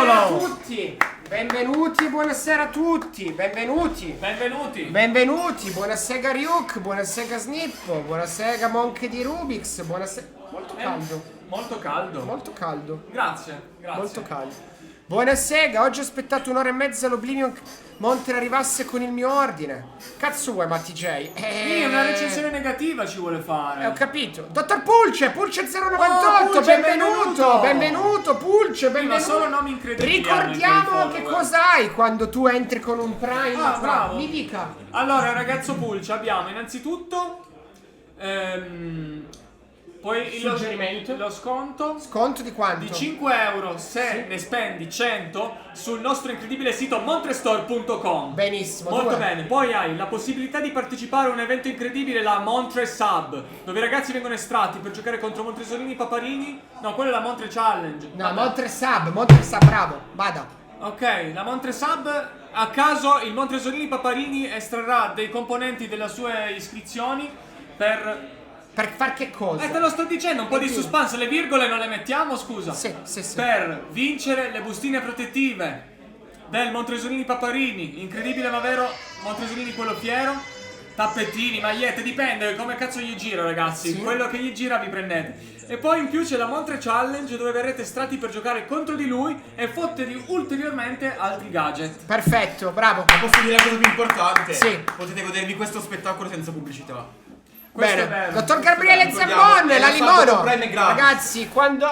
buonasera a tutti. Benvenuti, buonasera a tutti. Benvenuti, buonasera Ryuk, buonasera Snippo, buonasera Monk di Rubix, buonasera. Molto caldo. Grazie. Molto caldo. Buonasera, oggi ho aspettato un'ora e mezza l'Oblivion Monter arrivasse con il mio ordine. Cazzo vuoi, Matti J? Sì, una recensione negativa ci vuole fare. Ho capito. Dottor Pulce 098, Pulce, benvenuto, Pulce, benvenuto. Ma solo nomi incredibili. Ricordiamo che cosa hai quando tu entri con un Prime. Bravo. Mi dica. Allora, ragazzo Pulce, abbiamo innanzitutto poi Suggerimento. lo sconto Sconto di quanto? di 5 euro se ne spendi 100 sul nostro incredibile sito montrestore.com. Benissimo. Molto bene. Poi hai la possibilità di partecipare a un evento incredibile, la Montre Sub, dove i ragazzi vengono estratti per giocare contro Montresolini Paparini. No, quella è la Montre Challenge. No, Montre Sub, bravo. Vada. Ok, la Montre Sub, a caso il Montresolini Paparini estrarrà dei componenti delle sue iscrizioni per far che cosa? te lo sto dicendo, un po' di suspense, le virgole non le mettiamo, scusa. Sì. Per vincere le bustine protettive del Montresolini Paparini, incredibile ma vero, Montresolini quello fiero, tappetini, magliette, dipende come cazzo gli gira, ragazzi. Sì. Quello che gli gira vi prendete. E poi in più c'è la Montre Challenge dove verrete estratti per giocare contro di lui e fottergli ulteriormente altri gadget. Perfetto, bravo. Posso dire la cosa più importante? Sì. Potete godervi questo spettacolo senza pubblicità. Questo è Bene, bello. dottor Gabriele Ricordiamo, Zambon, è la lo Limono. stato Prime gratis. Ragazzi, quando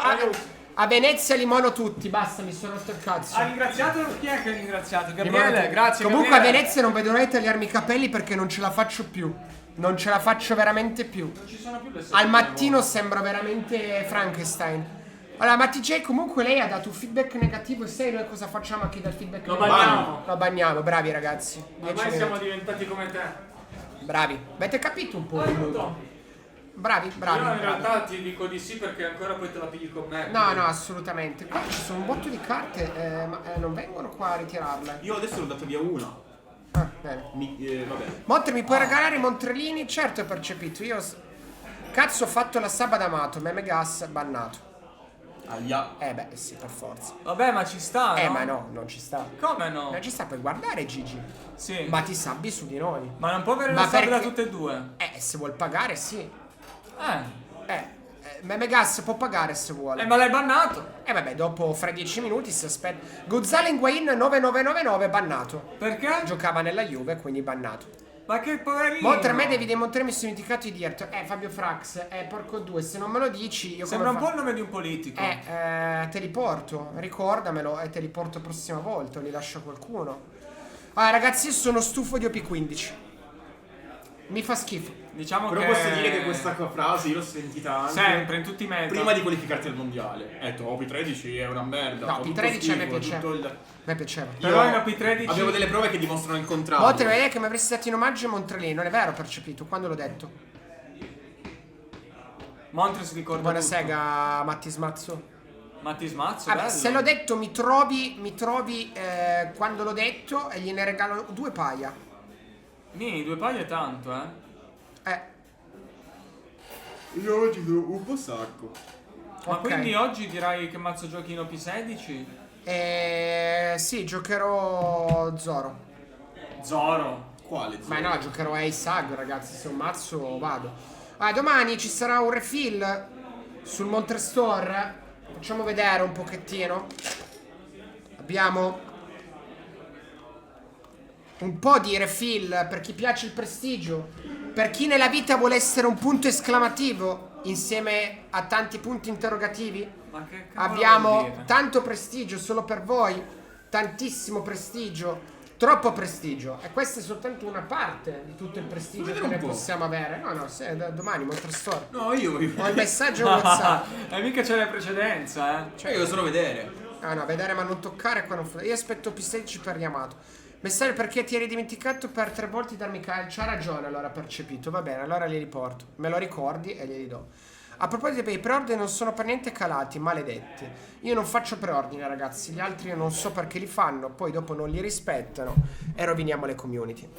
a Venezia Limono tutti, basta, mi sono rotto il cazzo. Ha ringraziato? Chi è che ha ringraziato? Gabriele, grazie. Comunque a Gabriele. Venezia non vedo l'ora di tagliarmi i capelli perché non ce la faccio più. Non ce la faccio veramente più. Non ci sono più le Al mattino sembro veramente Frankenstein. Allora, Matti J, comunque lei ha dato un feedback negativo e sai noi cosa facciamo anche dal feedback Lo negativo? bagniamo. Lo bagniamo, bravi ragazzi. 10 Ormai siamo minuti. diventati come te. Bravi. Avete capito un po'? Aiuto. Bravi. Io in realtà ti dico di sì perché ancora poi te la pigli con me. No, assolutamente. Qua ci sono un botto di carte, ma non vengono qua a ritirarle. Io adesso l'ho dato via una. Ah, bene. Vabbè. Montre, mi puoi regalare i Montrelini? Certo, ho percepito. Cazzo, ho fatto la Saba d'Amato. Meme gas, bannato. Aia. Beh, sì, per forza. Vabbè, ma ci sta, no? Ma no, non ci sta. Come no? Non ci sta, puoi guardare Gigi. Sì. Ma ti sabbi su di noi. Ma non può avere Ma la sub da perché- tutte e due. Se vuol pagare, sì. Eh. Meme gas può pagare se vuole. Ma l'hai bannato. Vabbè, dopo fra 10 minuti si aspetta. Gonzalo Higuain 9999 bannato. Perché? Giocava nella Juve, quindi bannato. Ma che poverino. Montre, a me devi dimostrare, mi sono dimenticato di dirti. Fabio Frax, porco due, se non me lo dici io Sembra un come po' il nome di un politico. te li porto, ricordamelo e te li porto la prossima volta, li lascio a qualcuno. Allora ragazzi, io sono stufo di OP15. Mi fa schifo. Diciamo Però che posso dire che questa frase io l'ho sentita anche sempre in tutti i meta. prima di qualificarti al mondiale. P13 è una merda. No, fa tutto P13 a me schifo, piaceva. tutto A me piaceva. Però Io- in P13 Abbiamo delle prove che dimostrano il contrario. Montre, vedete che mi avresti dato in omaggio Montrelli, non è vero, ho percepito, quando l'ho detto. Montre si ricorda tutto. Buonasera Matti Smazzo. Matti Smazzo, Vabbè, bello. se l'ho detto mi trovi quando l'ho detto e gliene regalo 2 paia. Nì, 2 paia è tanto, Io oggi do un po' sacco. Ma Ok. quindi oggi dirai che mazzo giochi in P16? Sì, giocherò Zoro. Zoro. Quale? Ma no, giocherò Ace ragazzi, se un mazzo vado. Domani ci sarà un refill sul Montre Store. Facciamo vedere un pochettino. Abbiamo un po' di refill per chi piace il prestigio. Per chi nella vita vuole essere un punto esclamativo insieme a tanti punti interrogativi. Ma che cavolo vuol Abbiamo dire? tanto prestigio solo per voi, tantissimo prestigio, troppo prestigio. E questa è soltanto una parte di tutto il prestigio Vedere che un noi po'. possiamo avere. No, se domani Montre Store. No, io Ho il messaggio WhatsApp. E mica c'è la precedenza, Cioè io solo vedere. No, vedere ma non toccare qua non fa. Io aspetto P16 per Yamato. Messaggio perché ti eri dimenticato per 3 volte darmi calcio. C'ha ragione, allora percepito. Va bene, allora li riporto. Me lo ricordi e glieli do. A proposito, i preordini non sono per niente calati, maledetti. Io non faccio preordini, ragazzi. Gli altri io non so perché li fanno, poi dopo non li rispettano e roviniamo le community.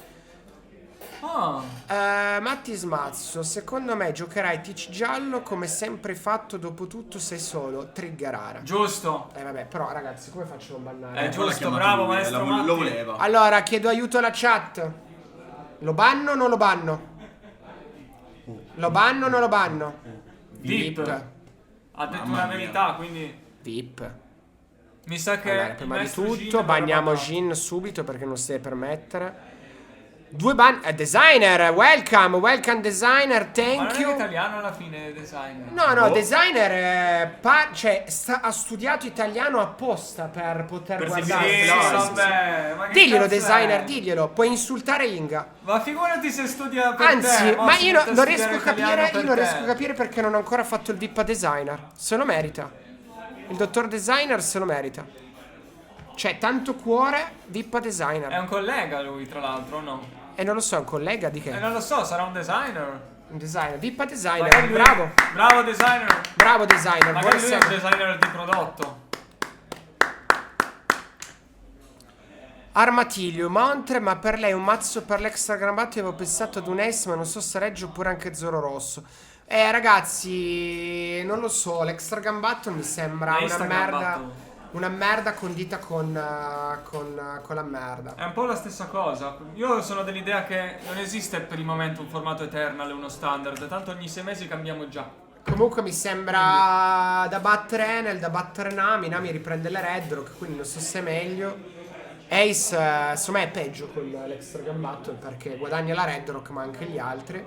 Matti Smazzo, secondo me giocherai Teach giallo come sempre fatto, dopo tutto sei solo Triggerara. Giusto. Vabbè, però ragazzi, come faccio a non bannare? Giusto, L'ha chiamato bravo, lui, maestro lo Matti. voleva. Allora, chiedo aiuto alla chat. Lo banno o non lo banno? Lo banno o non lo banno? Vip. Ha detto Mamma una mia. verità, quindi VIP. mi sa che Allora, il prima di maestro Jin tutto verrà banniamo bannato. Jin subito perché non si deve permettere. 2 ban... designer, welcome designer, Ma thank non è you. italiano alla fine, designer. No, no, Oh. designer cioè, ha studiato italiano apposta per poter Per guardare. Sì, Sì, vabbè. Ma che Diglielo, cazzo designer, è? diglielo. Puoi insultare Inga. Ma figurati se studia per Anzi, te. mo ma si io mette a non riesco a studiare capire. italiano Io non per riesco a te. capire perché non ho ancora fatto il VIP a designer. Se lo merita. Il dottor designer se lo merita. Cioè, tanto cuore, VIP a designer. È un collega lui, tra l'altro, o no? E non lo so, è un collega di che? Non lo so, sarà un designer. Un designer. VIP a designer. Magari lui- Bravo. Bravo designer. Bravo designer. Magari lui è un Buonasera. designer di prodotto. Armatiglio, Montre, ma per lei un mazzo per l'extra gambatti avevo pensato ad un Ace, ma non so se regge oppure anche Zoro Rosso. Ragazzi, non lo so, l'extra gambatto mi sembra una L'extra merda. gambatto. Una merda condita con la merda. È un po' la stessa cosa. Io sono dell'idea che non esiste per il momento un formato Eternal e uno standard. Tanto ogni 6 mesi cambiamo già. Comunque mi sembra da battere Enel, da battere Nami. Nami riprende le Red Rock, quindi non so se è meglio. Ace, secondo me è peggio con l'extra gambatto perché guadagna la Red Rock ma anche gli altri.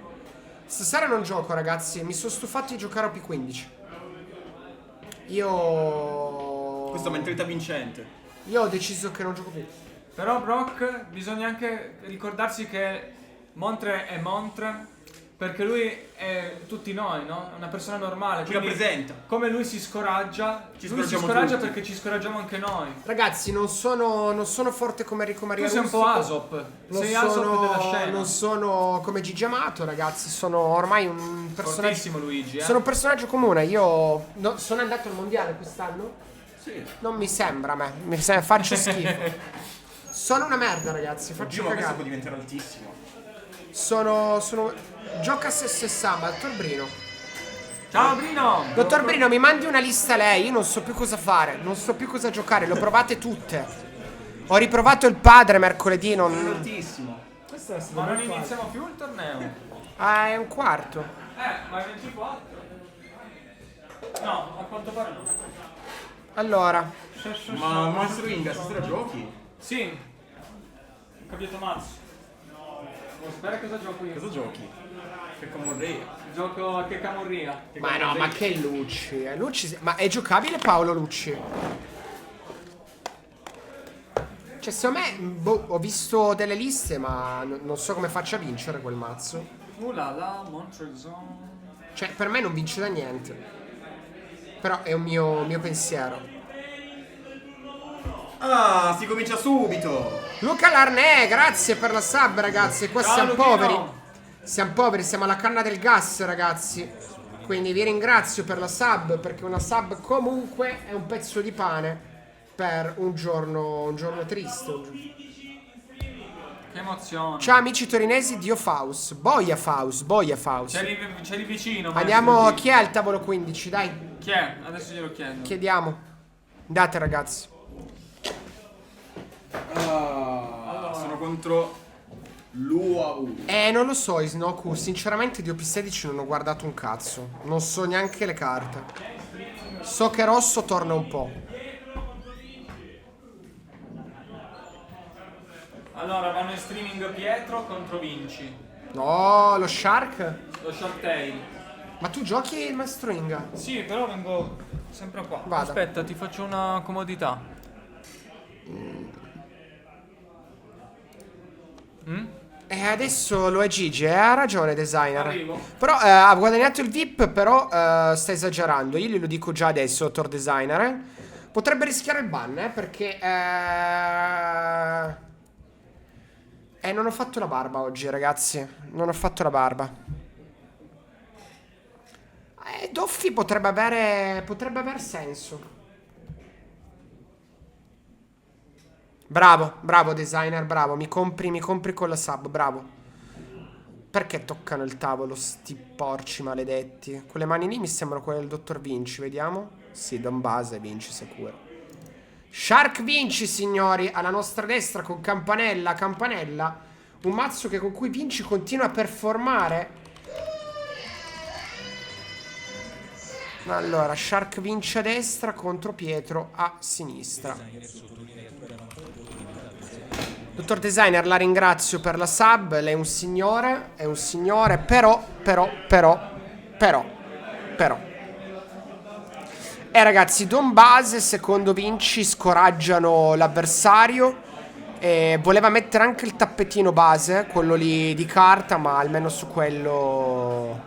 Stasera non gioco, ragazzi. Mi sono stufato di giocare a P15. Questa mentalità vincente. Io ho deciso che non gioco più. Però Brock bisogna anche ricordarsi che Montre è Montre perché lui è tutti noi, no? È una persona normale. Ci quindi rappresenta. Come lui si scoraggia, Ci lui si scoraggiamo scoraggia tutti. perché ci scoraggiamo anche noi. Ragazzi, non sono forte come Enrico Maria Tu sei un Russo. po' Asop. Sei Asop della scena. Non sono come Gigi Amato, ragazzi. Sono ormai un personaggio. Fortissimo Luigi, Sono un personaggio comune. Io sono andato al mondiale quest'anno? Sì. Non mi sembra a me. Faccio schifo. Sono una merda, ragazzi. Faccio Oddio, ma questo cagare. può diventare altissimo. Sono. Gioca a Samba, dottor Brino. Ciao Brino! Dottor Brino, mi mandi una lista lei. Io non so più cosa fare. Non so più cosa giocare. Le ho provate tutte. Ho riprovato il padre mercoledì. È Non. altissimo. Questa è Ma non iniziamo più il torneo? Ah, è un quarto. Ma è 24? No, a quanto pare no. Allora. Ma Maestro Inga, stasera giochi? Sì. Ho cambiato mazzo. Spera cosa gioco io. Cosa giochi? Che Camorrea. Gioco a che Camorria. Ma no, ma che Lucci? Ma è giocabile Paolo Lucci? Cioè, secondo me, boh, ho visto delle liste, ma non so come faccia a vincere quel mazzo. La Montrezon. Cioè, per me non vince da niente. Però è un mio pensiero. Ah, si comincia subito. Luca Larnè, grazie per la sub, ragazzi. Qua Ciao, siamo Luchino. poveri. Siamo poveri, siamo alla canna del gas, ragazzi. Quindi vi ringrazio per la sub, perché una sub comunque è un pezzo di pane per un giorno triste. Che emozione. Ciao amici torinesi, Dio Faust. Boia Faust. C'è lì vicino. Andiamo, maestro G. chi è al tavolo 15? Dai, Chi è? Adesso glielo chiedo. chiediamo. Andate, ragazzi. Sono contro l'UAU. Non lo so, Isnoku. Sinceramente di OP16 non ho guardato un cazzo. Non so neanche le carte. So che rosso torna un po'. Allora, vanno in streaming Pietro contro Vinci. No, lo Shark? Lo Short Tail. Ma tu giochi il Maestro Inga? Sì, però vengo sempre qua. Vada. Aspetta, ti faccio una comodità. Adesso lo è Gigi, ha ragione designer. Arrivo. Però ha guadagnato il VIP, però sta esagerando. Io glielo dico già adesso, dottor designer. Potrebbe rischiare il ban, perché non ho fatto la barba oggi, ragazzi. Non ho fatto la barba. Doffi potrebbe aver senso. Bravo, bravo designer, bravo. Mi compri con la sub, bravo. Perché toccano il tavolo sti porci maledetti? Quelle mani lì mi sembrano quelle del dottor Vinci, vediamo. Sì, Don Base Vinci sicuro. Shark Vinci, signori, alla nostra destra con Campanella. Campanella, un mazzo con cui Vinci continua a performare. Allora, Shark Vinci a destra contro Pietro a sinistra. Dottor Designer, la ringrazio per la sub. Lei è un signore, però. Ragazzi, Don Base, secondo Vinci, scoraggiano l'avversario. Voleva mettere anche il tappetino base, quello lì di carta, ma almeno su quello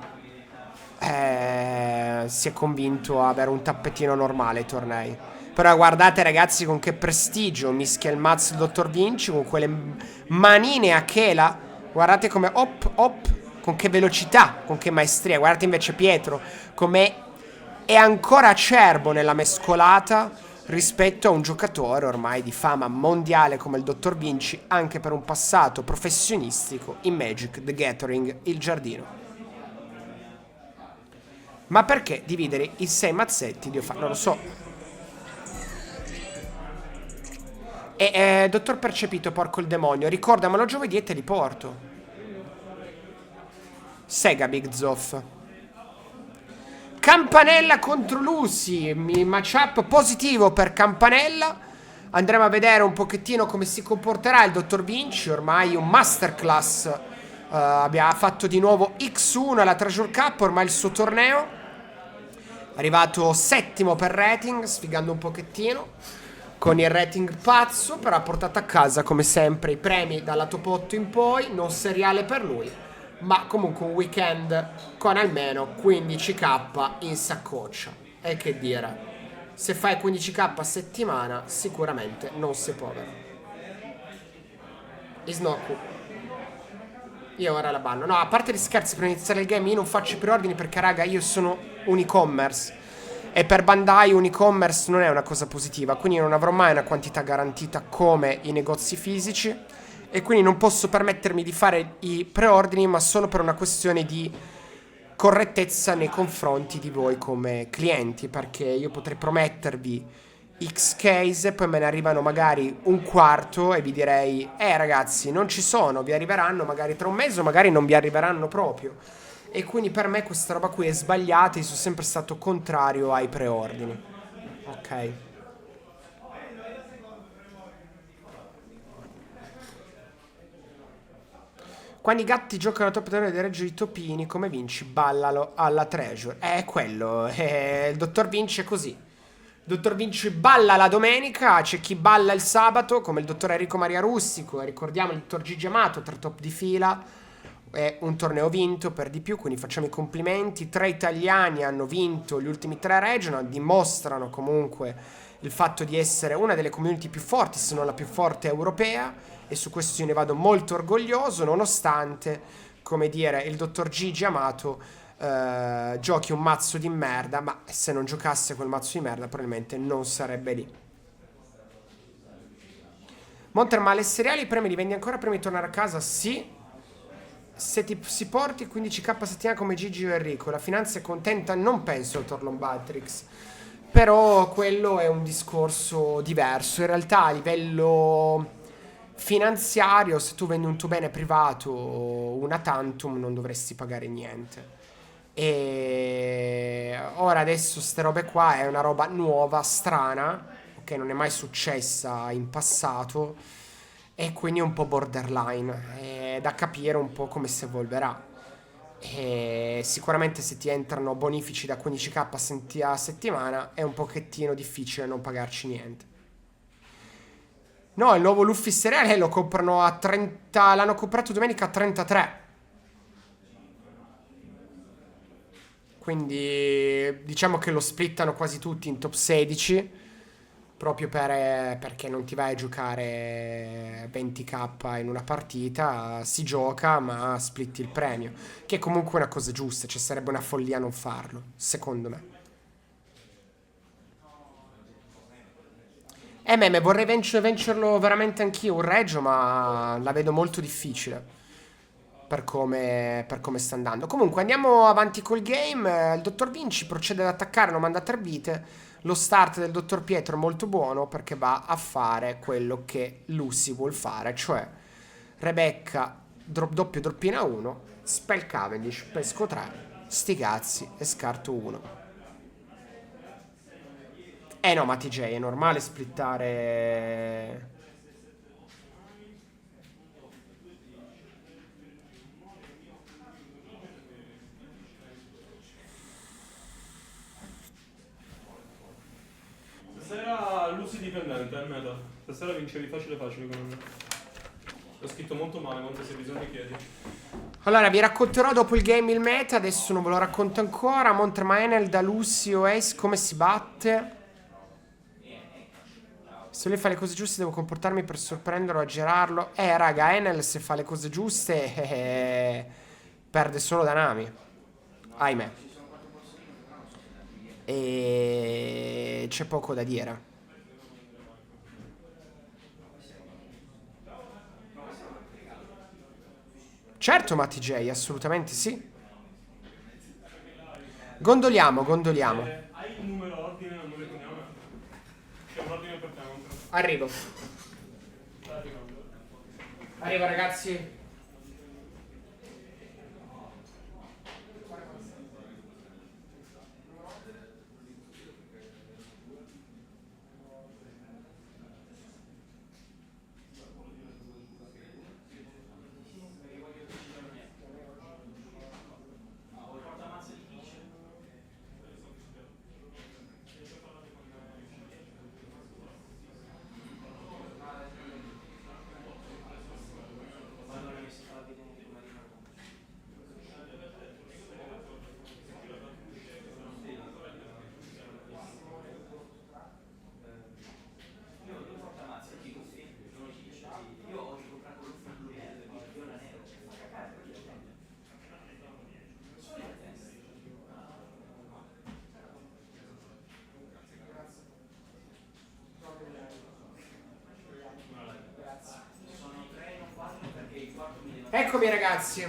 si è convinto a avere un tappetino normale ai tornei. Però guardate ragazzi con che prestigio mischia il mazzo il dottor Vinci con quelle manine a chela. Guardate come con che velocità, con che maestria. Guardate invece Pietro come è ancora acerbo nella mescolata rispetto a un giocatore ormai di fama mondiale come il dottor Vinci, anche per un passato professionistico in Magic the Gathering, il giardino. Ma perché dividere i 6 mazzetti di non lo so. Dottor Percepito, porco il demonio, ricordamelo giovedì e te li porto. Sega Big Zoff. Campanella contro Lucy, matchup positivo per Campanella. Andremo a vedere un pochettino come si comporterà il dottor Vinci, ormai un masterclass. Abbiamo fatto di nuovo X1 alla Treasure Cup, ormai il suo torneo. Arrivato settimo per rating, sfigando un pochettino con il rating pazzo, però ha portato a casa come sempre i premi dalla top 8 in poi, non seriale per lui, ma comunque un weekend con almeno 15k in saccoccia. E che dire, se fai 15k a settimana sicuramente non sei povero. Isnoku, io ora la banno. No, a parte gli scherzi, per iniziare il game io non faccio i preordini perché raga io sono un e-commerce e per Bandai un e-commerce non è una cosa positiva, quindi non avrò mai una quantità garantita come i negozi fisici e quindi non posso permettermi di fare i preordini, ma solo per una questione di correttezza nei confronti di voi come clienti, perché io potrei promettervi X case, poi me ne arrivano magari un quarto e vi direi ragazzi non ci sono, vi arriveranno magari tra un mese o magari non vi arriveranno proprio. E quindi per me questa roba qui è sbagliata, io sono sempre stato contrario ai preordini. Ok. Quando i gatti giocano a top torneo dei reggi di topini, come Vinci, ballalo alla Treasure. È quello, il dottor Vinci è così. Il dottor Vinci balla la domenica, c'è chi balla il sabato, come il dottor Enrico Maria Rustico, e ricordiamo il dottor Gigi Amato, 3 top di fila. È un torneo vinto per di più, quindi facciamo i complimenti. 3 italiani hanno vinto gli ultimi 3 regional, dimostrano comunque il fatto di essere una delle community più forti, se non la più forte europea, e su questo io ne vado molto orgoglioso, nonostante, come dire, il dottor Gigi Amato giochi un mazzo di merda, ma se non giocasse quel mazzo di merda probabilmente non sarebbe lì. Monter, ma le seriali i premi li vendi ancora prima di tornare a casa? Sì. Se ti si porti 15k a settimana come Gigi o Enrico, la finanza è contenta? Non penso, dottor Lombatrix. Però quello è un discorso diverso. In realtà a livello finanziario, se tu vendi un tuo bene privato, una tantum, non dovresti pagare niente. E ora adesso ste robe qua è una roba nuova, strana, ok, non è mai successa in passato. E quindi è un po' borderline, è da capire un po' come si evolverà. E sicuramente se ti entrano bonifici da 15k a settimana è un pochettino difficile non pagarci niente. No, il nuovo Luffy seriale lo comprano a 30, l'hanno comprato domenica a 33. Quindi diciamo che lo splittano quasi tutti in top 16. Proprio perché non ti vai a giocare 20k in una partita, si gioca ma splitti il premio, che è comunque una cosa giusta, cioè sarebbe una follia non farlo, secondo me. Meme, vorrei vincerlo veramente anch'io un Reggio, ma la vedo molto difficile. per come sta andando. Comunque andiamo avanti col game. Il dottor Vinci procede ad attaccare, non manda 3 vite. Lo start del dottor Pietro è molto buono perché va a fare quello che Lucy vuol fare, cioè Rebecca doppio droppina 1, spell Cavendish, pesco 3, sti cazzi e scarto 1. No, ma TJ è normale splittare. Stasera Lucy dipendente, è meta. Stasera vincevi facile con me. L'ho scritto molto male, quanto se bisogna chiedi. Allora, vi racconterò dopo il game il meta, adesso non ve lo racconto ancora. Montrema Enel da Lucy o Ace come si batte. Se lui fa le cose giuste devo comportarmi per sorprenderlo, aggirarlo. Raga, Enel se fa le cose giuste perde solo da Nami. Ahimè. E c'è poco da dire. Certo, Matti J, assolutamente sì. Gondoliamo. Hai il numero ordine, non lo ricordiamo. C'è un ordine per te, non te lo... Arrivo. Arrivo, ragazzi. Eccomi ragazzi.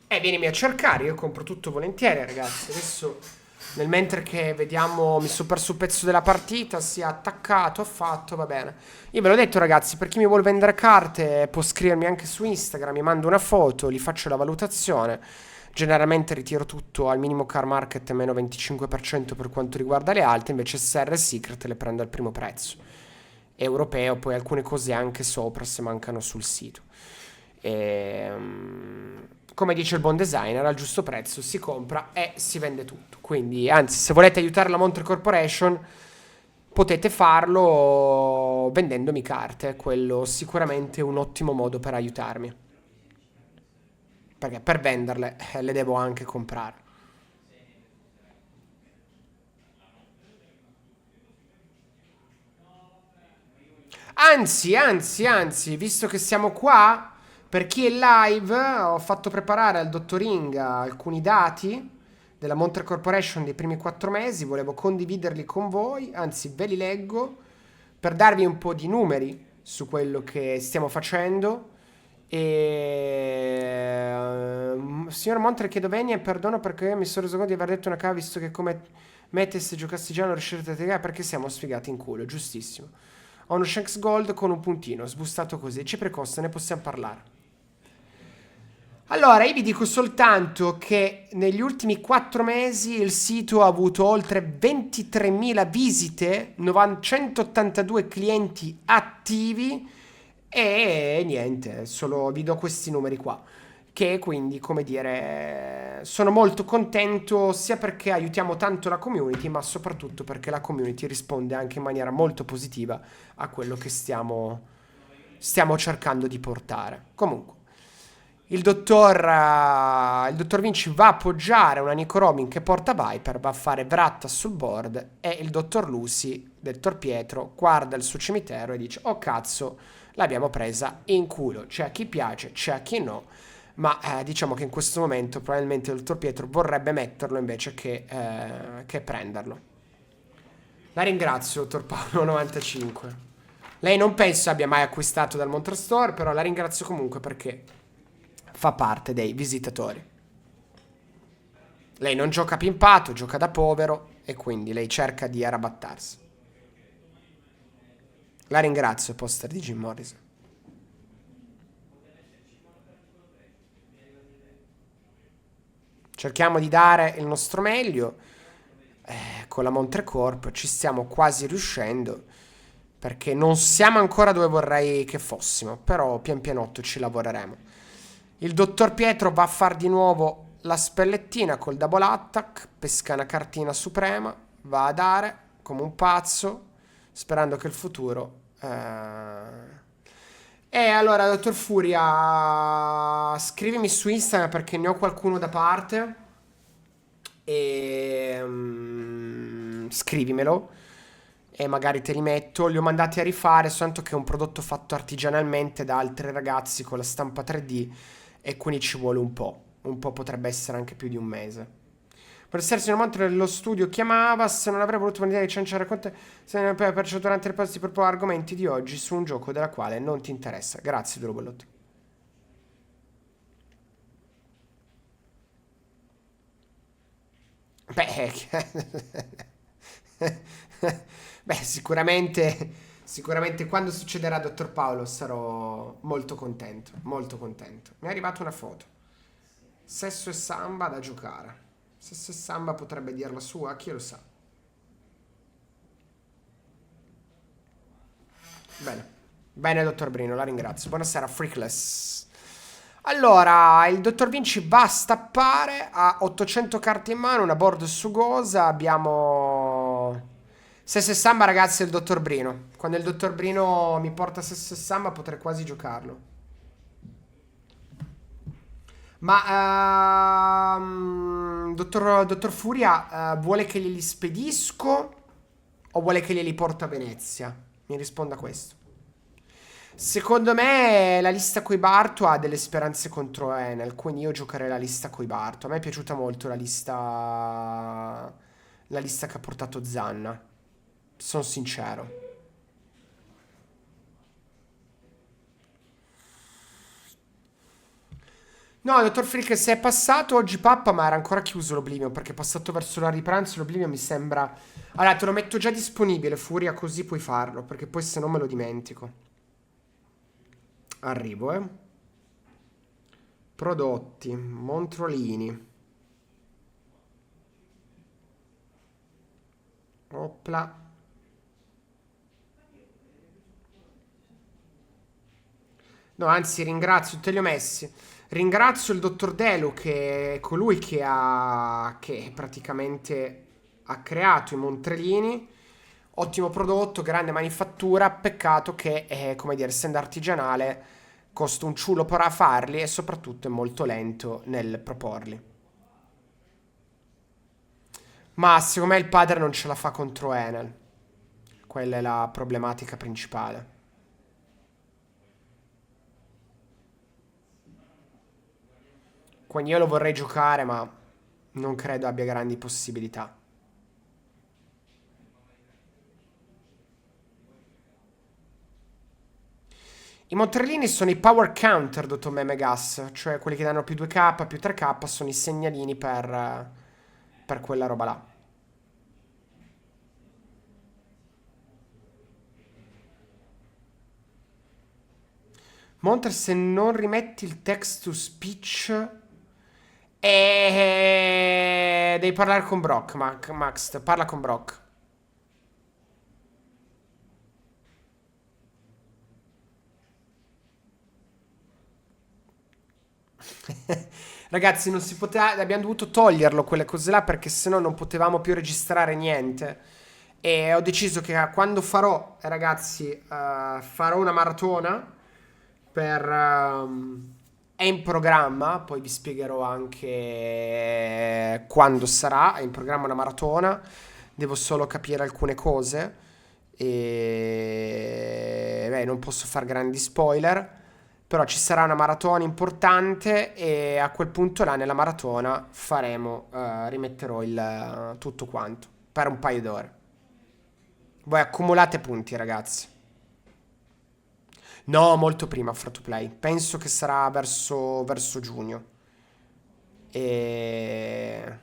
Vienimi a cercare, io compro tutto volentieri ragazzi. Adesso nel mentre che vediamo, mi sono perso un pezzo della partita, si è attaccato, ha fatto, va bene. Io ve l'ho detto ragazzi, per chi mi vuole vendere carte può scrivermi anche su Instagram, mi mando una foto, gli faccio la valutazione. Generalmente ritiro tutto al minimo car market meno 25% per quanto riguarda le alte, invece SR Secret le prendo al primo prezzo. Europeo, poi alcune cose anche sopra se mancano sul sito. Come dice il buon designer, al giusto prezzo si compra e si vende tutto. Quindi, anzi, se volete aiutare la Montre Corporation, potete farlo vendendomi carte. Quello sicuramente è un ottimo modo per aiutarmi. Perché per venderle le devo anche comprare. Anzi, visto che siamo qua, per chi è live, ho fatto preparare al dottor Inga alcuni dati della Montre Corporation dei primi 4 mesi, volevo condividerli con voi, anzi ve li leggo, per darvi un po' di numeri su quello che stiamo facendo. Signor Montre, chiedo venia e perdono perché mi sono reso conto di aver detto una cava, visto che come mete se giocassi già non riuscirete a spiegare perché siamo sfigati in culo, giustissimo. Ho uno Shanks Gold con un puntino, sbustato così. Ci precosta, ne possiamo parlare. Allora, io vi dico soltanto che negli ultimi 4 mesi il sito ha avuto oltre 23.000 visite, 182 clienti attivi e niente, solo vi do questi numeri qua. Che quindi, come dire, sono molto contento sia perché aiutiamo tanto la community, ma soprattutto perché la community risponde anche in maniera molto positiva a quello che stiamo cercando di portare. Comunque, il dottor Vinci va a appoggiare una Nico Robin che porta Viper, va a fare Vratta sul board e il dottor Lucy, del dottor Pietro, guarda il suo cimitero e dice: oh cazzo, l'abbiamo presa in culo. C'è a chi piace, c'è a chi no. Ma diciamo che in questo momento probabilmente il dottor Pietro vorrebbe metterlo invece che prenderlo. La ringrazio, dottor Paolo 95. Lei non penso abbia mai acquistato dal Montre Store, però la ringrazio comunque perché fa parte dei visitatori. Lei non gioca pimpato, gioca da povero e quindi lei cerca di arrabattarsi. La ringrazio, poster di Jim Morrison. Cerchiamo di dare il nostro meglio. Con la Montrecorp ci stiamo quasi riuscendo, perché non siamo ancora dove vorrei che fossimo, però pian pianotto ci lavoreremo. Il dottor Pietro va a far di nuovo la spellettina col double attack, pesca una cartina suprema, va a dare come un pazzo, sperando che il futuro... E allora, dottor Furia, scrivimi su Instagram perché ne ho qualcuno da parte. E scrivimelo e magari te li metto. Li ho mandati a rifare, soltanto che è un prodotto fatto artigianalmente da altri ragazzi con la stampa 3D e quindi ci vuole un po'. Un po' potrebbe essere anche più di un mese. Per essersi mentre lo studio chiamava, se non avrei voluto venire a cianciare con te, se ne poi perciò durante il post ti propongo argomenti di oggi su un gioco della quale non ti interessa. Grazie, Drobellot. Beh, beh, sicuramente quando succederà, dottor Paolo, sarò molto contento, molto contento. Mi è arrivata una foto. Sesso e samba da giocare. Sesso e samba potrebbe dir la sua, chi lo sa. Bene, bene, dottor Brino, la ringrazio. Buonasera, Freakless. Allora, il dottor Vinci va a stappare, ha 800 carte in mano, una board sugosa, abbiamo... Sesso e samba, ragazzi, è il dottor Brino. Quando il dottor Brino mi porta sesso e samba potrei quasi giocarlo. Ma, dottor Furia, vuole che glieli spedisco o vuole che glieli porto a Venezia? Mi risponda questo. Secondo me la lista coi Barto ha delle speranze contro Enel, quindi io giocherei la lista coi Barto. A me è piaciuta molto la lista che ha portato Zanna. Sono sincero. No, dottor Frick, se è passato oggi pappa, ma era ancora chiuso l'Oblivion, perché è passato verso la ripranzo, l'Oblivion mi sembra... Allora, te lo metto già disponibile, Furia, così puoi farlo, perché poi se no me lo dimentico. Arrivo, Prodotti, Montrolini. Opla. No, anzi, ringrazio, te li ho messi. Ringrazio il dottor Delu, che è colui che praticamente ha creato i Montrelini. Ottimo prodotto, grande manifattura. Peccato che, come dire, essendo artigianale, costa un ciulo per farli e soprattutto è molto lento nel proporli. Ma secondo me il padre non ce la fa contro Enel. Quella è la problematica principale. Quindi io lo vorrei giocare, ma non credo abbia grandi possibilità. I Montrellini sono i power counter, dottor Memegas, cioè quelli che danno più 2k, più 3k, sono i segnalini per quella roba là. Montre, se non rimetti il text to speech... devi parlare con Brock, Max, parla con Brock. Ragazzi, non si poteva, abbiamo dovuto toglierlo quelle cose là perché sennò non potevamo più registrare niente. E ho deciso che quando farò, ragazzi, farò una maratona per... è in programma, poi vi spiegherò anche quando sarà. È in programma una maratona, devo solo capire alcune cose e beh, non posso fare grandi spoiler, però ci sarà una maratona importante e a quel punto là nella maratona faremo, rimetterò il tutto quanto per un paio d'ore. Voi accumulate punti, ragazzi. No, molto prima free to play. Penso che sarà verso giugno. E...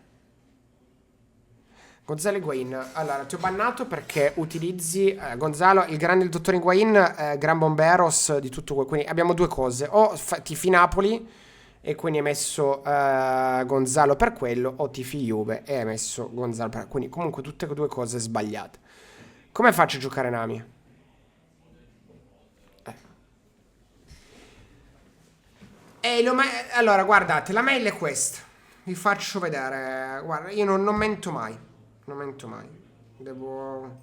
Gonzalo Higuain. Allora, ti ho bannato perché utilizzi Gonzalo, il grande il dottor Higuain, gran bomberos di tutto quindi abbiamo due cose. O tifi Napoli e quindi hai messo Gonzalo per quello, o tifi Juve e hai messo Gonzalo per... Quindi comunque tutte e due cose sbagliate. Come faccio a giocare Nami? Allora, guardate, la mail è questa. Vi faccio vedere. Guarda, io non mento mai. Non mento mai. Devo...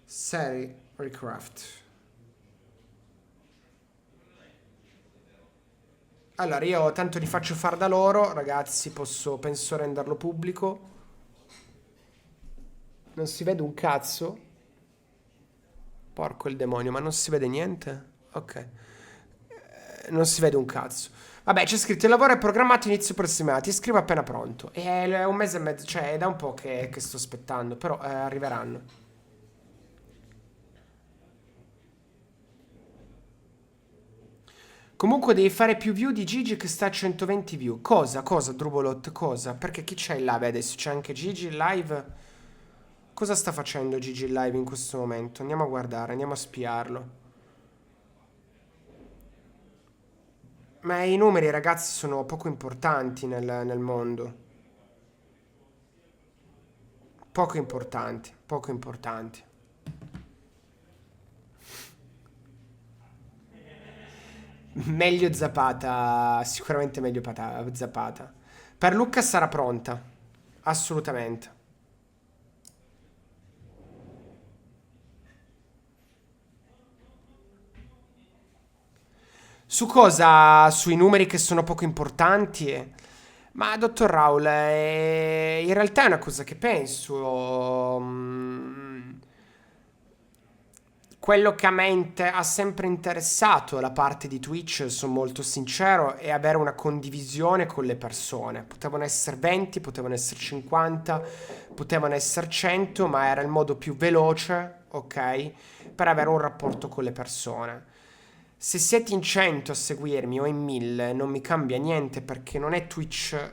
Seri Recraft. Allora, io tanto li faccio far da loro, ragazzi, penso renderlo pubblico. Non si vede un cazzo. Porco il demonio, ma non si vede niente? Ok. Non si vede un cazzo. Vabbè, c'è scritto il lavoro è programmato inizio prossimo. Ti scrivo appena pronto. È un mese e mezzo, cioè è da un po' che sto aspettando, però arriveranno. Comunque devi fare più view di Gigi che sta a 120 view. Cosa? Cosa, Drubolot? Cosa? Perché chi c'è in live adesso? C'è anche Gigi in live? Cosa sta facendo Gigi in live in questo momento? Andiamo a guardare, andiamo a spiarlo. Ma i numeri, ragazzi, sono poco importanti nel mondo. Poco importanti, poco importanti. Meglio Zapata, sicuramente meglio Zapata. Per Lucca sarà pronta, assolutamente. Su cosa? Sui numeri che sono poco importanti? Ma dottor Raul, in realtà è una cosa che penso. Quello che a me ha sempre interessato la parte di Twitch, sono molto sincero, è avere una condivisione con le persone. Potevano essere 20, potevano essere 50, potevano essere 100, ma era il modo più veloce, ok, per avere un rapporto con le persone. Se siete in 100 a seguirmi o in 1000 non mi cambia niente perché non è Twitch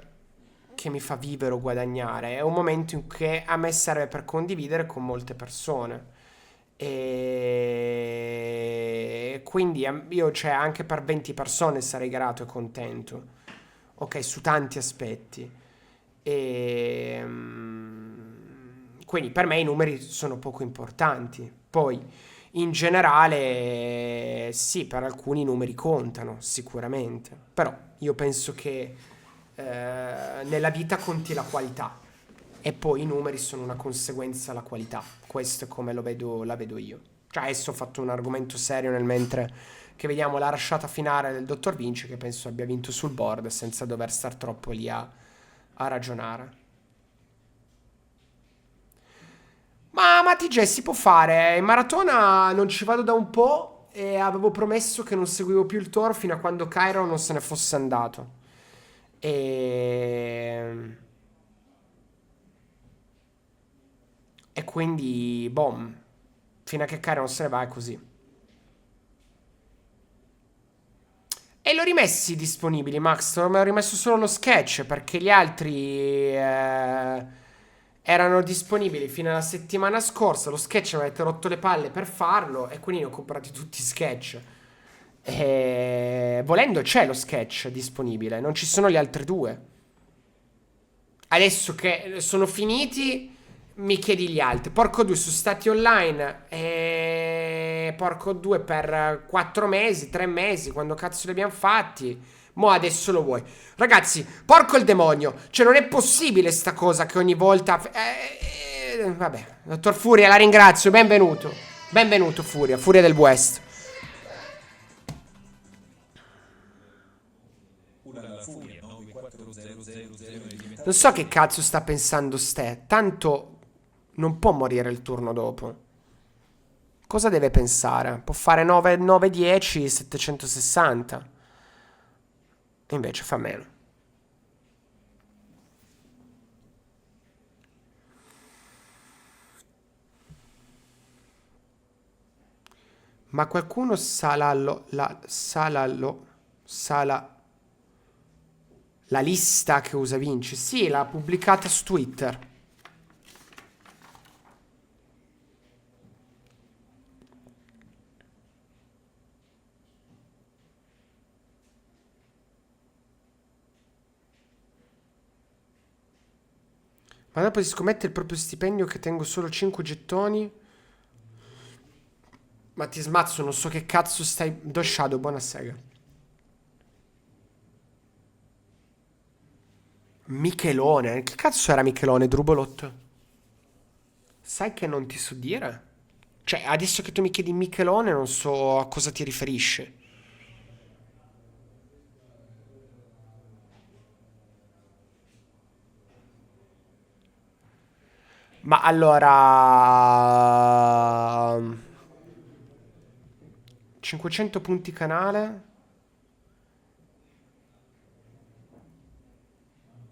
che mi fa vivere o guadagnare, è un momento in cui a me serve per condividere con molte persone. E quindi io, cioè, anche per 20 persone sarei grato e contento. Ok, su tanti aspetti. E quindi per me i numeri sono poco importanti. Poi, in generale, sì, per alcuni i numeri contano, sicuramente. Però io penso che nella vita conti la qualità. E poi i numeri sono una conseguenza alla qualità. Questo è come la vedo io. Cioè, adesso ho fatto un argomento serio nel mentre che vediamo la rasciata finale del dottor Vinci, che penso abbia vinto sul board senza dover star troppo lì a ragionare. Ma TJ si può fare. In maratona non ci vado da un po' e avevo promesso che non seguivo più il Toro fino a quando Cairo non se ne fosse andato. E quindi, boom, fino a che Cairo non se ne va è così. E l'ho rimessi disponibili, Max. Mi ho rimesso solo lo sketch perché gli altri erano disponibili fino alla settimana scorsa. Lo sketch mi avete rotto le palle per farlo e quindi ne ho comprati tutti i sketch. E volendo c'è lo sketch disponibile, non ci sono gli altri due. Adesso che sono finiti, mi chiedi gli altri. Porco due, sono stati online. E porco due per 4 mesi, 3 mesi. Quando cazzo li abbiamo fatti? Mo' adesso lo vuoi. Ragazzi, porco il demonio. Cioè, non è possibile sta cosa che ogni volta. Vabbè, dottor Furia, la ringrazio. Benvenuto. Benvenuto, Furia. Furia del West. Non so che cazzo sta pensando Ste. Tanto non può morire il turno dopo. Cosa deve pensare? Può fare 9, 9, 10, 760. E invece fa meno. Ma qualcuno la lista che usa Vinci? Sì, l'ha pubblicata su Twitter. Ma dopo si scommette il proprio stipendio che tengo solo 5 gettoni. Ma ti smazzo, non so che cazzo stai... Do Shadow, buona sega. Michelone? Che cazzo era Michelone, Drubolot? Sai che non ti so dire? Cioè, adesso che tu mi chiedi Michelone, non so a cosa ti riferisci. Ma allora... 500 punti canale?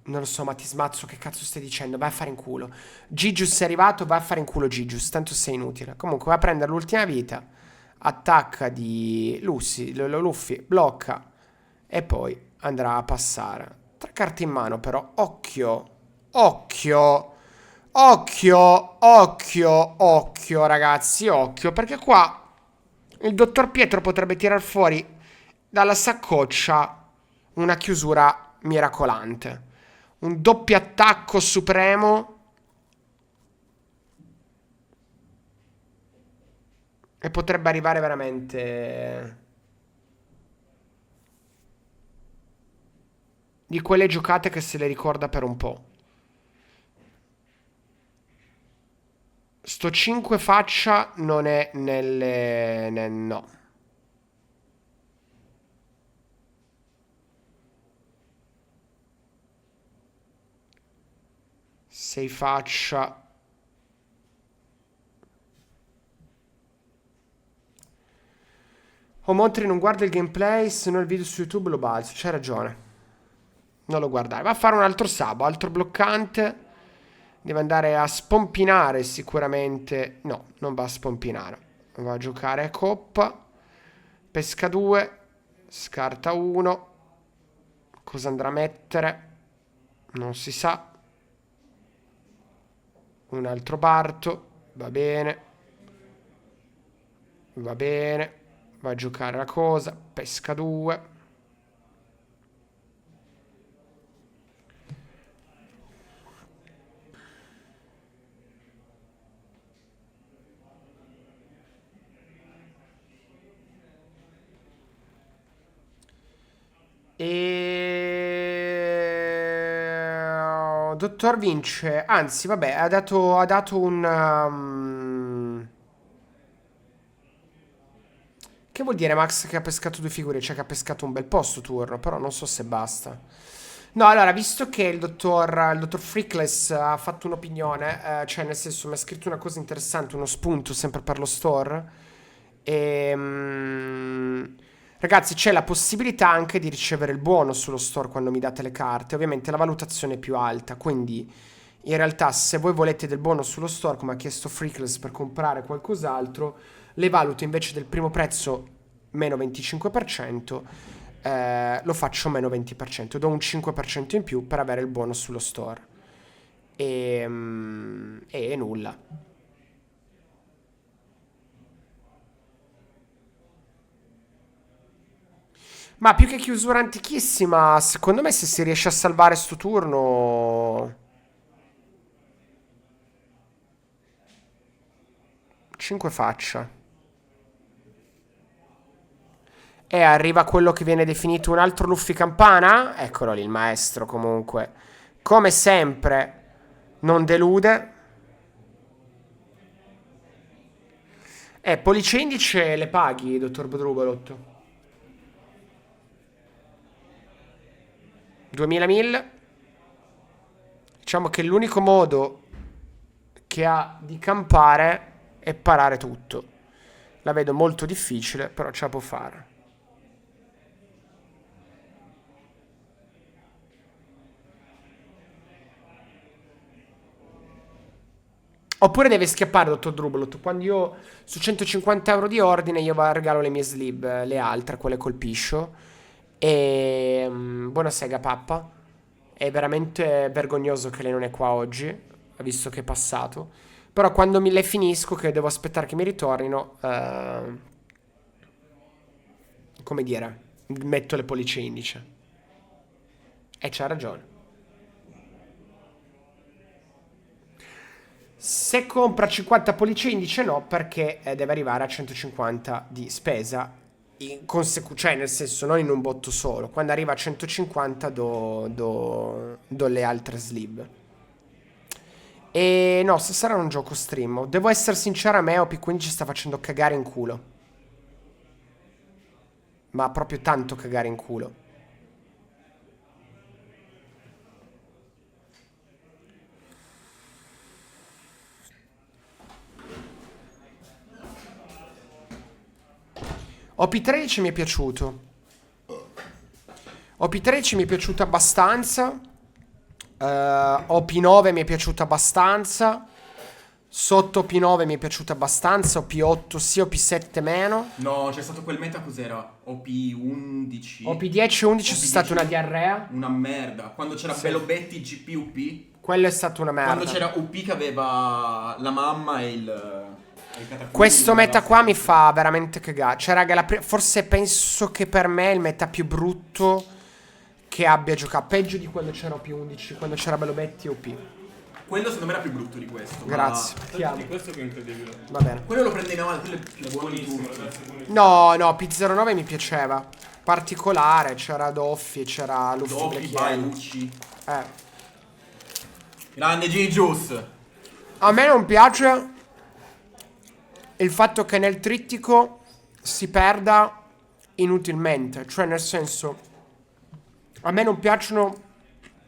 Non lo so, ma ti smazzo, che cazzo stai dicendo? Vai a fare in culo. Gigius è arrivato, vai a fare in culo Gigius, tanto sei inutile. Comunque va a prendere l'ultima vita, attacca di Luffy, blocca e poi andrà a passare. 3 carte in mano però, occhio, occhio, occhio, occhio, occhio ragazzi, occhio, perché qua il dottor Pietro potrebbe tirar fuori dalla saccoccia una chiusura miracolante. Un doppio attacco supremo. E potrebbe arrivare veramente... Di quelle giocate che se le ricorda per un po'. Sto 5 faccia non è no. 6 faccia. Oh, Montri non guarda il gameplay, se no il video su YouTube lo balzo. C'hai ragione. Non lo guardare. Va a fare un altro sabo, altro bloccante. Deve andare a spompinare sicuramente. No, non va a spompinare. Va a giocare a coppa. Pesca 2. Scarta 1. Cosa andrà a mettere? Non si sa. Un altro Barto. Va bene. Va bene. Va a giocare la cosa. Pesca 2. E... Dottor Vince, anzi, vabbè, ha dato un... Che vuol dire Max che ha pescato 2 figure? Cioè che ha pescato un bel posto turno, però non so se basta. No, allora, visto che il dottor Freakless ha fatto un'opinione, cioè nel senso mi ha scritto una cosa interessante, uno spunto sempre per lo store, ragazzi, c'è la possibilità anche di ricevere il buono sullo store quando mi date le carte, ovviamente la valutazione è più alta, quindi in realtà se voi volete del buono sullo store, come ha chiesto Freakless per comprare qualcos'altro, le valuto invece del primo prezzo meno 25%, lo faccio meno 20%, do un 5% in più per avere il buono sullo store. E nulla. Ma più che chiusura antichissima, secondo me se si riesce a salvare sto turno... 5 faccia. E arriva quello che viene definito un altro Luffy Campana. Eccolo lì, il maestro comunque. Come sempre, non delude. Pollice indice le paghi, dottor Bodrubalotto. 2000 mil. Diciamo che l'unico modo che ha di campare è parare tutto. La vedo molto difficile, però ce la può fare. Oppure deve scappare, dottor Drublut. Quando io su 150 euro di ordine, io regalo le mie slib, le altre, quelle col piscio. E buona sega, pappa. È veramente vergognoso che lei non è qua oggi, visto che è passato. Però quando le finisco, che devo aspettare che mi ritornino, come dire, metto le pollice indice. E c'ha ragione. Se compra 50 pollice indice no, perché deve arrivare a 150 di spesa. Cioè, nel senso, non in un botto solo. Quando arriva a 150 do le altre slib. E no, stasera non gioco stream. Devo essere sincero, a me OP15 sta facendo cagare in culo. Ma proprio tanto cagare in culo. OP13 mi è piaciuto. OP13 mi è piaciuto abbastanza. OP9 mi è piaciuto abbastanza. Sotto OP9 mi è piaciuto abbastanza. OP8 sì, OP7 meno. No, c'è stato quel meta, cos'era? OP11. OP10 e 11 sono stata una diarrea. Una merda. Quando c'era Sì. Belobetti GP UP. Quello è stata una merda. Quando c'era UP che aveva la mamma e il catacombo. Questo meta qua mi fa veramente cagare. Cioè, raga, forse penso che per me è il meta più brutto che abbia giocato. Peggio di quando c'era OP11, quando c'era Belobetti e OP. Quello secondo me era più brutto di questo. Grazie. Ma Ti amo. Di questo che è incredibile. Va bene. quello lo prende in avanti, quello è più È buono di buonissimo, tutti. ragazzi, è buonissimo. No, P09 mi piaceva. Particolare, c'era Doffi, c'era Luffy Doppi, Black vai, Yellow. Lucci. Eh. Grande G-Juice. A me non piace il fatto che nel trittico si perda inutilmente. Cioè, nel senso, a me non piacciono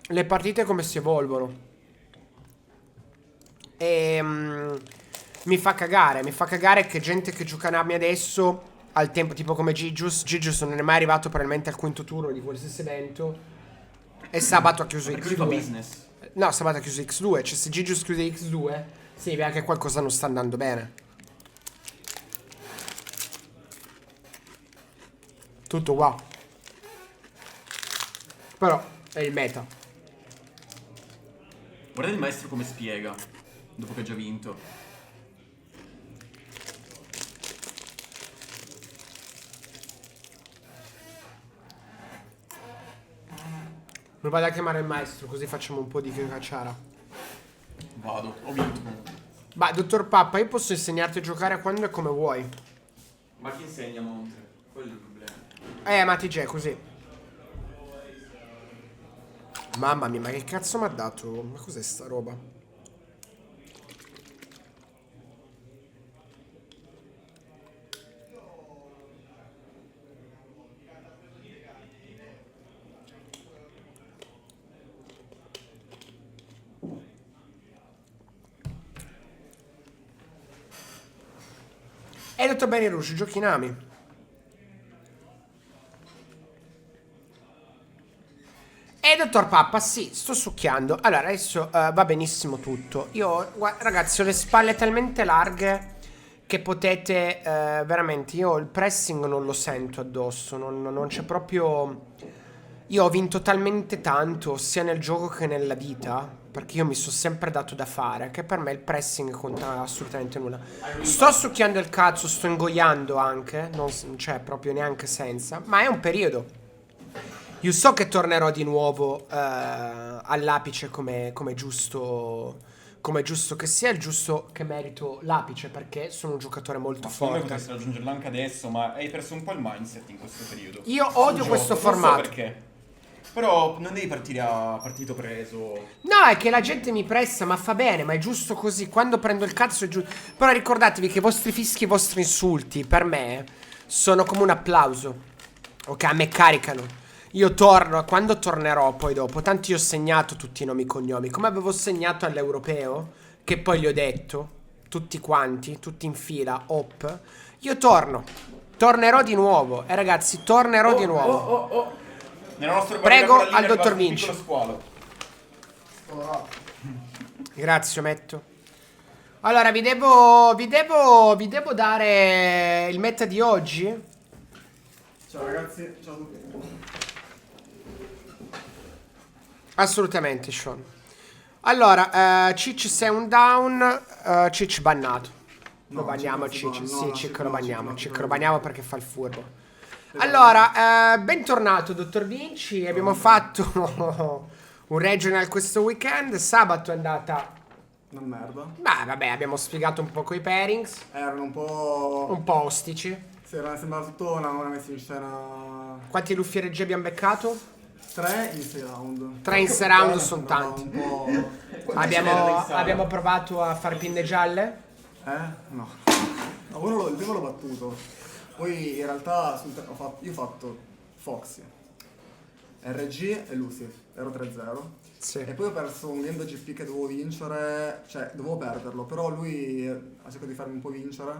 le partite come si evolvono. E mi fa cagare che gente che gioca Nami adesso al tempo, tipo come Gigius non è mai arrivato probabilmente al quinto turno di quel stesso evento. E sabato ha chiuso Perché lui fa X2. business. No, sabato ha chiuso X2. Cioè, se Gigius chiude X2 significa che qualcosa non sta andando bene. Tutto wow. Però è il meta. Guarda il maestro come spiega, dopo che ha già vinto. Non vado a chiamare il maestro, così facciamo un po' di cacciara. Vado, ho vinto comunque. Ma, dottor Pappa, io posso insegnarti a giocare quando e come vuoi. Ma chi insegna Monte? Quello è il problema. Ma TG è così. Mamma mia, ma che cazzo mi ha dato? Ma cos'è sta roba? Dottor Benny Rouge, giochi Nami. Dottor Pappa, sì, sto succhiando. Allora, adesso va benissimo tutto. Io, ragazzi, ho le spalle talmente larghe che potete veramente. Io il pressing non lo sento addosso. Non c'è proprio. Io ho vinto talmente tanto, sia nel gioco che nella vita. Perché io mi sono sempre dato da fare, che per me il pressing conta assolutamente nulla. Sto succhiando il cazzo, sto ingoiando anche. Non c'è proprio neanche senza. Ma è un periodo. Io so che tornerò di nuovo all'apice come giusto che sia, il giusto che merito l'apice, perché sono un giocatore molto Secondo me forte. potresti raggiungerlo anche adesso, ma hai perso un po' il mindset in questo periodo. Io odio questo formato. Non so perché. Però non devi partire a partito preso. No, è che la gente mi pressa, ma fa bene, ma è giusto così. Quando prendo il cazzo è giusto. Però ricordatevi che i vostri fischi e i vostri insulti, per me, sono come un applauso. Ok, a me caricano. Io torno, quando tornerò poi dopo, tanto io ho segnato tutti i nomi e cognomi, come avevo segnato all'europeo, che poi gli ho detto, tutti quanti, tutti in fila, op. Io tornerò di nuovo, ragazzi, tornerò di nuovo. Nella nostra Prego guardia al è dottor arrivato un Vinci. piccolo squalo. Grazie, Ometto. Allora, vi devo dare il meta di oggi? Ciao ragazzi, ciao a tutti. Assolutamente, Sean. Allora, Cicc sei un down, Cicc bannato. Lo No, banniamo Cicc non si Cicc, banna, sì, no, Cicc no, lo Cicc banniamo, non si Cicc lo banna. banniamo perché fa il furbo. Allora, bentornato dottor Vinci, abbiamo fatto un regional questo weekend, sabato è andata... Una merda. Beh, vabbè, abbiamo spiegato un po' coi pairings, Erano un po'. un po' ostici. Sì, sembrava tutto una messa in scena. Quanti luffi RG abbiamo beccato? 3 in 6 round. 3 in 6 round Bene, sono sembrava tanti. Un po'. Abbiamo provato a fare pinne gialle? No. No, il primo l'ho battuto. Poi in realtà io ho fatto Foxy, RG e Lucy. Ero 3-0. Sì. E poi ho perso un game da GP che dovevo vincere, cioè dovevo perderlo, però lui ha cercato di farmi un po' vincere,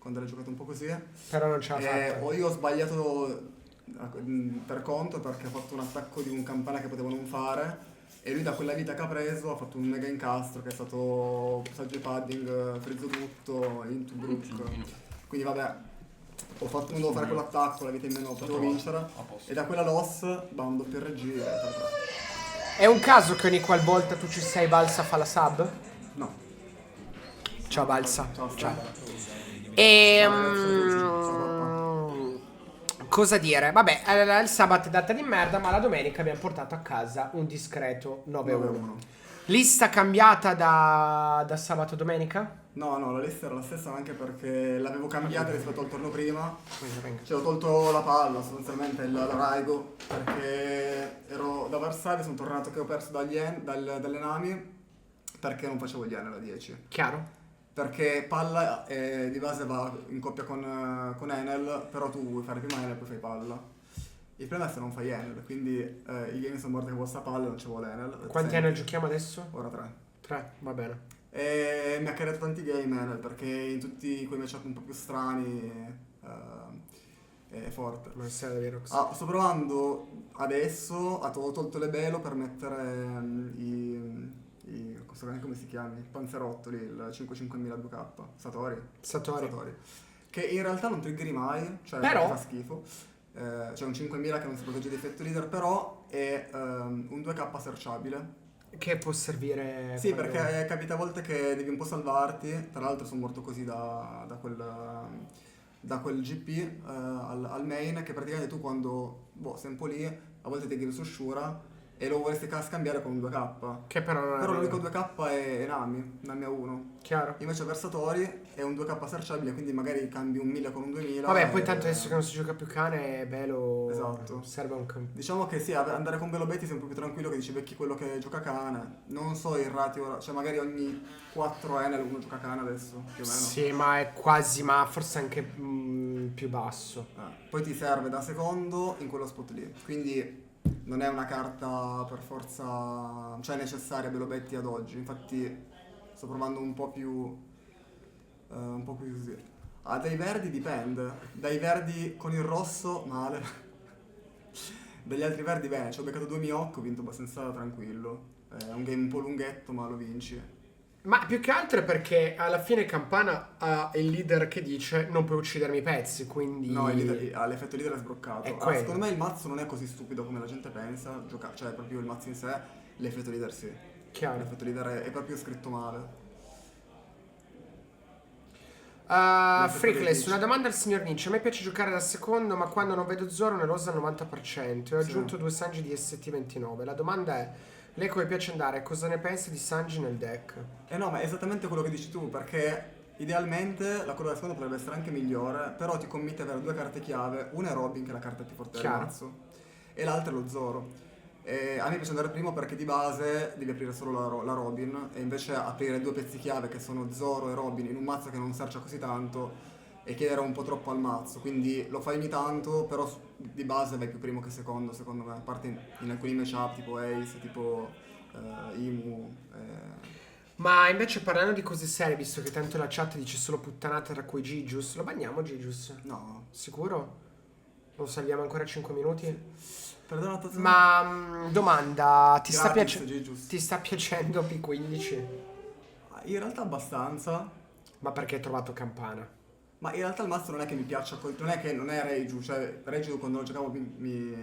quando l'ha giocato un po' così. Però non ce l'ha fatta. O io ho sbagliato per conto perché ho fatto un attacco di un campana che potevo non fare e lui da quella vita che ha preso ha fatto un mega incastro che è stato passaggio e padding, frizzo tutto, into brook. Quindi vabbè, non dovevo fare quell'attacco, la vita in meno potevo vincere e da quella loss, bam, doppio RG e 3-3. È un caso che ogni qualvolta tu ci sei Balsa fa la sub? No. Ciao Balsa. Ciao. Ciao. Cosa dire? Vabbè, il sabato è data di merda, ma la domenica abbiamo portato a casa un discreto 9-1. Lista cambiata da sabato a domenica? No, la lista era la stessa anche perché l'avevo cambiata rispetto al turno prima. Cioè ho tolto la palla, sostanzialmente la Raigo, perché ero da Varsavia, sono tornato che ho perso dalle Nami, perché non facevo gli Enel a 10. Chiaro? Perché palla di base va in coppia con Enel, però tu vuoi fare prima Enel e poi fai palla. Il problema è se non fai Enel, quindi i game sono morti che questa palla e non ci vuole Enel. Quanti Enel giochiamo adesso? Ora 3. 3, va bene. E mi ha creato tanti game Enel perché in tutti quei matchup un po' più strani è forte. Non sei davvero così. Sto provando adesso, ho tolto le Belo per mettere questo come si chiama? Il panzerottoli, il 55000 2K, Satori. Che in realtà non triggeri mai, cioè Però fa schifo. C'è un 5000 che non si protegge di effetto leader, però è un 2K searchabile. che può servire? Sì, quando- perché capita a volte che devi un po' salvarti, tra l'altro sono morto così da quel GP al main, che praticamente tu quando sei un po' lì, a volte ti giri su Shura e lo vorresti scambiare con un 2K. Che però non è Però vero. l'unico 2K è Nami a 1. Chiaro? Invece Versatori è un 2K searchabile, quindi magari cambi un 1000 con un 2000. Vabbè, poi e- tanto adesso che non si gioca più cane, Belo Esatto. serve un campo. Diciamo che sì, andare con Belo Betty sei un po' più tranquillo che dici becchi quello che gioca cane. Non so il ratio, cioè magari ogni 4 Enel uno gioca cane adesso, più o meno. Sì, ma è quasi, ma forse anche più basso. Poi ti serve da secondo in quello spot lì. Quindi non è una carta per forza, cioè necessaria Belo Betty ad oggi. Infatti sto provando un po' più così. Dai verdi dipende. Dai verdi con il rosso male. Dagli altri verdi bene. Ci ho beccato 2 Mihawk, ho vinto abbastanza tranquillo. È un game un po' lunghetto, ma lo vinci. Ma più che altro è perché alla fine Campana ha il leader che dice non puoi uccidermi i pezzi, quindi... No, l'effetto leader è sbroccato. È quello. Secondo me il mazzo non è così stupido come la gente pensa. Cioè, proprio il mazzo in sé, l'effetto leader sì. Chiaro. L'effetto leader è proprio scritto male. Freakless, una domanda al signor Vinci. A me piace giocare da secondo, ma quando non vedo Zoro ne losa al 90%. E ho Sì. aggiunto 2 Sanji di ST29. La domanda è, lei come piace andare? Cosa ne pensa di Sanji nel deck? No, ma è esattamente quello che dici tu, perché idealmente la coda da secondo potrebbe essere anche migliore, però ti commette avere 2 carte chiave. Una è Robin, che è la carta più forte del Chiaro. mazzo, e l'altra è lo Zoro. A me piace andare primo perché di base devi aprire solo la Robin, e invece aprire 2 pezzi chiave che sono Zoro e Robin in un mazzo che non sercia così tanto e chiedere un po' troppo al mazzo, quindi lo fai ogni tanto, però di base vai più primo che secondo me, a parte in alcuni matchup tipo Ace, tipo Imu. Ma invece parlando di cose serie, visto che tanto la chat dice solo puttanate tra cui Gigius, lo banniamo Gigius? No, Sicuro? Non salviamo ancora 5 minuti? perdona Tazzo. Ma domanda, ti sta Gratis, piacendo? Gigius. Ti sta piacendo P15? In realtà abbastanza. Ma perché hai trovato campana? Ma in realtà il mazzo non è che mi piaccia, non è Reiju, cioè Reiju quando lo giocavo mi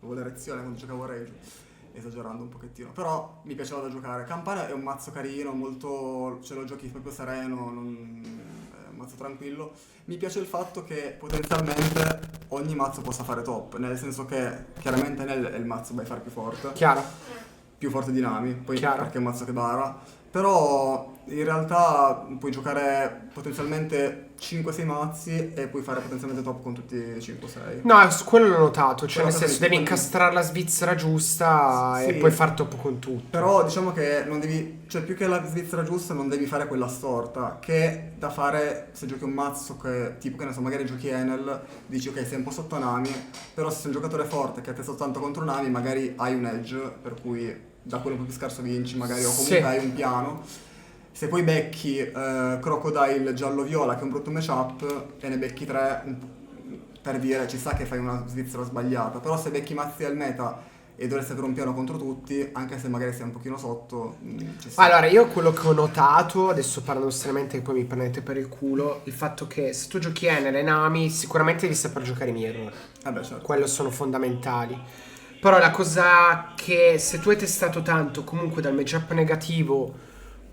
avevo l'erezione quando giocavo a Reiju, esagerando un pochettino, però mi piaceva da giocare. Campana è un mazzo carino, molto, ce lo giochi proprio sereno, è un mazzo tranquillo. Mi piace il fatto che potenzialmente ogni mazzo possa fare top, nel senso che chiaramente Enel è il mazzo by far più forte di Nami, poi Chiaro. perché è un mazzo che bara. Però in realtà puoi giocare potenzialmente 5-6 mazzi e puoi fare potenzialmente top con tutti 5-6. No, quello l'ho notato, cioè Quello nel senso che- devi incastrare la Svizzera giusta e Sì. poi far top con tutto. Però diciamo che non devi, cioè più che la Svizzera giusta non devi fare quella storta, che è da fare se giochi un mazzo che tipo che ne so, magari giochi Enel, dici ok sei un po' sotto Nami, però se sei un giocatore forte che ha testa 80 contro Nami magari hai un edge, per cui da quello un po' più scarso vinci magari, o comunque Sì. hai un piano. Se poi becchi Crocodile giallo-viola che è un brutto matchup e ne becchi 3, per dire ci sa che fai una Svizzera sbagliata, però se becchi mazzi al meta e dovresti avere un piano contro tutti, anche se magari sei un pochino sotto, ci sta. Allora, io quello che ho notato, adesso parlando seriamente che poi mi prendete per il culo, il fatto che se tu giochi Enel e Nami sicuramente devi saper giocare Mirror. Vabbè, certo. Quello sono fondamentali. Però la cosa che se tu hai testato tanto comunque dal matchup negativo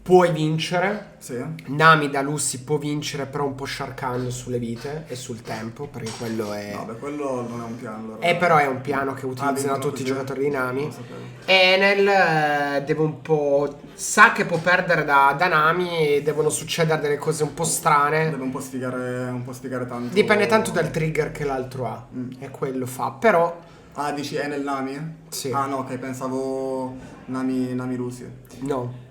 puoi vincere. Sì. Nami da Lucy può vincere però un po' sciarcando sulle vite e sul tempo, perché quello è... Vabbè, quello non è un piano. Allora. Però è un piano che utilizzano vengono tutti i così? giocatori di Nami. Non lo sapevo. Enel deve un po'... sa che può perdere da Nami e devono succedere delle cose un po' strane. Deve un po' sfigare tanto. Dipende tanto dal trigger che l'altro ha. E quello fa. Però... Ah, dici Enel Nami? Sì. Ah no, ok, pensavo Nami Lucy. no.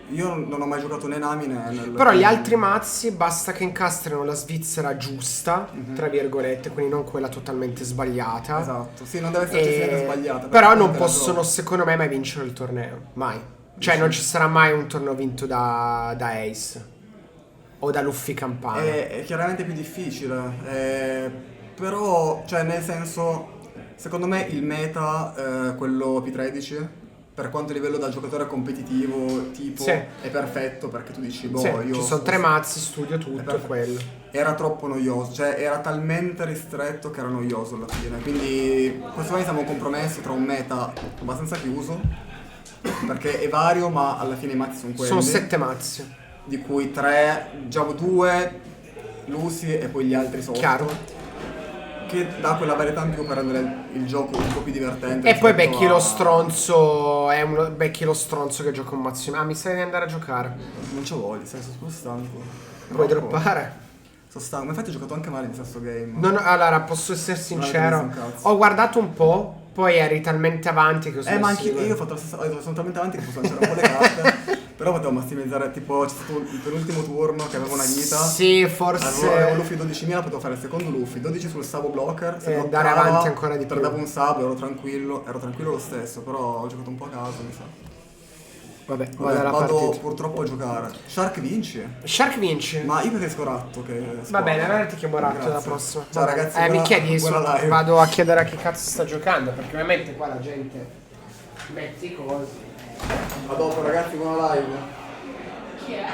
Io non ho mai giocato né Nami né Enel. Però gli altri mazzi basta che incastrino la Svizzera giusta, tra virgolette, quindi non quella totalmente sbagliata. Esatto, sì, non deve essere sempre sbagliata. Però perché non te la possono, giochi. secondo me, mai vincere il torneo. Mai. Cioè, non ci sarà mai un torneo vinto da Ace. O da Luffy Campana. È chiaramente più difficile. Però, cioè, nel senso, secondo me il meta, quello P13, per quanto livello da giocatore competitivo, tipo, Sì. è perfetto perché tu dici, boh, Sì, io... ci sono 3 mazzi, studio tutto, è perfetto. quello. Era troppo noioso, cioè era talmente ristretto che era noioso alla fine. Quindi questo qua siamo un compromesso tra un meta abbastanza chiuso, perché è vario, ma alla fine i mazzi sono quelli. Sono 7 mazzi. Di cui 3, diciamo 2, Lucy e poi gli altri sotto. Chiaro. Che dà quella varietà in più per rendere il gioco un po' più divertente. E poi rispetto becchi a- lo stronzo. Becchi lo stronzo che gioca un mazzo. Ah, mi sa di andare a giocare. Non c'ho voglia, sai, sono proprio stanco. Puoi Troppo. droppare? Sono stanco, ma infatti ho giocato anche male in questo game. Allora, posso essere sincero. Non avete visto un cazzo. Ho guardato un po', poi eri talmente avanti che ho smesso Ma anche di io ho fatto la stessa, sono talmente avanti che posso lanciare un po' le carte. Però potevo massimizzare, tipo c'è stato il penultimo turno che avevo una vita. Sì, forse. Avevo Luffy 12.000, potevo fare il secondo Luffy, 12 sul sabo blocker, se E bloccava, andare avanti ancora di più. perdavo un sabo, ero tranquillo lo stesso, però ho giocato un po' a caso, mi sa. Vabbè, Vabbè, vado alla vado partita. purtroppo a giocare. Shark vince? Shark vince. Ma io preferisco Ratto che Va squadra. bene, allora ti chiamo Ratto Grazie. la prossima. Ciao Vabbè. ragazzi, mi buona- chiedi buona live. vado a chiedere a chi cazzo sta giocando, perché ovviamente qua la gente metti cose. A dopo ragazzi, buona live. Chi è?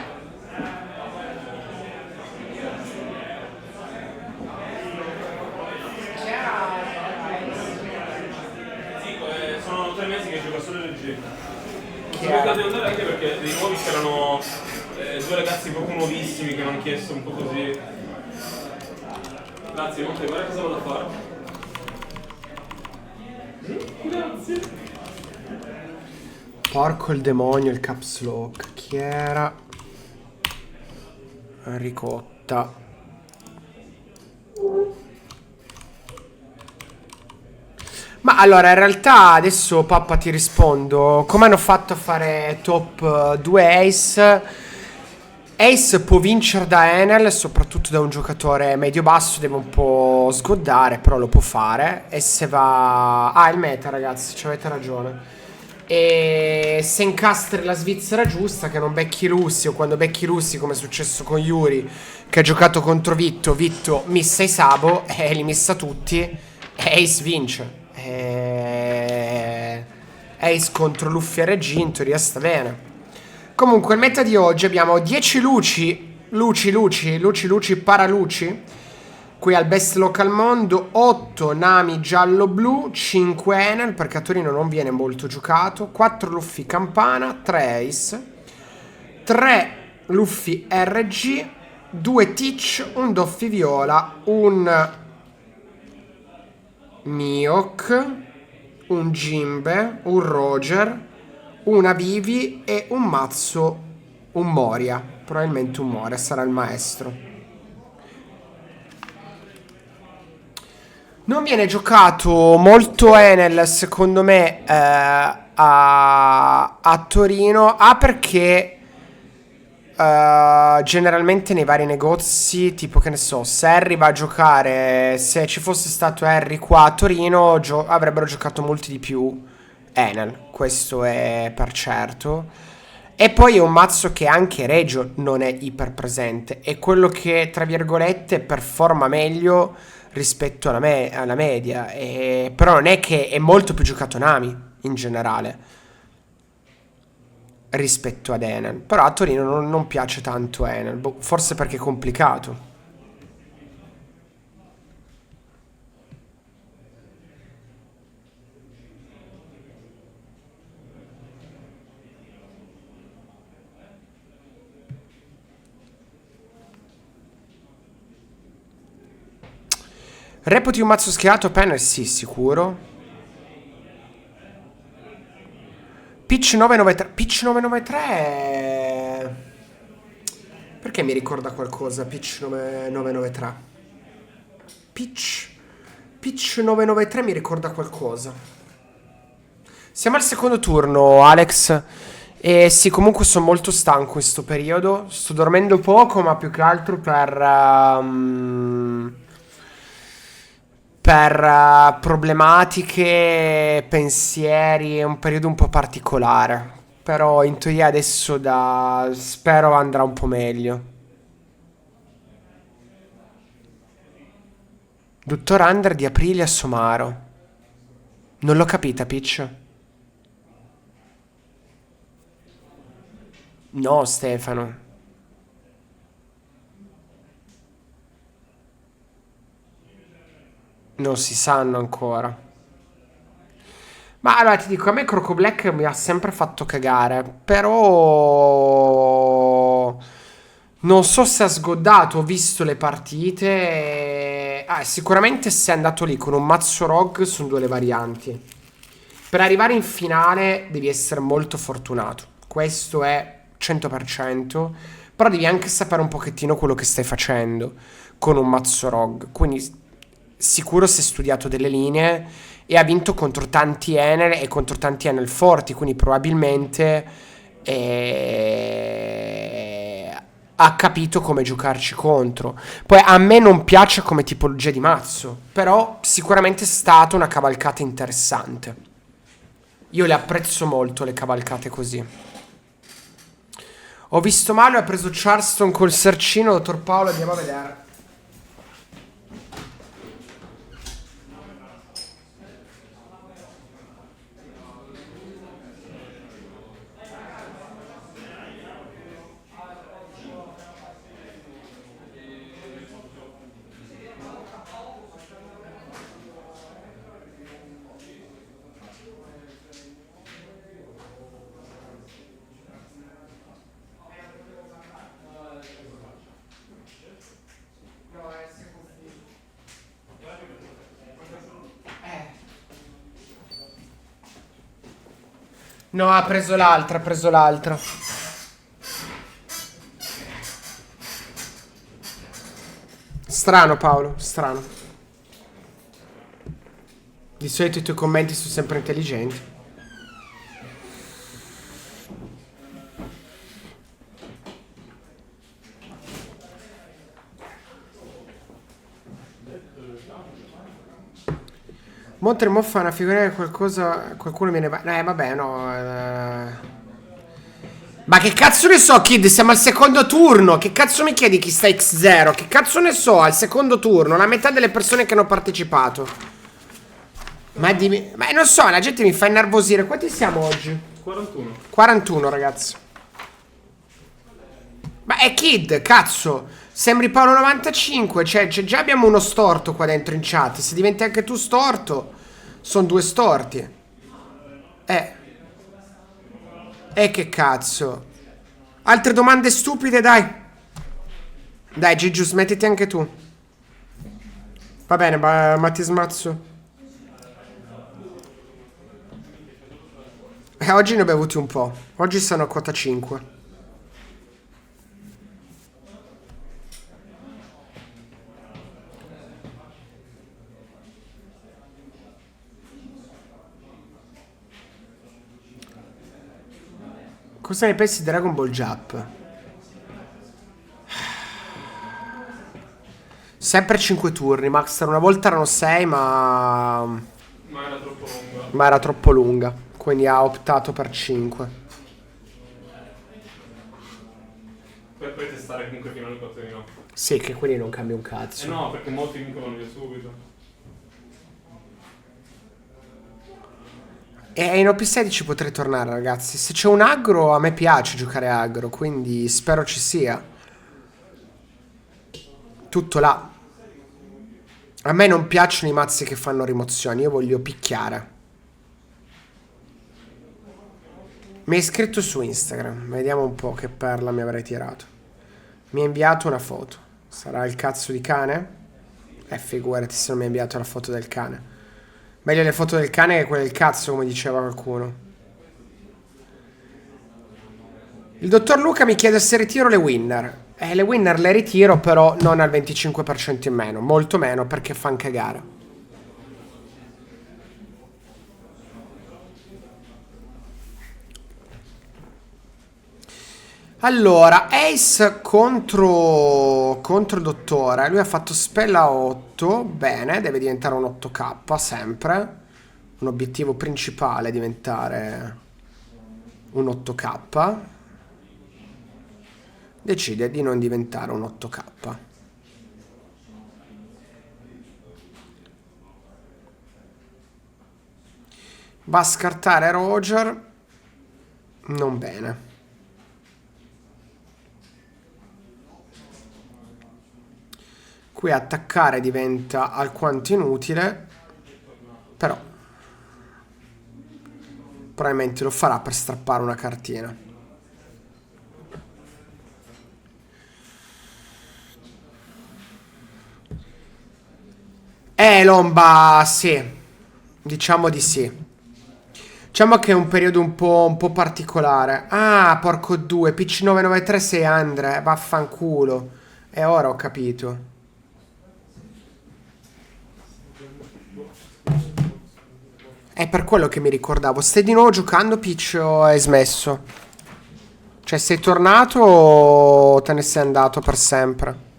Sono 3 mesi che gioca solo LG. Chi Sono è? andato ad andare anche perché dei nuovi c'erano 2 ragazzi proprio nuovissimi che mi hanno chiesto un po' così. Grazie, Monte, guarda cosa vado a fare. Grazie. Porco il demonio, il caps lock. Chi era? Ricotta. Ma allora, in realtà adesso Pappa ti rispondo. Come hanno fatto a fare top 2 Ace? Ace può vincere da Enel, soprattutto da un giocatore medio-basso, deve un po' sgoddare, però lo può fare. E se va... Ah, il meta, ragazzi, ci avete ragione. E se incastri la Svizzera giusta, che non becchi Lucy, o quando becchi Lucy, come è successo con Yuri, che ha giocato contro Vitto missa i Sabo, e li missa tutti, e Ace vince. Ace contro Luffy e Reggie in teoria sta bene. Comunque, il meta di oggi abbiamo 10 luci, paraluci. Qui al Best Local Mondo, 8 Nami giallo-blu, 5 Enel, perché a Torino non viene molto giocato, 4 Luffy Campana, 3 Ace, 3 Luffy RG, 2 Teach, un Doffy Viola, un Mihawk, un Jinbe, un Roger, una Vivi e un mazzo, un Moria. Probabilmente un Moria, sarà il maestro. Non viene giocato molto Enel, secondo me, a Torino. Perché generalmente nei vari negozi, tipo che ne so, se Harry va a giocare, se ci fosse stato Harry qua a Torino, avrebbero giocato molti di più Enel. Questo è per certo. E poi è un mazzo che anche Regio non è iper presente. È quello che, tra virgolette, performa meglio rispetto alla media. Però non è che è molto più giocato Nami in generale rispetto ad Enel. Però a Torino non piace tanto Enel, forse perché è complicato. Reputi un mazzo schierato Penner? Sì, sicuro. Pitch 993. Pitch 993 perché mi ricorda qualcosa Pitch 993? Pitch 993 mi ricorda qualcosa. Siamo al secondo turno, Alex. E sì, comunque sono molto stanco in questo periodo. Sto dormendo poco, ma più che altro per problematiche, pensieri, è un periodo un po' particolare. Però in teoria adesso spero andrà un po' meglio. Dottor Under di Aprilia Somaro. Non l'ho capita, Peach. No, Stefano. Non si sanno ancora. Ma allora ti dico, a me Croco Black mi ha sempre fatto cagare. Però non so se ha sgoddato. Ho visto le partite. Sicuramente se è andato lì con un mazzo Rogue sono due le varianti. Per arrivare in finale devi essere molto fortunato. Questo è 100%. Però devi anche sapere un pochettino quello che stai facendo con un mazzo Rogue. Quindi sicuro si è studiato delle linee e ha vinto contro tanti Enel e contro tanti Enel forti, quindi probabilmente ha capito come giocarci contro. Poi a me non piace come tipologia di mazzo, però sicuramente è stata una cavalcata interessante. Io le apprezzo molto le cavalcate così. Ho visto male, ha preso Charleston col Sercino, dottor Paolo, andiamo a vedere. No, ha preso l'altra, Strano, Paolo, strano. Di solito i tuoi commenti sono sempre intelligenti. Montremo fa una figura che qualcuno viene... vabbè, no. Ma che cazzo ne so, Kid? Siamo al secondo turno. Che cazzo mi chiedi chi sta X0? Che cazzo ne so, al secondo turno. La metà delle persone che hanno partecipato. Ma non so, la gente mi fa innervosire. Quanti siamo oggi? 41. 41, ragazzi. Ma è Kid, cazzo. Sembri Paolo 95. Cioè, già abbiamo uno storto qua dentro in chat. Se diventi anche tu storto, sono due storti. Che cazzo. Altre domande stupide, dai. Dai, Gigi, smettiti anche tu. Va bene, ma ti smazzo. Oggi ne ho bevuti un po'. Oggi sono a quota 5. Cosa ne pensi di Dragon Ball Jump? Sempre 5 turni, Max. Una volta erano 6, ma Ma era troppo lunga. era troppo lunga. Quindi ha optato per 5. Per poi testare comunque fino alle 4 di notte. Sì, che quindi non cambia un cazzo. No, perché molti vincono via subito. E in OP16 potrei tornare, ragazzi. Se c'è un aggro, a me piace giocare aggro, quindi spero ci sia. Tutto là. A me non piacciono i mazzi che fanno rimozioni, io voglio picchiare. Mi hai scritto su Instagram, vediamo un po' che perla mi avrei tirato. Mi ha inviato una foto. Sarà il cazzo di cane? Figurati se non mi ha inviato la foto del cane. Meglio le foto del cane che quelle del cazzo, come diceva qualcuno. Il dottor Luca mi chiede se ritiro le winner. Le winner le ritiro, però non al 25% in meno. Molto meno, perché fan cagare. Allora, Ace contro Dottore. Lui ha fatto spella 8. Bene, deve diventare un 8k sempre. Un obiettivo principale è diventare un 8k. Decide di non diventare un 8k. Va a scartare Roger. Non bene. Qui attaccare diventa alquanto inutile, però probabilmente lo farà per strappare una cartina. Lomba, sì. Diciamo di sì. Diciamo che è un periodo un po' particolare. Ah, porco due, PC993 sei Andre, vaffanculo. E ora ho capito. È per quello che mi ricordavo. Stai di nuovo giocando, Peach, o hai smesso? Cioè, sei tornato o te ne sei andato per sempre?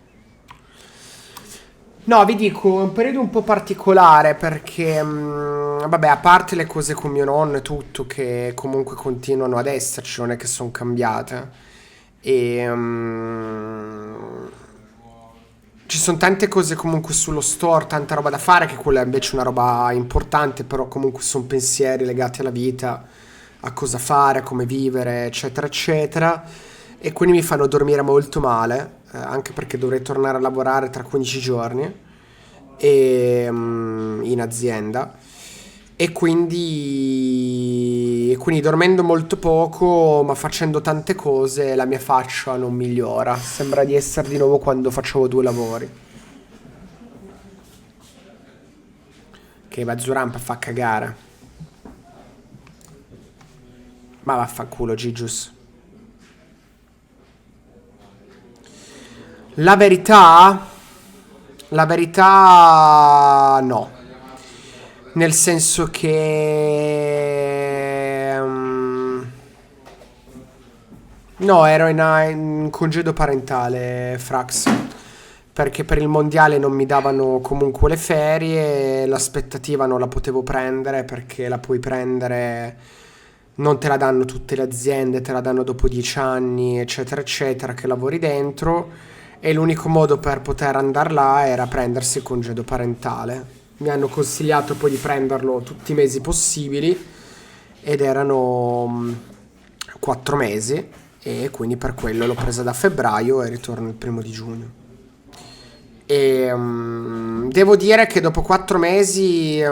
No, vi dico, è un periodo un po' particolare perché, vabbè, a parte le cose con mio nonno e tutto, che comunque continuano ad esserci, non è che sono cambiate. E ci sono tante cose comunque sullo store, tanta roba da fare, che quella è invece una roba importante, però comunque sono pensieri legati alla vita, a cosa fare, a come vivere, eccetera, eccetera. E quindi mi fanno dormire molto male, anche perché dovrei tornare a lavorare tra 15 giorni in azienda. E quindi dormendo molto poco, ma facendo tante cose, la mia faccia non migliora. Sembra di essere di nuovo quando facevo 2 lavori. Che Mazzurampa fa cagare. Ma vaffanculo, Gigius. La verità no. Nel senso che no, ero in congedo parentale, Frax, perché per il mondiale non mi davano comunque le ferie, l'aspettativa non la potevo prendere perché la puoi prendere, non te la danno tutte le aziende, te la danno dopo 10 anni, eccetera, eccetera, che lavori dentro, e l'unico modo per poter andare là era prendersi il congedo parentale. Mi hanno consigliato poi di prenderlo tutti i mesi possibili ed erano 4 mesi, e quindi per quello l'ho presa da febbraio e ritorno il 1° giugno. E devo dire che dopo 4 mesi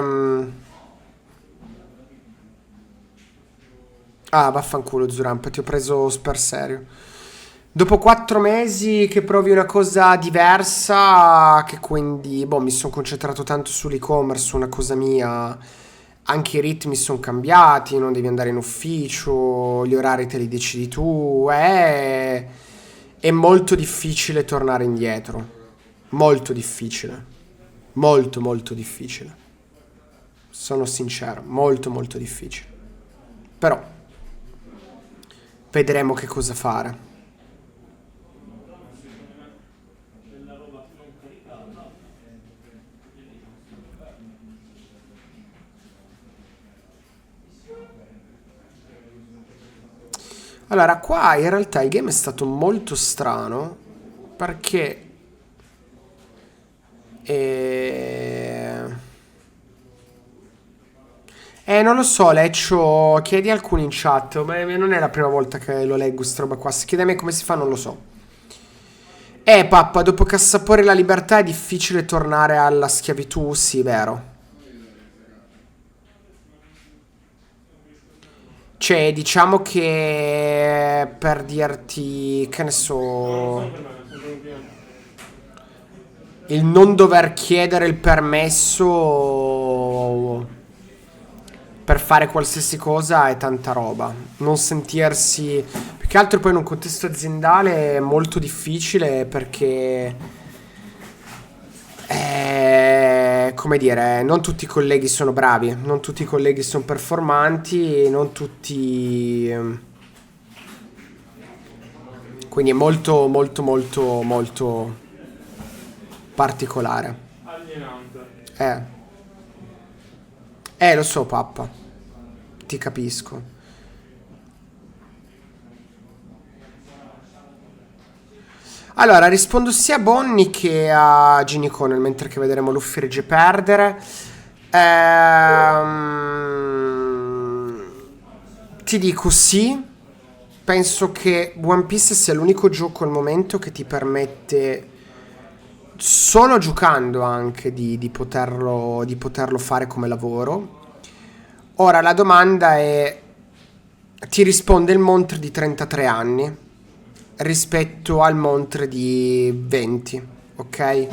vaffanculo Zuramp, ti ho preso per serio. Dopo 4 mesi che provi una cosa diversa, che quindi mi sono concentrato tanto sull'e-commerce, una cosa mia, anche i ritmi sono cambiati, non devi andare in ufficio, gli orari te li decidi tu, è molto difficile tornare indietro. Molto difficile. Molto molto difficile. Sono sincero, molto molto difficile. Però vedremo che cosa fare. Allora, qua in realtà il game è stato molto strano perché non lo so, Leccio, chiedi a alcuni in chat, ma non è la prima volta che lo leggo sta roba qua, se chiede a me come si fa non lo so. Pappa, dopo che assapori la libertà è difficile tornare alla schiavitù, sì, vero. Cioè, diciamo che per dirti, che ne so, il non dover chiedere il permesso per fare qualsiasi cosa è tanta roba. Non sentirsi, più che altro poi in un contesto aziendale è molto difficile perché come dire, non tutti i colleghi sono bravi, non tutti i colleghi sono performanti, non tutti, quindi è molto molto molto molto particolare. Alienante. Lo so, pappa, ti capisco. Allora, rispondo sia a Bonnie che a Ginny Connell mentre che vedremo Luffy regge perdere. Ti dico sì. Penso che One Piece sia l'unico gioco al momento che ti permette, solo giocando anche, di poterlo fare come lavoro. Ora la domanda è: ti risponde il Montre di 33 anni rispetto al Montre di 20, ok?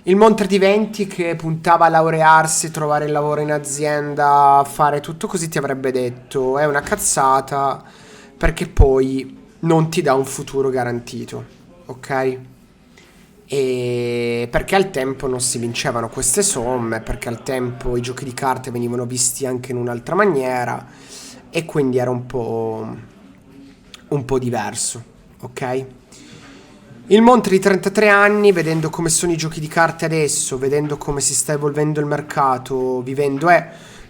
Il Montre di 20 che puntava a laurearsi, trovare il lavoro in azienda, fare tutto così, ti avrebbe detto è una cazzata perché poi non ti dà un futuro garantito, ok? E perché al tempo non si vincevano queste somme, perché al tempo i giochi di carte venivano visti anche in un'altra maniera e quindi era un po' diverso, ok? Il Monte di 33 anni, vedendo come sono i giochi di carte adesso, vedendo come si sta evolvendo il mercato, vivendo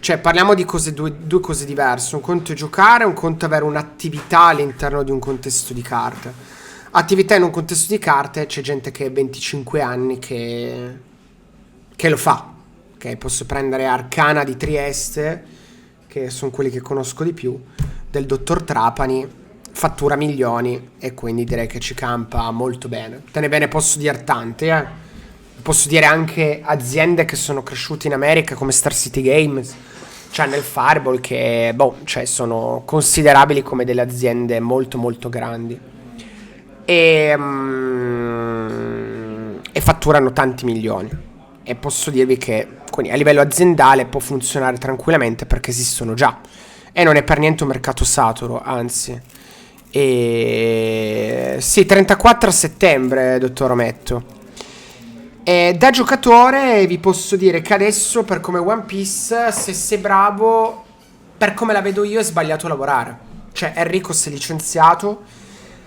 cioè parliamo di due cose diverse. Un conto è giocare, un conto è avere un'attività all'interno di un contesto di carte. Attività in un contesto di carte, c'è gente che ha 25 anni che lo fa, ok? Posso prendere Arcana di Trieste, che sono quelli che conosco di più, del dottor Trapani, fattura milioni e quindi direi che ci campa molto bene. Te ne posso dire tante, Posso dire anche aziende che sono cresciute in America come Star City Games, Channel Fireball, che cioè sono considerabili come delle aziende molto molto grandi e fatturano tanti milioni. E posso dirvi che quindi a livello aziendale può funzionare tranquillamente perché esistono già e non è per niente un mercato saturo, anzi. Sì, 34 a settembre, dottor Ometto. Da giocatore vi posso dire che adesso, per come One Piece, se sei bravo, per come la vedo io, è sbagliato lavorare. Cioè Enrico si è licenziato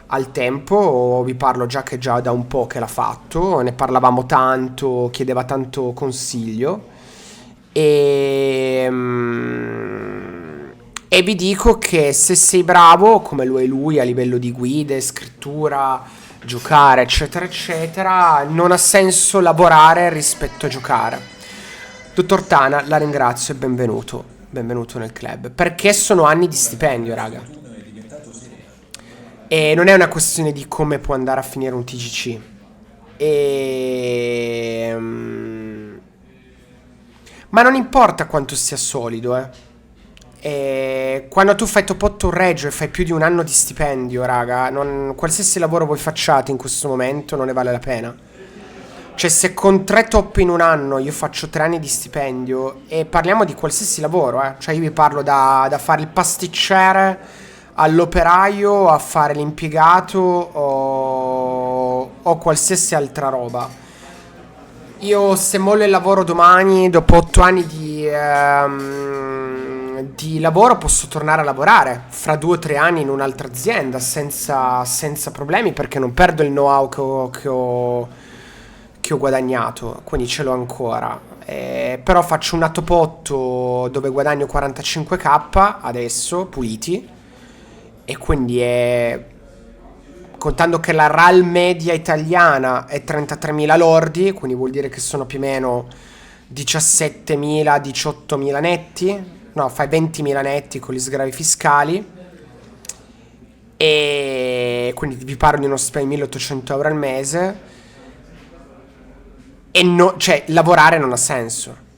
al tempo, vi parlo già da un po' che l'ha fatto, ne parlavamo tanto, chiedeva tanto consiglio e vi dico che se sei bravo come lo è lui a livello di guide, scrittura, giocare eccetera eccetera, non ha senso lavorare rispetto a giocare. Dottor Tana, la ringrazio e benvenuto nel club, perché sono anni di stipendio, raga. E non è una questione di come può andare a finire un TGC. Ma non importa quanto sia solido, E quando tu fai top 8 un reggio e fai più di un anno di stipendio, raga, qualsiasi lavoro voi facciate in questo momento non ne vale la pena. Cioè, se con 3 top in un anno io faccio 3 anni di stipendio, e parliamo di qualsiasi lavoro, cioè io vi parlo da fare il pasticcere all'operaio a fare l'impiegato o qualsiasi altra roba. Io se mollo il lavoro domani, dopo 8 anni di lavoro, posso tornare a lavorare fra 2 o 3 anni in un'altra azienda senza problemi, perché non perdo il know-how che ho guadagnato, quindi ce l'ho ancora. Però faccio una top 8 dove guadagno 45k adesso, puliti, e quindi contando che la RAL media italiana è 33.000 lordi, quindi vuol dire che sono più o meno 17.000, 18.000 netti, no, fai 20.000 netti con gli sgravi fiscali, e quindi vi parlo di uno stipendio di 1.800 euro al mese, e cioè lavorare non ha senso.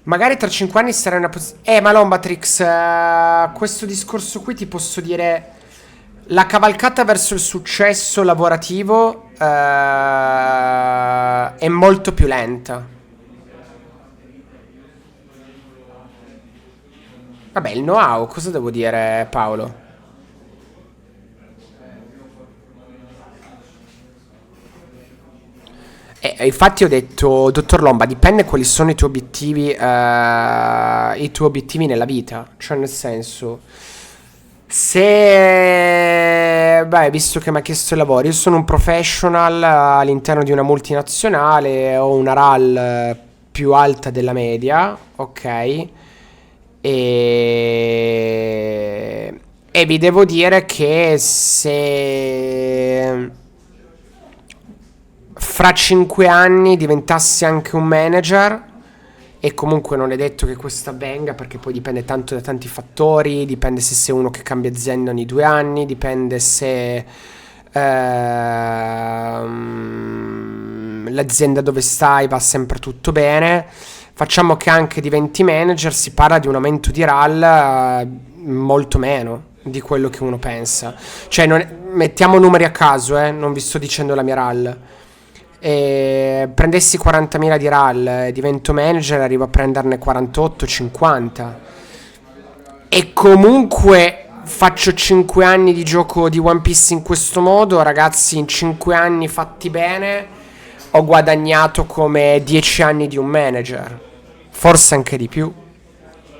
Magari tra 5 anni sarà una ma Lombatrix, questo discorso qui ti posso dire, la cavalcata verso il successo lavorativo è molto più lenta. Vabbè, il know-how, cosa devo dire, Paolo? Infatti ho detto, dottor Lomba, dipende quali sono i tuoi obiettivi nella vita. Cioè, nel senso, se, beh, visto che mi ha chiesto il lavoro, io sono un professional all'interno di una multinazionale, ho una RAL più alta della media, ok? E vi devo dire che se fra 5 anni diventassi anche un manager, e comunque non è detto che questo avvenga, perché poi dipende tanto da tanti fattori, dipende se sei uno che cambia azienda ogni 2 anni, dipende se l'azienda dove stai va sempre tutto bene. Facciamo che anche diventi manager, si parla di un aumento di RAL molto meno di quello che uno pensa. Cioè, mettiamo numeri a caso, non vi sto dicendo la mia RAL. Prendessi 40.000 di RAL, divento manager, arrivo a prenderne 48-50. E comunque faccio 5 anni di gioco di One Piece in questo modo, ragazzi, in 5 anni fatti bene ho guadagnato come 10 anni di un manager. Forse anche di più.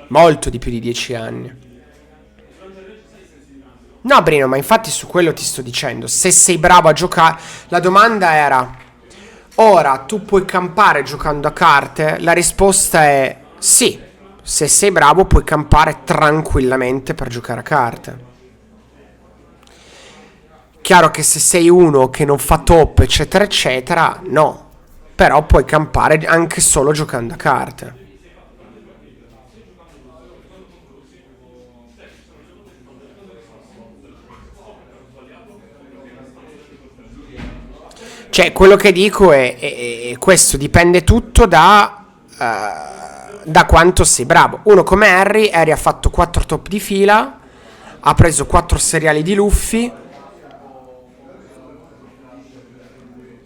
Molto di più di 10 anni. No, Brino, ma infatti su quello ti sto dicendo. Se sei bravo a giocare. La domanda era: ora tu puoi campare giocando a carte? La risposta è sì. Se sei bravo puoi campare tranquillamente per giocare a carte. Chiaro che se sei uno che non fa top, eccetera, eccetera, no. Però puoi campare anche solo giocando a carte. Cioè, quello che dico è questo, dipende tutto da quanto sei bravo. Uno come Harry ha fatto 4 top di fila, ha preso 4 seriali di Luffy,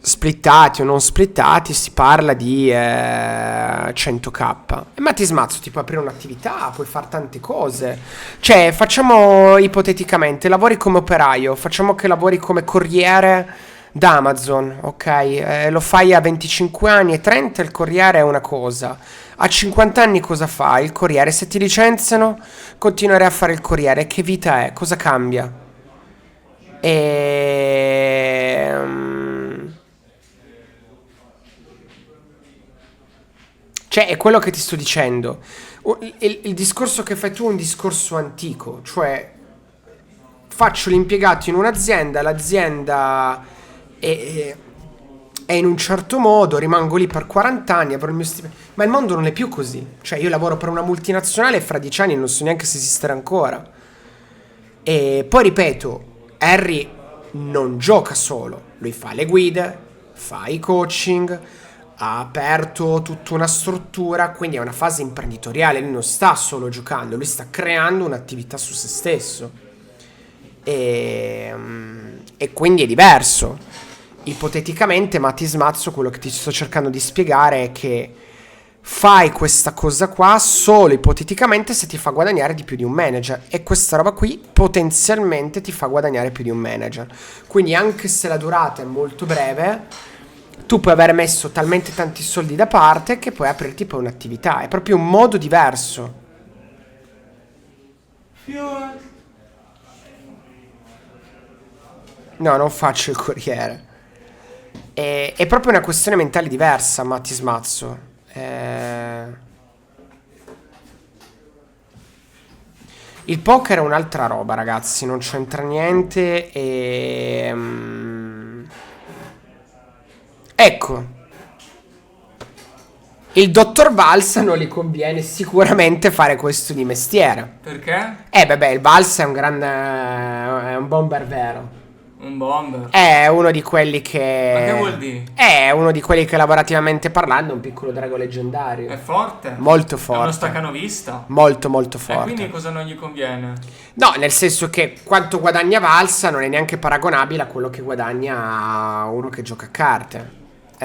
splittati o non splittati, si parla di 100k. Ma ti smazzo, ti puoi aprire un'attività, puoi fare tante cose. Cioè, facciamo ipoteticamente, lavori come operaio, facciamo che lavori come corriere da Amazon, ok? Lo fai a 25 anni e 30, il corriere è una cosa. A 50 anni cosa fai? Il corriere, se ti licenziano, continuerai a fare il corriere. Che vita è? Cosa cambia? Cioè, è quello che ti sto dicendo. Il discorso che fai tu è un discorso antico. Cioè, faccio l'impiegato in un'azienda, l'azienda e in un certo modo rimango lì per 40 anni, avrò il mio stipendio. Ma il mondo non è più così. Cioè, io lavoro per una multinazionale e fra 10 anni non so neanche se esisterà ancora. E poi ripeto, Harry non gioca solo, lui fa le guide, fa i coaching, ha aperto tutta una struttura, quindi è una fase imprenditoriale, lui non sta solo giocando, lui sta creando un'attività su se stesso. E quindi è diverso. Ipoteticamente, Matti Smazzo, quello che ti sto cercando di spiegare è che fai questa cosa qua solo ipoteticamente se ti fa guadagnare di più di un manager, e questa roba qui potenzialmente ti fa guadagnare più di un manager. Quindi anche se la durata è molto breve, tu puoi aver messo talmente tanti soldi da parte che puoi aprirti poi un'attività. È proprio un modo diverso. No, non faccio il corriere. È proprio una questione mentale diversa, Matti Smazzo. Il poker è un'altra roba, ragazzi, non c'entra niente. Ecco, il dottor Balsa non gli conviene sicuramente fare questo di mestiere. Perché? Vabbè, il Balsa è un grande, è un bomber vero. Un bomber. È uno di quelli che... Ma che vuol dire? È uno di quelli che, lavorativamente parlando, è un piccolo drago leggendario. È forte? Molto È uno forte. staccanovista? Molto molto E forte. quindi cosa non gli conviene? No, nel senso che quanto guadagna Valsa non è neanche paragonabile a quello che guadagna uno che gioca a carte.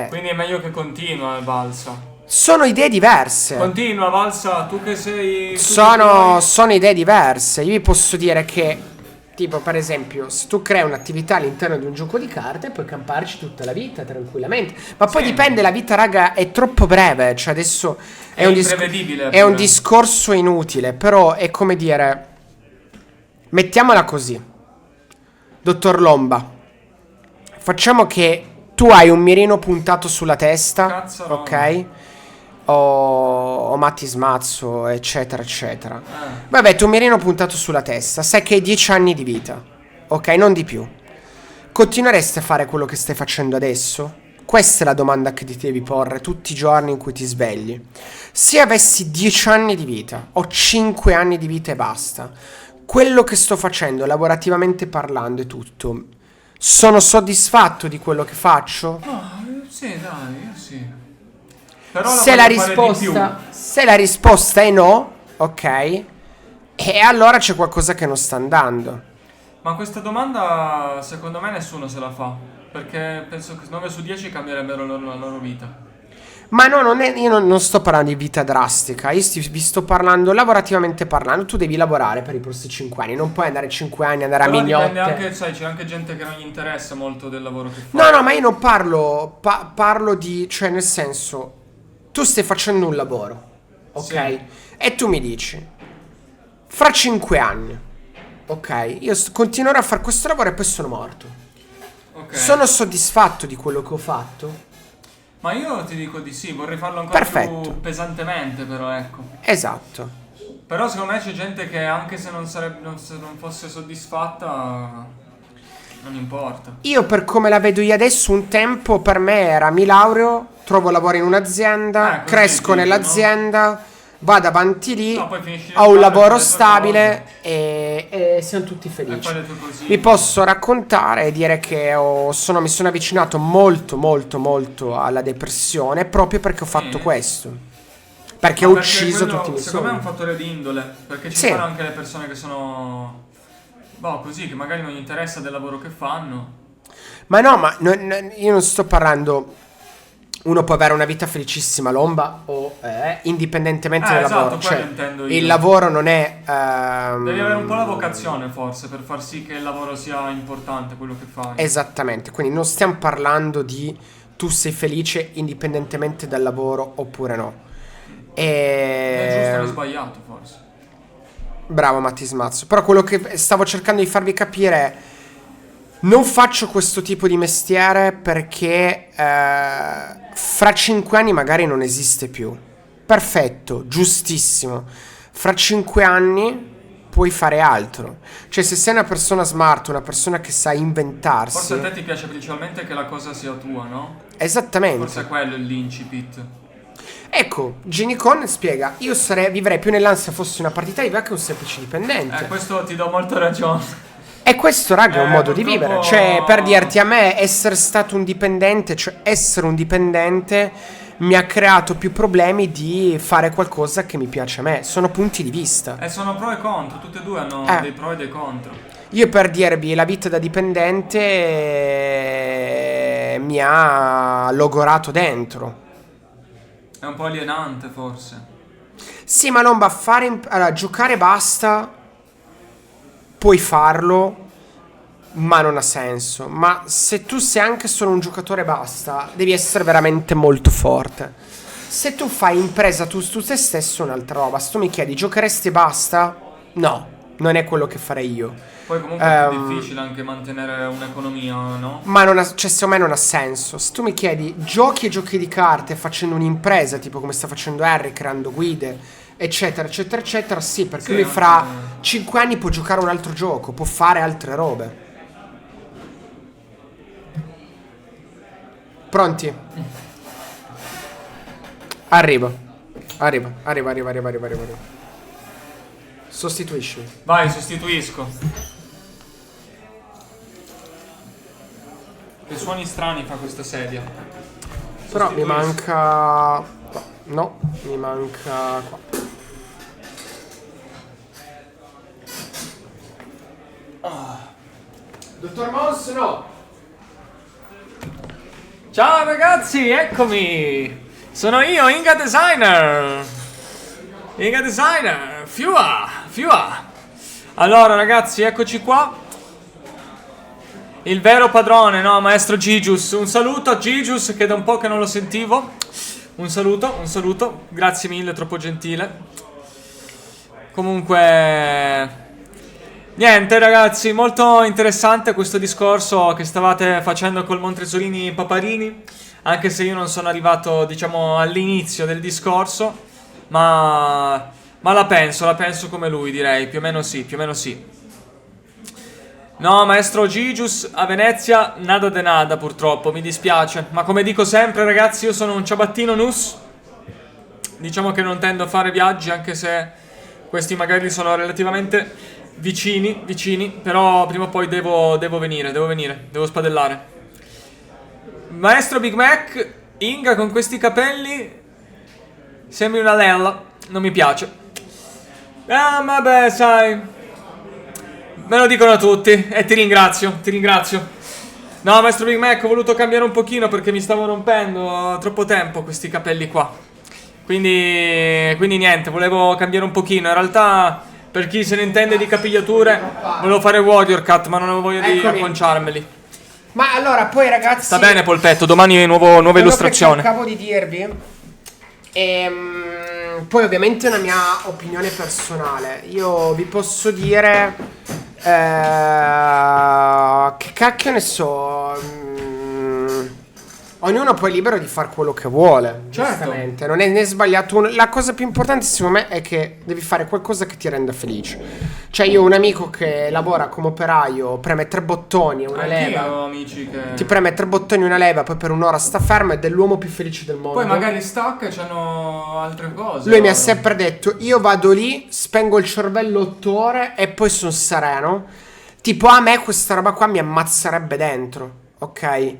Quindi è meglio che continua Valsa. Sono idee diverse. Continua Valsa, tu che sei... Sono idee diverse. Io vi posso dire che, tipo, per esempio, se tu crei un'attività all'interno di un gioco di carte, puoi camparci tutta la vita tranquillamente. Ma poi Sì. dipende, la vita, raga, è troppo breve. Cioè, adesso È imprevedibile. è un discorso inutile. Però è come dire, mettiamola così, dottor Lomba, facciamo che tu hai un mirino puntato sulla testa, Cazzo no. ok? O Matti Smazzo, eccetera eccetera. Vabbè, tu mirino puntato sulla testa, sai che hai 10 anni di vita, ok? Non di più. Continueresti a fare quello che stai facendo adesso? Questa è la domanda che ti devi porre tutti i giorni in cui ti svegli. Se avessi 10 anni di vita o 5 anni di vita e basta, quello che sto facendo lavorativamente parlando e tutto, sono soddisfatto di quello che faccio? Sì, dai, sì. Però Se la risposta è no, ok, e allora c'è qualcosa che non sta andando. Ma questa domanda secondo me nessuno se la fa. Perché penso che 9 su 10 cambierebbero la loro vita. Ma no, io non sto parlando di vita drastica. Vi sto parlando lavorativamente parlando. Tu devi lavorare per i prossimi 5 anni. Non puoi andare 5 anni, andare a Però mignotte. dipende anche, sai, c'è anche gente che non gli interessa molto del lavoro che fa. No, ma io non parlo. Parlo di. Cioè, nel senso, tu stai facendo un lavoro, ok? Sì. E tu mi dici, fra 5 anni, ok? Io continuerò a fare questo lavoro e poi sono morto. Ok. Sono soddisfatto di quello che ho fatto? Ma io ti dico di sì, vorrei farlo ancora Perfetto. più pesantemente, però ecco. Esatto. Però secondo me c'è gente che anche se non fosse soddisfatta, non importa. Io, per come la vedo io adesso, un tempo per me era: mi laureo, trovo lavoro in un'azienda, così cresco dici, nell'azienda, vado avanti lì, No, poi finisci ho un le lavoro tue stabile e siamo tutti E felici. fai le tue cosine. Vi posso raccontare e dire che mi sono avvicinato molto alla depressione proprio perché ho fatto questo. Perché ho Ma ucciso quello, tutti i miei secondo me è sogni. un fattore di indole. Perché ci Sì. sono anche le persone che sono... boh, così, che magari non gli interessa del lavoro che fanno. Ma no, io non sto parlando. Uno può avere una vita felicissima, Lomba, o indipendentemente dal esatto, lavoro. quello Cioè, intendo io. il lavoro non è. Devi avere un po' la vocazione forse per far sì che il lavoro sia importante, quello che fai. Esattamente, quindi non stiamo parlando di tu sei felice indipendentemente dal lavoro oppure no. È giusto o sbagliato forse. Bravo Matti Smazzo. Però quello che stavo cercando di farvi capire è: non faccio questo tipo di mestiere perché fra 5 anni magari non esiste più. Perfetto, giustissimo. Fra 5 anni puoi fare altro. Cioè, se sei una persona smart, una persona che sa inventarsi. Forse a te ti piace principalmente che la cosa sia tua, no? Esattamente. Forse è quello l'incipit. Ecco, Ginny Con spiega: io vivrei più nell'ansia fossi una partita IVA che un semplice dipendente. Questo ti do molta ragione. E questo, raga, è un modo di purtroppo- vivere. Cioè, per dirti, a me essere stato un dipendente, cioè essere un dipendente, mi ha creato più problemi di fare qualcosa che mi piace a me. Sono punti di vista. Sono pro e contro, tutte e due hanno dei pro e dei contro. Io, per dirvi, la vita da dipendente mi ha logorato dentro. È un po' alienante forse. Sì, ma non va a fare. Allora, giocare basta. Puoi farlo. Ma non ha senso. Ma se tu sei anche solo un giocatore basta, devi essere veramente molto forte. Se tu fai impresa tu su te stesso, è un'altra roba. Se tu mi chiedi, giocheresti e basta? No, non è quello che farei io. Poi comunque è più difficile anche mantenere un'economia, no? Ma non ha, cioè, secondo me non ha senso. Se tu mi chiedi, giochi e giochi di carte facendo un'impresa, tipo come sta facendo Harry, creando guide, eccetera, eccetera, eccetera, sì, perché Sì, lui anche- fra 5 anni può giocare un altro gioco, può fare altre robe. Pronti? Arriva. Sostituisci. Vai, sostituisco. Che suoni strani fa questa sedia. Però mi Sostituisco. manca. No, mi manca qua. Dottor Mons, no. Ciao ragazzi, eccomi! Sono io, Inga Designer! Inga Designer! Fiua! Allora ragazzi, eccoci qua. Il vero padrone, no? Maestro Gigius. Un saluto a Gigius che da un po' che non lo sentivo. Un saluto. Grazie mille, troppo gentile. Comunque... Niente ragazzi, molto interessante questo discorso che stavate facendo col Montresolini Paparini, anche se io non sono arrivato, diciamo, all'inizio del discorso, ma la penso come lui, direi, più o meno sì. No, maestro Gigius, a Venezia nada de nada purtroppo, mi dispiace, ma come dico sempre ragazzi, io sono un ciabattino nus, diciamo che non tendo a fare viaggi, anche se questi magari sono relativamente... Vicini, però prima o poi devo venire, devo spadellare. Maestro Big Mac, Inga con questi capelli sembri una lella, non mi piace. Ah, vabbè, sai. Me lo dicono tutti e ti ringrazio. No, maestro Big Mac, ho voluto cambiare un pochino perché mi stavo rompendo troppo tempo questi capelli qua. Quindi niente, volevo cambiare un pochino, in realtà... Per chi se ne intende di capigliature, volevo fare Warrior Cut, ma non avevo voglia di Eccomi. acconciarmeli. Ma allora, poi ragazzi... Sta bene Polpetto, domani nuova quello illustrazione. che cercavo di dirvi. Poi ovviamente è una mia opinione personale. Io vi posso dire... che cacchio ne so... Ognuno poi è libero di fare quello che vuole, giustamente. Non è né sbagliato. La cosa più importante secondo me è che devi fare qualcosa che ti renda felice. Cioè io ho un amico che lavora come operaio, preme 3 bottoni e una leva. Anch'io ho amici che... Ti preme 3 bottoni e una leva, poi per un'ora sta fermo ed è l'uomo più felice del mondo. Poi magari stacca e c'hanno altre cose. Lui mi ha loro. sempre detto: io vado lì, spengo il cervello 8 ore e poi sono sereno. Tipo a me questa roba qua mi ammazzerebbe dentro, ok?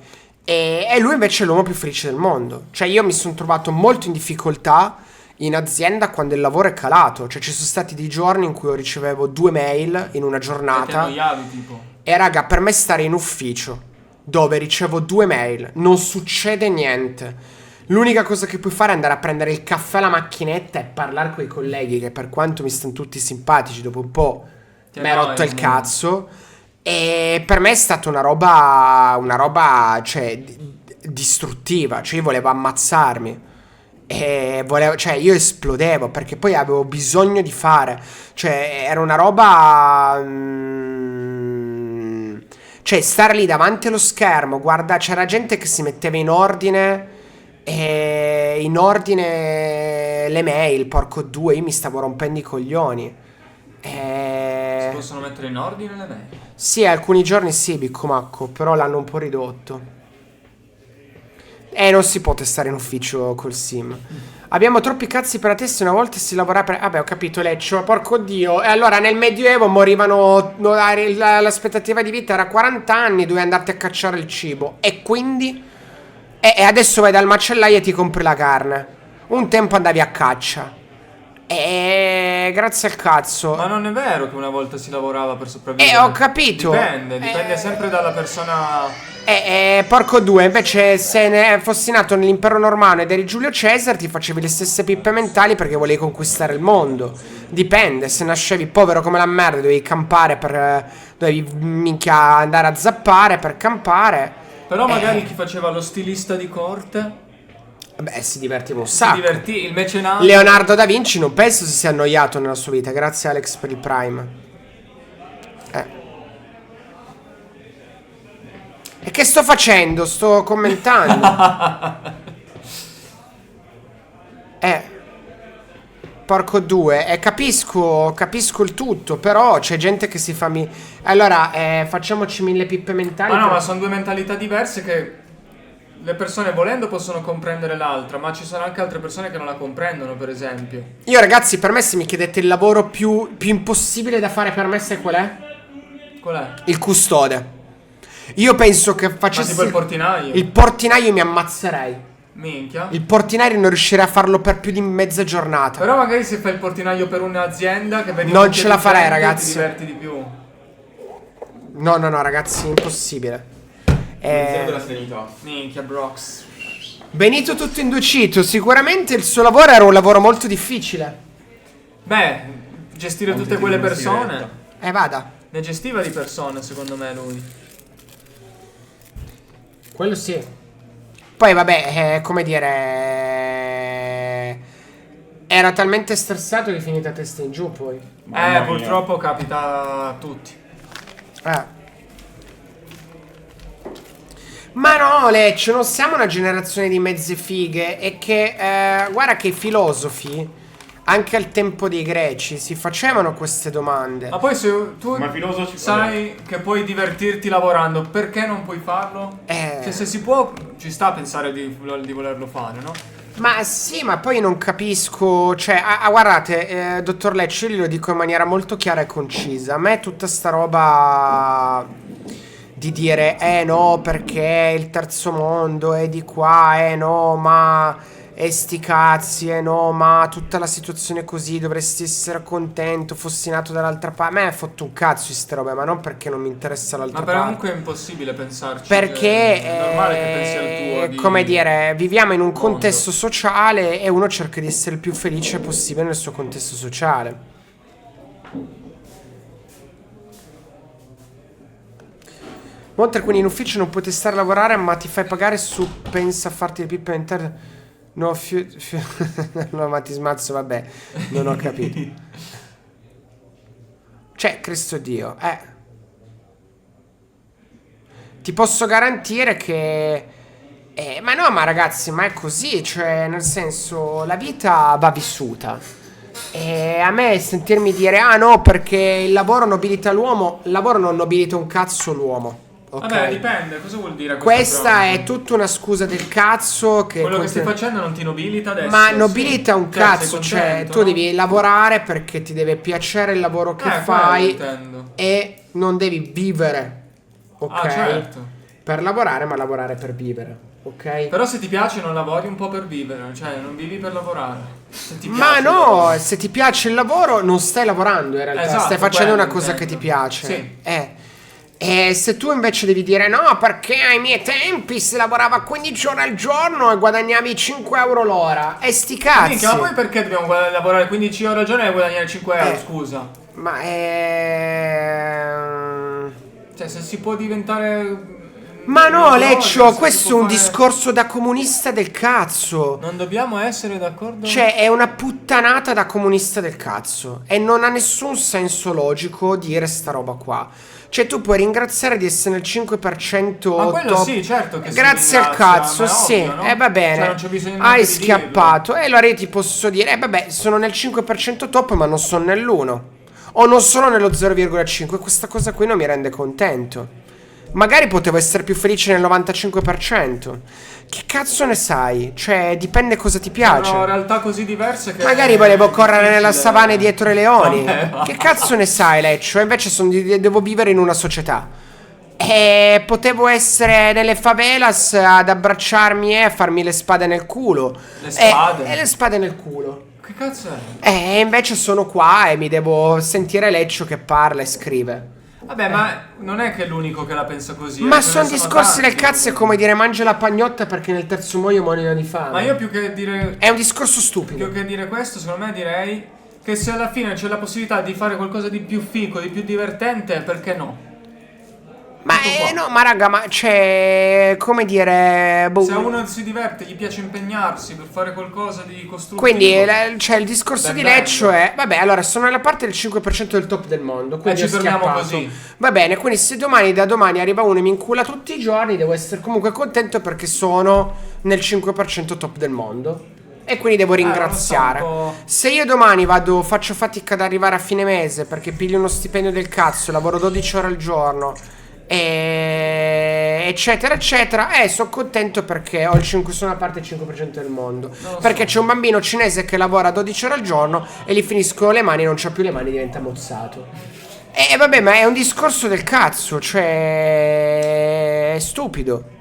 E lui invece è l'uomo più felice del mondo. Cioè io mi sono trovato molto in difficoltà in azienda quando il lavoro è calato. Cioè ci sono stati dei giorni in cui io ricevevo 2 mail in una E ti giornata. annoiavi tipo. E raga, per me stare in ufficio dove ricevo 2 mail non succede niente. L'unica cosa che puoi fare è andare a prendere il caffè alla macchinetta e parlare con i colleghi, che per quanto mi stanno tutti simpatici, dopo un po' Ti mi ha rotto il annoiano. cazzo. E per me è stata una roba, cioè, distruttiva. Cioè io volevo ammazzarmi. E volevo, cioè io esplodevo perché poi avevo bisogno di fare. Cioè era una roba... cioè stare lì davanti allo schermo, guarda, c'era gente che si metteva in ordine le mail, porco due, io mi stavo rompendo i coglioni. mettere in ordine le mail. Sì, alcuni giorni sì, Biccomacco, però l'hanno un po' ridotto. Non si può testare in ufficio col sim. Abbiamo troppi cazzi per la testa, una volta si lavora per... Vabbè, ho capito, Leccio, porco Dio. E allora nel Medioevo morivano... L'aspettativa di vita era 40 anni, dovevi andarti a cacciare il cibo. E quindi? E adesso vai dal macellaio e ti compri la carne. Un tempo andavi a caccia. Grazie al cazzo. Ma non è vero che una volta si lavorava per sopravvivere. Ho capito. Dipende sempre dalla persona. Porco due, invece se ne fossi nato nell'impero romano ed eri Giulio Cesare ti facevi le stesse pippe mentali perché volevi conquistare il mondo. Dipende, se nascevi povero come la merda dovevi campare dovevi minchia andare a zappare per campare. Però magari chi faceva lo stilista di corte Beh, si divertiva un si sacco. divertì, il mecenato. Leonardo da Vinci non penso si sia annoiato nella sua vita. Grazie Alex per il Prime. E che sto facendo? Sto commentando. Porco due. Capisco il tutto. Però c'è gente che si fa Allora, facciamoci 1000 pippe mentali. Ma no, ma sono due mentalità diverse che le persone volendo possono comprendere l'altra, ma ci sono anche altre persone che non la comprendono, per esempio. Io ragazzi, per me se mi chiedete il lavoro più impossibile da fare per me, sai qual è? Qual è? Il custode. Io penso che facessi... Ma tipo il portinaio? Il portinaio mi ammazzerei. Minchia. Il portinaio non riuscirei a farlo per più di mezza giornata. Però magari se fai il portinaio per un'azienda che vedi Non ce la farei, ragazzi. ti diverti di più. No, ragazzi, impossibile. della serenità. Minchia, Brox. Benito tutto inducito. Sicuramente il suo lavoro era un lavoro molto difficile. Beh, gestire tutte quelle persone. Vada. Ne gestiva di persone, secondo me, lui. Quello sì. Poi vabbè, come dire, era talmente stressato che è finita a testa in giù poi. Mamma mia. Purtroppo capita a tutti. Ma no, Lecce, non siamo una generazione di mezze fighe. E che, guarda che i filosofi, anche al tempo dei greci, si facevano queste domande. Ma poi se tu Ma filosofi sai che puoi divertirti lavorando, perché non puoi farlo? Cioè, se si può, ci sta a pensare di volerlo fare, no? Ma sì, ma poi non capisco. Cioè, guardate, dottor Lecce, io glielo dico in maniera molto chiara e concisa. A me tutta sta roba di dire no, perché il terzo mondo è di qua, no, ma sti cazzi, no, ma tutta la situazione così, dovresti essere contento, fossi nato dall'altra parte. A me è fotto un cazzo di ste robe, ma non perché non mi interessa l'altra parte. Ma comunque è impossibile pensarci. Perché è normale che pensi al tuo come dire, viviamo in un contesto sociale e uno cerca di essere il più felice possibile nel suo contesto sociale. Monter, quindi in ufficio non puoi testare a lavorare, ma ti fai pagare su pensa a farti le pippe interne. No, no, ma ti smazzo, vabbè, non ho capito. Cioè, Cristo Dio, ti posso garantire che... ma no, ma ragazzi, ma è così, cioè, nel senso, la vita va vissuta. E a me sentirmi dire, no, perché il lavoro nobilita l'uomo, il lavoro non nobilita un cazzo l'uomo. Okay. Vabbè, dipende, cosa vuol dire questa è tutta una scusa del cazzo che quello che stai facendo non ti nobilita adesso. Ma nobilita un cazzo, sei contento, tu no? devi lavorare perché ti deve piacere il lavoro che fai e non devi vivere, ok? Certo. Per lavorare, ma lavorare per vivere, ok? Però se ti piace non lavori un po' per vivere, cioè non vivi per lavorare. Se ti Ma piace no, se ti piace il lavoro non stai lavorando in realtà, esatto, stai facendo una cosa intendo. che ti piace. Sì. E se tu invece devi dire no, perché ai miei tempi si lavorava 15 ore al giorno e guadagnavi 5 euro l'ora, e sti cazzi. Minchia, ma poi perché dobbiamo lavorare 15 ore al giorno e guadagnare 5 euro, scusa? Ma cioè, se si può diventare... Ma no, Leccio, se si questo è può un fare- discorso da comunista del cazzo. Non dobbiamo essere d'accordo? Cioè, è una puttanata da comunista del cazzo. E non ha nessun senso logico dire sta roba qua. Cioè, tu puoi ringraziare di essere nel 5% Ma quello top. sì, certo che si Grazie al ringrazia, cazzo, ma è sì. ovvio, no? Va bene. Cioè, non c'è bisogno Hai neanche di schiappato. E allora io ti posso dire, vabbè, sono nel 5% top, ma non sono nell'1. o non sono nello 0,5, questa cosa qui non mi rende contento. Magari potevo essere più felice nel 95%. Che cazzo ne sai? Cioè, dipende cosa ti piace. Sono realtà così diverse che Magari volevo correre nella savana dietro i leoni. Vabbè, va. Che cazzo ne sai, Leccio? Invece devo vivere in una società. E potevo essere nelle favelas ad abbracciarmi e a farmi le spade nel culo. Le spade? E le spade nel culo. Che cazzo è? E invece sono qua e mi devo sentire Leccio che parla e scrive. Vabbè, ma non è che è l'unico che la pensa così. Ma ce sono ne discorsi del tanti. cazzo, è come dire mangia la pagnotta perché nel terzo muoio di fame. Ma io più che dire È un discorso stupido. questo, secondo me direi che se alla fine c'è la possibilità di fare qualcosa di più fico, di più divertente, perché no? Ma Tutto qua. no, ma raga, ma c'è come dire boh. Se a uno si diverte, gli piace impegnarsi per fare qualcosa di costruttivo. Quindi c'è il discorso Ben di venga. Leccio è vabbè, allora sono nella parte del 5% del top del mondo, quindi ci ho fermiamo schiappato. così. Va bene, quindi se da domani arriva uno e mi incula tutti i giorni, devo essere comunque contento perché sono nel 5% top del mondo. E quindi devo ringraziare. non so, un po'. Se io domani faccio fatica ad arrivare a fine mese perché piglio uno stipendio del cazzo, lavoro 12 ore al giorno eccetera eccetera, sono contento perché sono a parte il 5% del mondo, perché c'è un bambino cinese che lavora 12 ore al giorno e gli finiscono le mani, non c'ha più le mani, diventa mozzato. E vabbè, ma è un discorso del cazzo, cioè è stupido.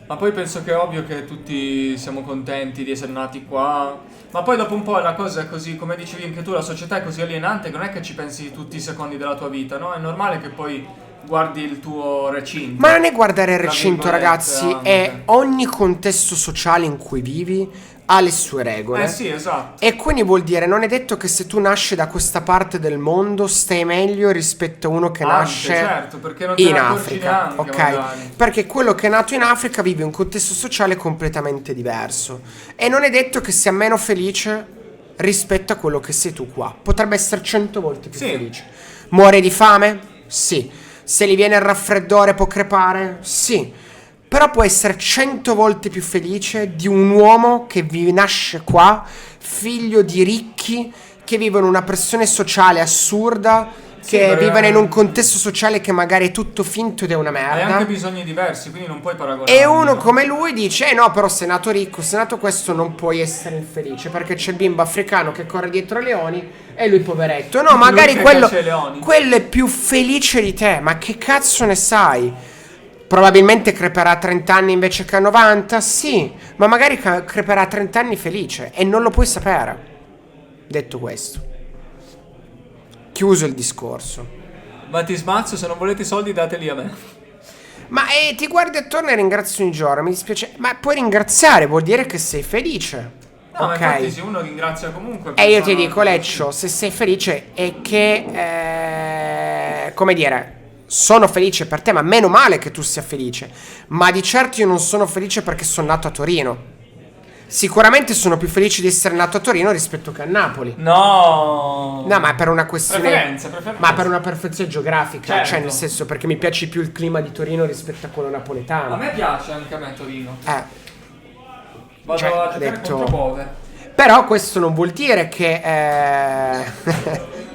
Ma poi penso che è ovvio che tutti siamo contenti di essere nati qua. Ma poi dopo un po' la cosa è così, come dicevi anche tu, la società è così alienante che non è che ci pensi tutti i secondi della tua vita, no? È normale che poi guardi il tuo recinto. Ma non è guardare il Tra recinto, virgolette, ragazzi, anche. è ogni contesto sociale in cui vivi ha le sue regole. Sì, esatto. E quindi vuol dire, non è detto che se tu nasci da questa parte del mondo stai meglio rispetto a uno che Anche, nasce certo, perché non te in ne accorgi Africa, neanche, ok? magari. Perché quello che è nato in Africa vive un contesto sociale completamente diverso e non è detto che sia meno felice rispetto a quello che sei tu qua. Potrebbe essere 100 volte più Sì. felice. Muore di fame? Sì. Se gli viene il raffreddore può crepare? Sì. Però può essere 100 volte più felice di un uomo che nasce qua, figlio di ricchi, che vive in una pressione sociale assurda, Sì, che perché- vivono in un contesto sociale che magari è tutto finto ed è una Hai merda. anche bisogni diversi, quindi non puoi paragonare. E uno come lui dice: no, però sei nato ricco, sei nato questo, non puoi essere infelice perché c'è il bimbo africano che corre dietro ai leoni e lui poveretto. No, Lui magari che quello caccia i leoni. è più felice di te. Ma che cazzo ne sai? Probabilmente creperà a 30 anni invece che a 90? Sì, ma magari creperà a 30 anni felice e non lo puoi sapere. Detto questo, chiuso il discorso. Ma ti smazzo, se non volete i soldi dateli a me. Ma ti guardi attorno e ringrazi ogni giorno. Mi dispiace, ma puoi ringraziare, vuol dire che sei felice. No, ma Ok. infatti se uno ringrazia comunque. E io ti pensano- dico, Leccio, se sei felice è che, come dire, sono felice per te, ma meno male che tu sia felice. Ma di certo io non sono felice perché sono nato a Torino. Sicuramente sono più felice di essere nato a Torino rispetto che a Napoli. No. No, ma per una questione. Preferenze. Ma per una perfezione geografica. Certo. Cioè, nel senso, perché mi piace più il clima di Torino rispetto a quello napoletano. A me piace anche a me Torino. Vado Cioè, a giocare detto- contro Bove. Però questo non vuol dire che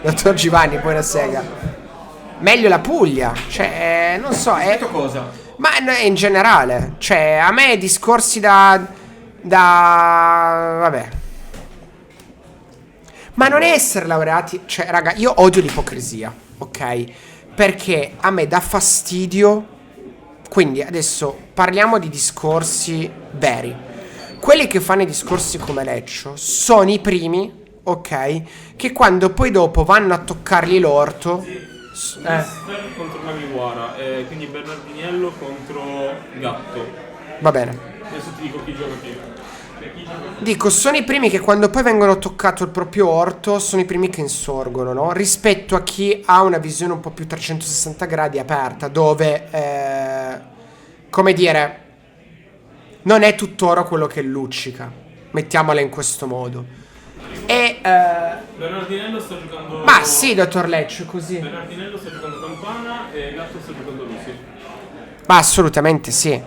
dottor Giovanni, buonasera. Meglio la Puglia. Cioè, non so, Detto cosa? ma in generale, cioè, a me discorsi da vabbè. Ma non è essere laureati, cioè, raga, io odio l'ipocrisia, ok? Perché a me dà fastidio. Quindi adesso parliamo di discorsi veri. Quelli che fanno i discorsi come Leccio sono i primi, ok? Che quando poi dopo vanno a toccargli l'orto. Mister contro Naguara, quindi Bernardiniello contro Gatto. Va bene. Adesso ti dico chi gioca chi. Dico, sono i primi che quando poi vengono toccato il proprio orto sono i primi che insorgono, no? Rispetto a chi ha una visione un po' più 360 gradi aperta, dove, come dire, non è tutt'oro quello che luccica, mettiamola in questo modo. E, Bernardinello sta giocando. ma sì, dottor Leccio, così. Bernardinello sta giocando Campana e Gatto sta giocando Lucy. Ma assolutamente sì.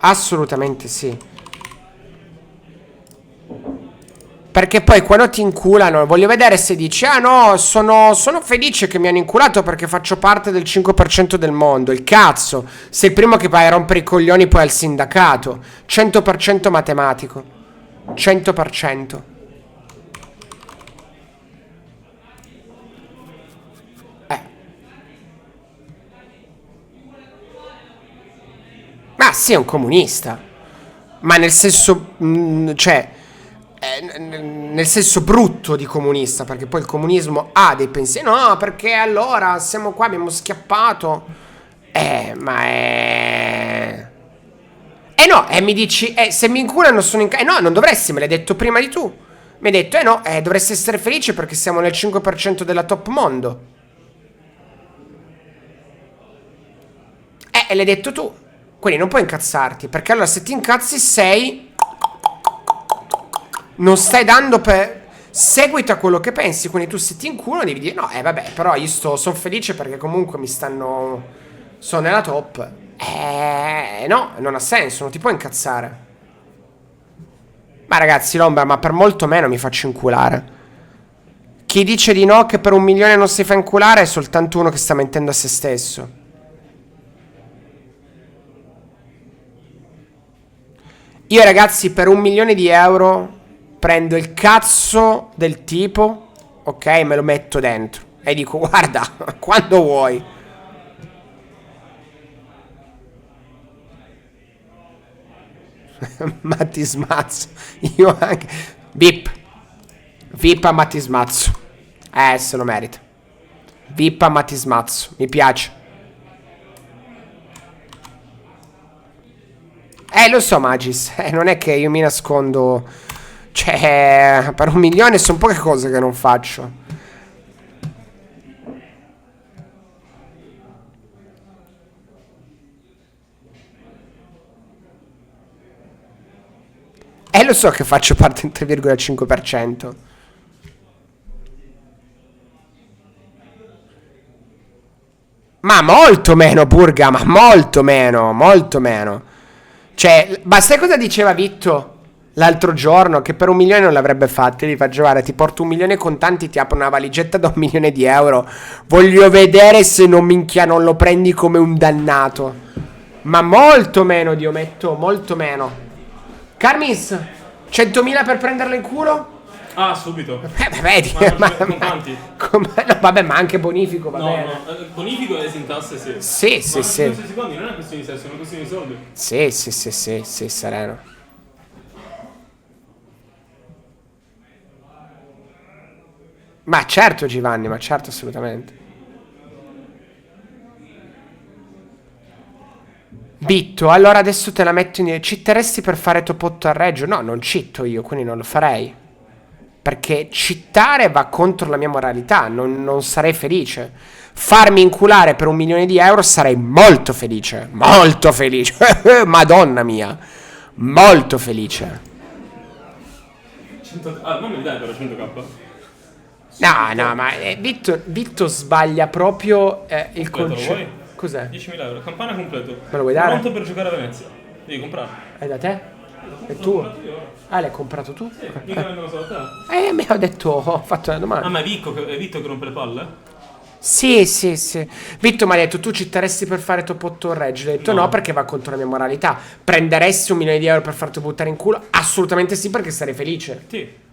Assolutamente sì. Perché poi quando ti inculano, voglio vedere se dici, ah no, sono felice che mi hanno inculato perché faccio parte del 5% del mondo. Il cazzo, sei il primo che vai a rompere i coglioni poi al sindacato. 100% matematico. 100%. Ma sì, è un comunista. Ma nel senso, cioè, nel senso brutto di comunista, perché poi il comunismo ha dei pensieri. No, perché allora siamo qua, abbiamo schiappato. Ma è... no, mi dici, se mi inculano sono in... no, non dovresti, me l'hai detto prima di tu. Mi hai detto, no, dovresti essere felice perché siamo nel 5% della top mondo. E l'hai detto tu. Quindi non puoi incazzarti, perché allora se ti incazzi sei... non stai dando per... seguito a quello che pensi, quindi tu se ti inculano devi dire no, vabbè, però io sono felice perché comunque mi stanno... sono nella top. No, non ha senso, non ti puoi incazzare. Ma ragazzi, l'ombra, ma per molto meno mi faccio inculare. Chi dice di no, che per 1 milione non si fa inculare, è soltanto uno che sta mentendo a se stesso. Io ragazzi per 1 milione di euro prendo il cazzo del tipo, ok, me lo metto dentro e dico guarda, quando vuoi. Matti Smazzo. Io anche. VIP a Matti Smazzo. Se lo merita. VIP a Matti Smazzo. Mi piace. Lo so, Magis. Non è che io mi nascondo. Cioè, per 1 milione sono poche cose che non faccio. Lo so che faccio parte del 3,5%. Ma molto meno, Burga, ma molto meno, molto meno. Cioè, ma sai cosa diceva Vitto l'altro giorno? Che per 1 milione non l'avrebbe fatto. Io gli faccio, guarda, ti porto 1 milione contanti, ti apro una valigetta da 1 milione di euro. Voglio vedere se non lo prendi come un dannato. Ma molto meno, Dio metto, molto meno. Carmis, 100.000 per prenderla in culo? Ah, subito. Vedi, no, vabbè, ma anche bonifico, va bene. No, bonifico e sintasse, sì. Sì. Secondi non è una questione di sesso, è una questione di soldi. Sì, sereno. Ma certo, Giovanni, ma certo, assolutamente. Bitto, allora adesso te la metto in... Citteresti per fare top 8 a Reggio? No, non citto io, quindi non lo farei. Perché cittare va contro la mia moralità, non sarei felice. Farmi inculare per 1 milione di euro sarei molto felice. Molto felice. Madonna mia. Molto felice. 100... Ah, non mi dai però 100k? No, ma Vitto sbaglia proprio il concetto. Cos'è? 10.000 euro, campana completo. Me lo vuoi dare? Pronto per giocare a Venezia. Devi comprare. È da te? È tuo? L'hai comprato tu? Sì, mica vendono solo a te. Mi ho detto, ho fatto una domanda. Ah, ma è Vitto che rompe le palle? Sì. Vitto mi ha detto, tu citteresti per fare top 8 Reggio? Ho detto no, perché va contro la mia moralità. Prenderesti 1 milione di euro per farti buttare in culo? Assolutamente sì, perché sarei felice. Sì.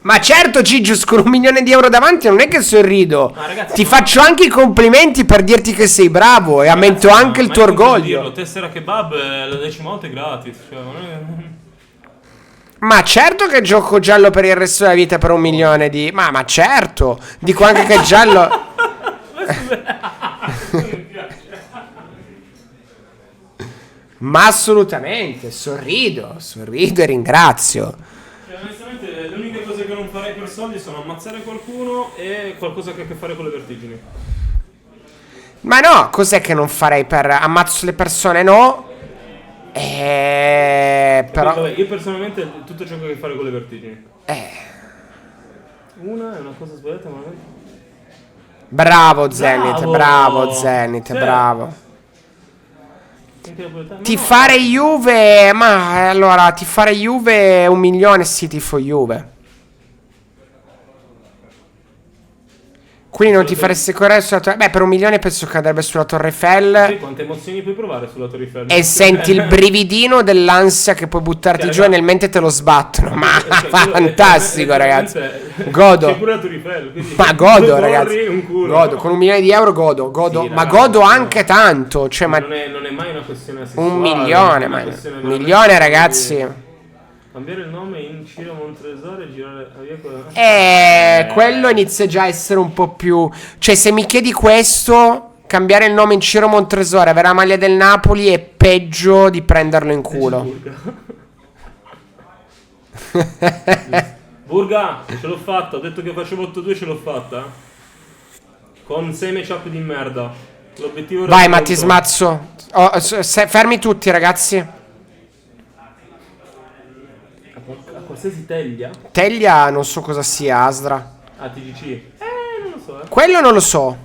Ma certo, Gigius, con 1 milione di euro davanti non è che sorrido. Ragazzi, ti faccio anche i complimenti per dirti che sei bravo e aumento anche il tuo orgoglio. Dirlo, tessera kebab la 10ª volta è gratis. Cioè, non è... Ma certo che gioco giallo per il resto della vita per 1 milione di... Ma certo, dico anche che giallo... Ma assolutamente, sorrido e ringrazio. Onestamente le uniche cose che non farei per soldi sono ammazzare qualcuno e qualcosa che ha a che fare con le vertigini. Ma no, cos'è che non farei per... ammazzo le persone, no? Però... Vabbè, io personalmente tutto ciò che ha a che fare con le vertigini. Una è una cosa sbagliata, ma... Bravo Zenith, bravo Zenith, Sì. bravo. Anche napoletano. Ti Ma no, fare Juve, ma allora, ti fare Juve 1 milione, sì, tifo Juve. Quindi non ti faresti correre sulla torre. Beh, per 1 milione penso che andrebbe sulla Torre Eiffel. Sì, quante emozioni puoi provare sulla Torre Eiffel? E senti il brividino dell'ansia che puoi buttarti Cioè, giù e raga, nel mentre te lo sbattono. Ma Cioè, fantastico, ragazzi. Godo. C'è pure la Torre Eiffel, quindi Ma godo, corri ragazzi. un culo. Godo, con 1 milione di euro godo. Sì, Ma ragazzi, godo no. anche tanto. Cioè, ma Non è mai una questione sessuale. 1 milione, è una ma questione 1 veramente milione, di- ragazzi. Cambiare il nome in Ciro Montresor e girare via con... Quello inizia già a essere un po' più. Cioè, se mi chiedi questo, cambiare il nome in Ciro Montresore, avere la maglia del Napoli è peggio di prenderlo in culo. Burga, ce l'ho fatta. Ho detto che facevo 8-2, ce l'ho fatta. Con 6 matchup di merda. L'obiettivo era Vai, pronto. Matti, smazzo. Fermi tutti, ragazzi. A qualsiasi teglia. Teglia, non so cosa sia, Asdra. Ah, TGC. Non lo so, Quello non lo so.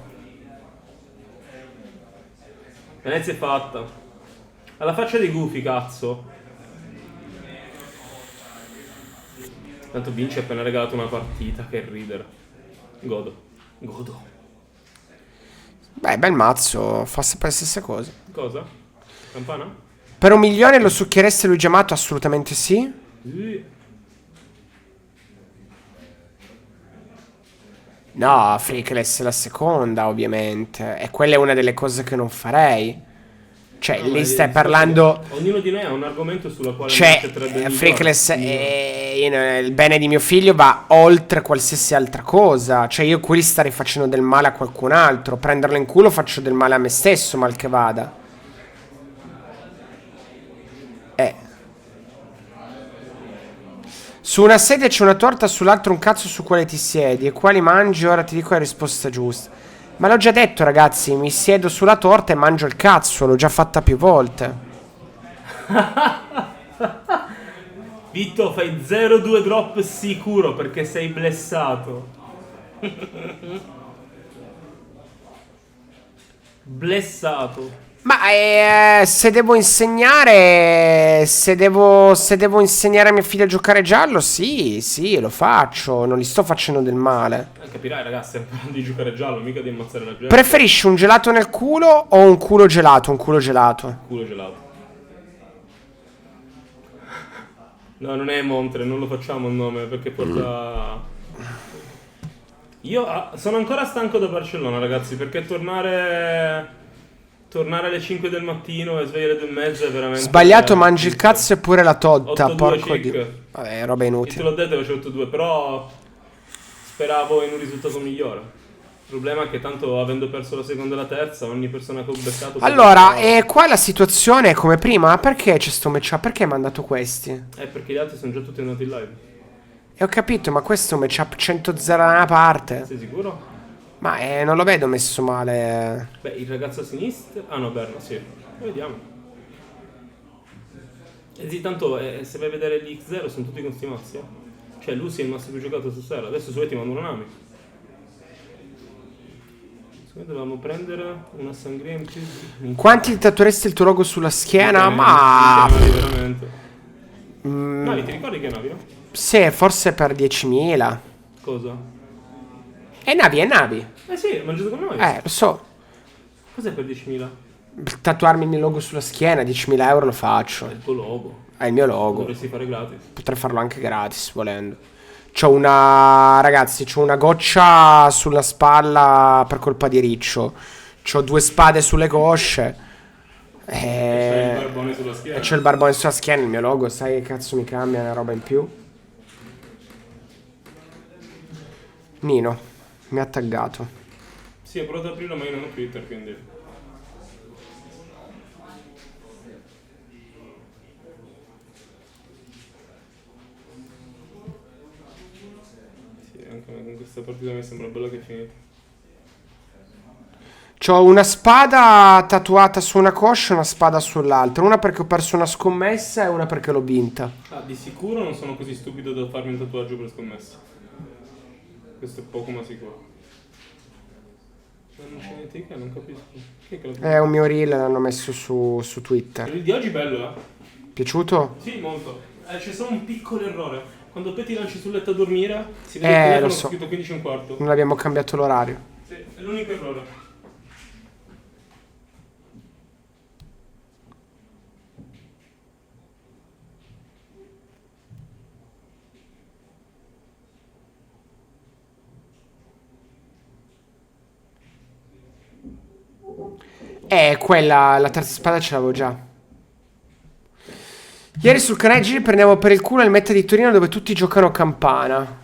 Venezia è fatta. Alla faccia dei gufi, cazzo. Tanto Vinci ha appena regalato una partita, che ridere. Godo. Beh, bel mazzo. Fa sempre le stesse cose. Cosa? Campana? Per 1 milione lo succhiereste Luigi Amato? Assolutamente sì. No, Freakless la seconda, ovviamente. E quella è una delle cose che non farei. Cioè, No, ma lì stai il parlando. discorso è che ognuno di noi ha un argomento sulla quale Cioè, accetterebbe di Freakless, fare. il bene di mio figlio va oltre qualsiasi altra cosa. Cioè, io qui starei facendo del male a qualcun altro. Prenderlo in culo faccio del male a me stesso, mal che vada. Su una sedia c'è una torta, sull'altro un cazzo su quale ti siedi. E quali mangi? Ora ti dico la risposta giusta. Ma l'ho già detto, ragazzi, mi siedo sulla torta e mangio il cazzo. L'ho già fatta più volte. Vitto, fai 0-2 drop sicuro perché sei blessato. Blessato. Ma se devo insegnare, se devo insegnare a mio figlio a giocare giallo, sì, lo faccio. Non gli sto facendo del male. Capirai, ragazzi, stiamo parlando di giocare giallo, mica di ammazzare la gente. Preferisci un gelato nel culo o un culo gelato? Un culo gelato. Culo gelato. No, non è Montre, non lo facciamo il nome perché porta... Io sono ancora stanco da Barcellona, ragazzi, perché tornare alle 5 del mattino e svegliare alle 2:30 è veramente... Sbagliato, mangi il cazzo e pure la totta. 8-2 Porco chic. dio. Vabbè, roba Io te inutile. l'ho detto che facevo 8-2, però speravo in un risultato migliore. Il problema è che tanto avendo perso la seconda e la terza, ogni persona che ho beccato... Allora, qua la situazione è come prima. Perché c'è sto matchup? Perché hai mandato questi? Perché gli altri sono già tutti andati in live. E ho capito, ma questo è un matchup 100-0 da una parte. Sei sicuro? Ma non lo vedo messo male. Beh, il ragazzo a sinistra... Ah no, Berna, sì. Vediamo. E sì, tanto se vai a vedere gli X0 sono tutti con sti mazzi, Cioè, Lucy è il mazzo più giocato stasera. Adesso se vuoi ti mando una Nami. Secondo me dovevamo prendere una sangria in più. Quanti ti tatueresti il tuo logo sulla schiena? Veramente. Mm, Navi, ti ricordi che è Navi, no? sì, forse per 10.000. Cosa? È navi. Sì, ho mangiato con noi. Lo so. Cos'è per 10.000? Tatuarmi il mio logo sulla schiena, 10.000 euro lo faccio. È il tuo logo. È il mio logo. Dovresti fare gratis. Potrei farlo anche gratis, volendo. Ragazzi, c'ho una goccia sulla spalla per colpa di Riccio. C'ho 2 spade sulle cosce. C'è il barbone sulla schiena. E c'ho il barbone sulla schiena, il mio logo. Sai che cazzo mi cambia una roba in più? Nino, mi ha taggato. Sì, ho provato ad aprirlo, ma io non ho Twitter, quindi... Sì, anche con questa partita mi sembra bella che è finita. C'ho una spada tatuata su una coscia e una spada sull'altra. Una perché ho perso una scommessa e una perché l'ho vinta. Ah, di sicuro non sono così stupido da farmi un tatuaggio per scommessa. Questo è poco ma sicuro. Non c'è niente che non capisco. Chi è che lo È un mio reel, l'hanno messo su Twitter. Il di oggi è bello, Piaciuto? Sì, molto. C'è solo un piccolo errore. Quando te ti lanci sul letto a dormire, si vede il telefono lo so. scritto 15 e un quarto. Non abbiamo cambiato l'orario. Sì, è l'unico errore. Quella, la terza spada ce l'avevo già. Ieri sul canale Giri prendevo per il culo il meta di Torino dove tutti giocano campana.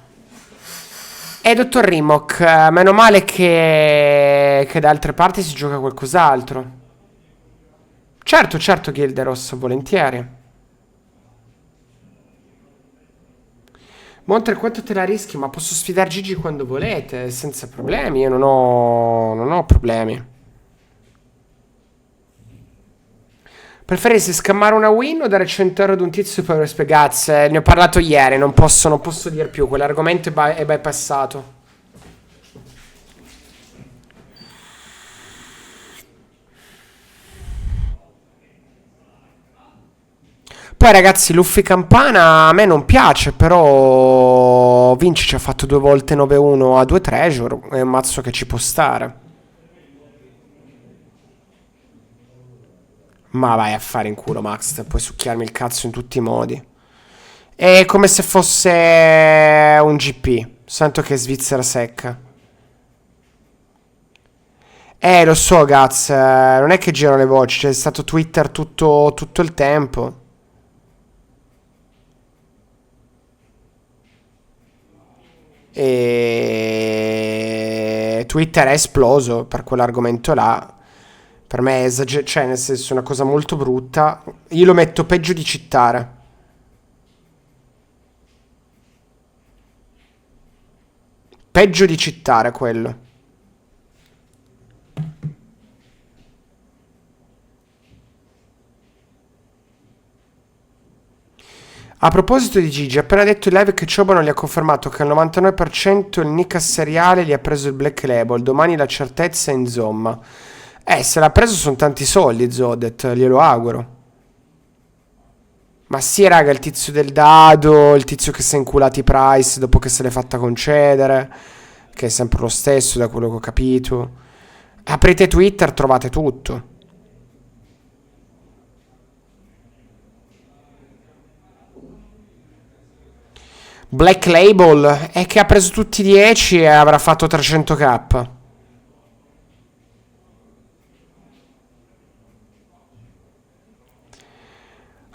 Dottor Rimok, meno male che da altre parti si gioca qualcos'altro. Certo, Gilderos, volentieri. Montre quanto te la rischi, ma posso sfidare Gigi quando volete, senza problemi, io non ho problemi. Preferisci scammare una win o dare 100 euro ad un tizio per spiegazze? Ne ho parlato ieri, non posso dire più, quell'argomento è bypassato. Poi ragazzi, Luffy Campana a me non piace, però Vinci ci ha fatto 2 volte 9-1 a 2 treasure, è un mazzo che ci può stare. Ma vai a fare in culo, Max, puoi succhiarmi il cazzo in tutti i modi. È come se fosse un GP, sento che è Svizzera secca. Lo so, Gaz, non è che girano le voci, c'è stato Twitter tutto il tempo. E Twitter è esploso per quell'argomento là. Per me è cioè nel senso una cosa molto brutta. Io lo metto peggio di citare. Peggio di citare quello. A proposito di Gigi, ha appena detto in live che Ciobano gli ha confermato che al 99% il nick seriale gli ha preso il Black Label. Domani la certezza, insomma. Se l'ha preso sono tanti soldi, Zodet, glielo auguro. Ma sì, raga, il tizio del dado, il tizio che si è inculati Price dopo che se l'è fatta concedere, che è sempre lo stesso da quello che ho capito. Aprite Twitter, trovate tutto. Black Label è che ha preso tutti i 10 e avrà fatto 300k.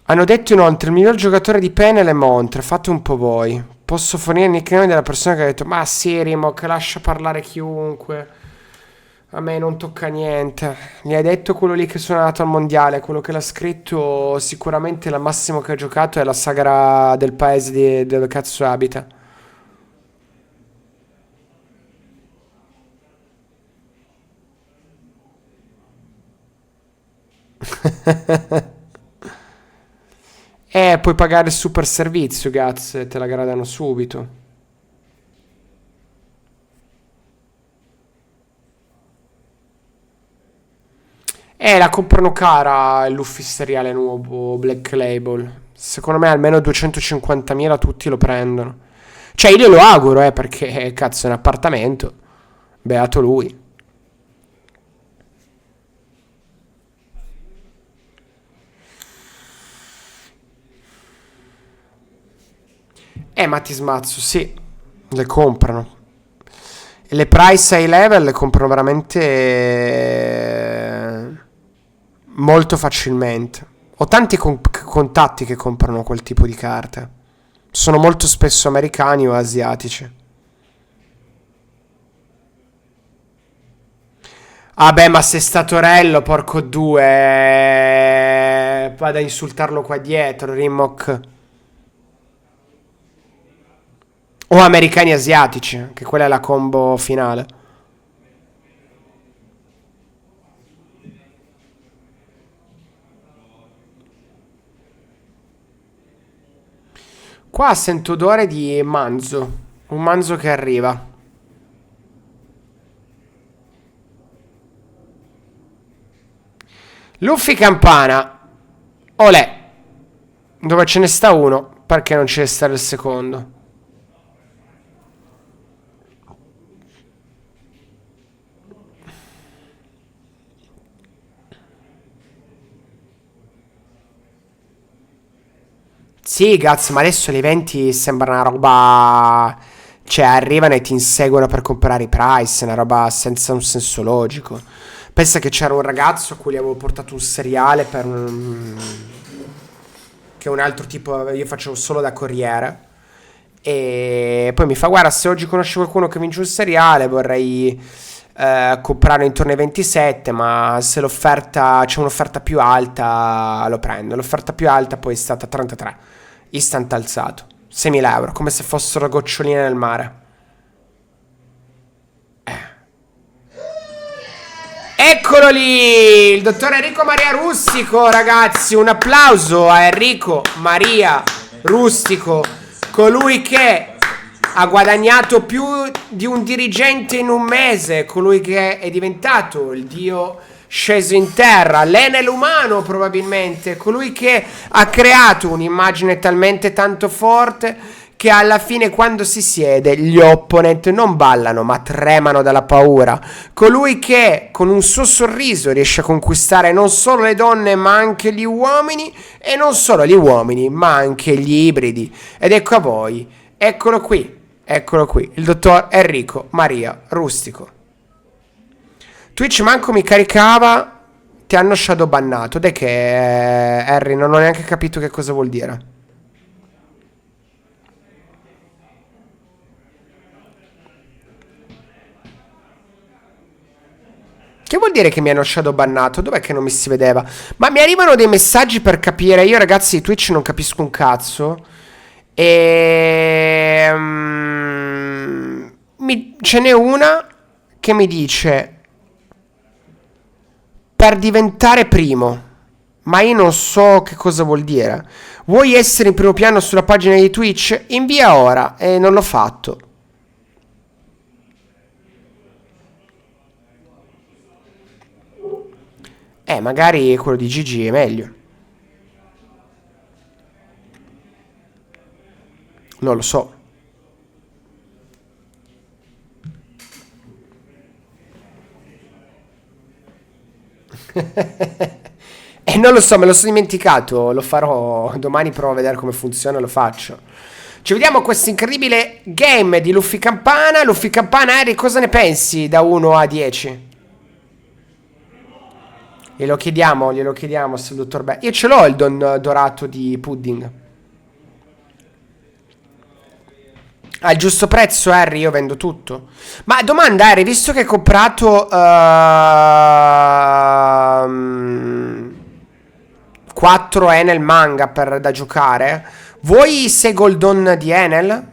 Hanno detto inoltre il miglior giocatore di Penel è Montre, fate un po' voi. Posso fornire il nickname della persona che ha detto ma sì Rimok, lascia parlare chiunque, a me non tocca niente. Gli hai detto quello lì che sono andato al mondiale, quello che l'ha scritto sicuramente il massimo che ha giocato è la sagra del paese dove cazzo abita. Puoi pagare il super servizio, Gaz, e te la gradano subito. La comprano cara l'Uffice seriale nuovo Black Label. Secondo me almeno 250.000 tutti lo prendono. Cioè io lo auguro, perché cazzo è un appartamento. Beato lui. Matti Smazzo, sì, le comprano. E le price high level le comprano veramente molto facilmente. Ho tanti contatti che comprano quel tipo di carte. Sono molto spesso americani o asiatici. Ah beh, ma se sta Torello, porco due, vado a insultarlo qua dietro, Rimok. O americani asiatici, che quella è la combo finale. Qua sento odore di manzo. Un manzo che arriva. Luffy Campana. Olè. Dove ce ne sta uno, perché non ce ne sta il secondo? Sì, cazzo, ma adesso gli eventi sembra una roba. Cioè, arrivano e ti inseguono per comprare i price. Una roba senza un senso logico. Pensa che c'era un ragazzo a cui gli avevo portato un seriale per un. Che è un altro tipo. Io facevo solo da corriere. E poi mi fa: Guarda, se oggi conosci qualcuno che vince un seriale, vorrei comprarlo intorno ai 27. Ma se l'offerta c'è un'offerta più alta, lo prendo. L'offerta più alta poi è stata 33. Instant alzato. 6.000 euro, come se fossero goccioline nel mare. Eccolo lì, il dottor Enrico Maria Rustico, ragazzi. Un applauso a Enrico Maria Rustico, colui che ha guadagnato più di un dirigente in un mese, colui che è diventato il dio sceso in terra, l'Enel umano probabilmente, colui che ha creato un'immagine talmente tanto forte che alla fine quando si siede gli opponenti non ballano ma tremano dalla paura, colui che con un suo sorriso riesce a conquistare non solo le donne ma anche gli uomini, e non solo gli uomini ma anche gli ibridi. Ed ecco a voi, eccolo qui, il dottor Enrico Maria Rustico. Twitch manco mi caricava, ti hanno shadow bannato. Dai che Harry non ho neanche capito che cosa vuol dire. Che vuol dire che mi hanno shadow bannato? Dov'è che non mi si vedeva? Ma mi arrivano dei messaggi per capire. Io ragazzi di Twitch non capisco un cazzo. E ce n'è una che mi dice: per diventare primo. Ma io non so che cosa vuol dire. Vuoi essere in primo piano sulla pagina di Twitch? Invia ora. E non l'ho fatto. Magari quello di Gigi è meglio. Non lo so. Non lo so, me lo sono dimenticato. Lo farò domani, provo a vedere come funziona, lo faccio. Ci vediamo a questo incredibile game di Luffy Campana. Luffy Campana, Harry, cosa ne pensi da 1 a 10? Glielo chiediamo se il dottor Io ce l'ho il don dorato di pudding. Al giusto prezzo, Harry, io vendo tutto. Ma domanda, Harry, visto che hai comprato 4 Enel manga da giocare, vuoi i 6 Goldon di Enel?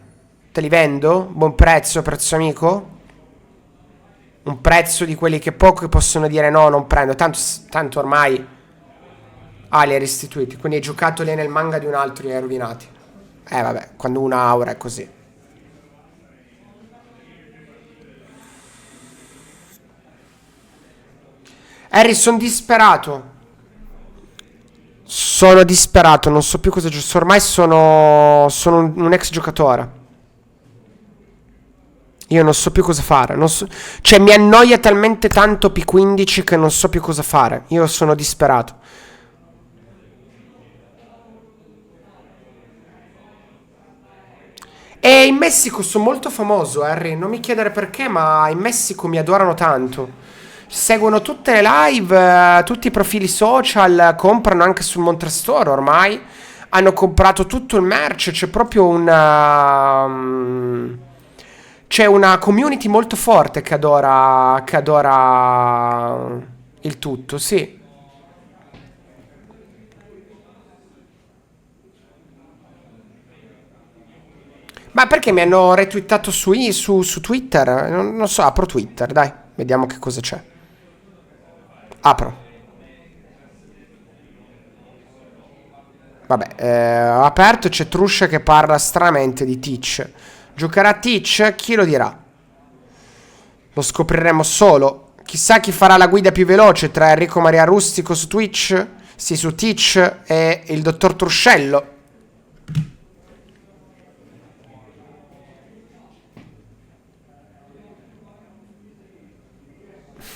Te li vendo? Buon prezzo, prezzo amico? Un prezzo di quelli che pochi possono dire no, non prendo. Tanto ormai li hai restituiti. Quindi hai giocato lì nel manga di un altro e li hai rovinati. Vabbè, quando una aura è così. Harry, sono disperato. Sono disperato, non so più cosa giusto. Ormai sono un ex giocatore. Io non so più cosa fare. Cioè, mi annoia talmente tanto P15 che non so più cosa fare. Io sono disperato. E in Messico sono molto famoso, Harry. Non mi chiedere perché, ma in Messico mi adorano tanto. Seguono tutte le live, tutti i profili social, comprano anche sul Montre Store ormai. Hanno comprato tutto il merch, c'è proprio c'è una community molto forte che adora il tutto, sì. Ma perché mi hanno retweetato su Twitter? Non so, apro Twitter, dai, vediamo che cosa c'è. Apro. Vabbè, ho aperto, c'è Truscia che parla stranamente di Teach. Giocherà Teach? Chi lo dirà? Lo scopriremo solo Chissà chi farà la guida più veloce tra Enrico Maria Rustico su Twitch, sì, su Twitch, e il dottor Truscello.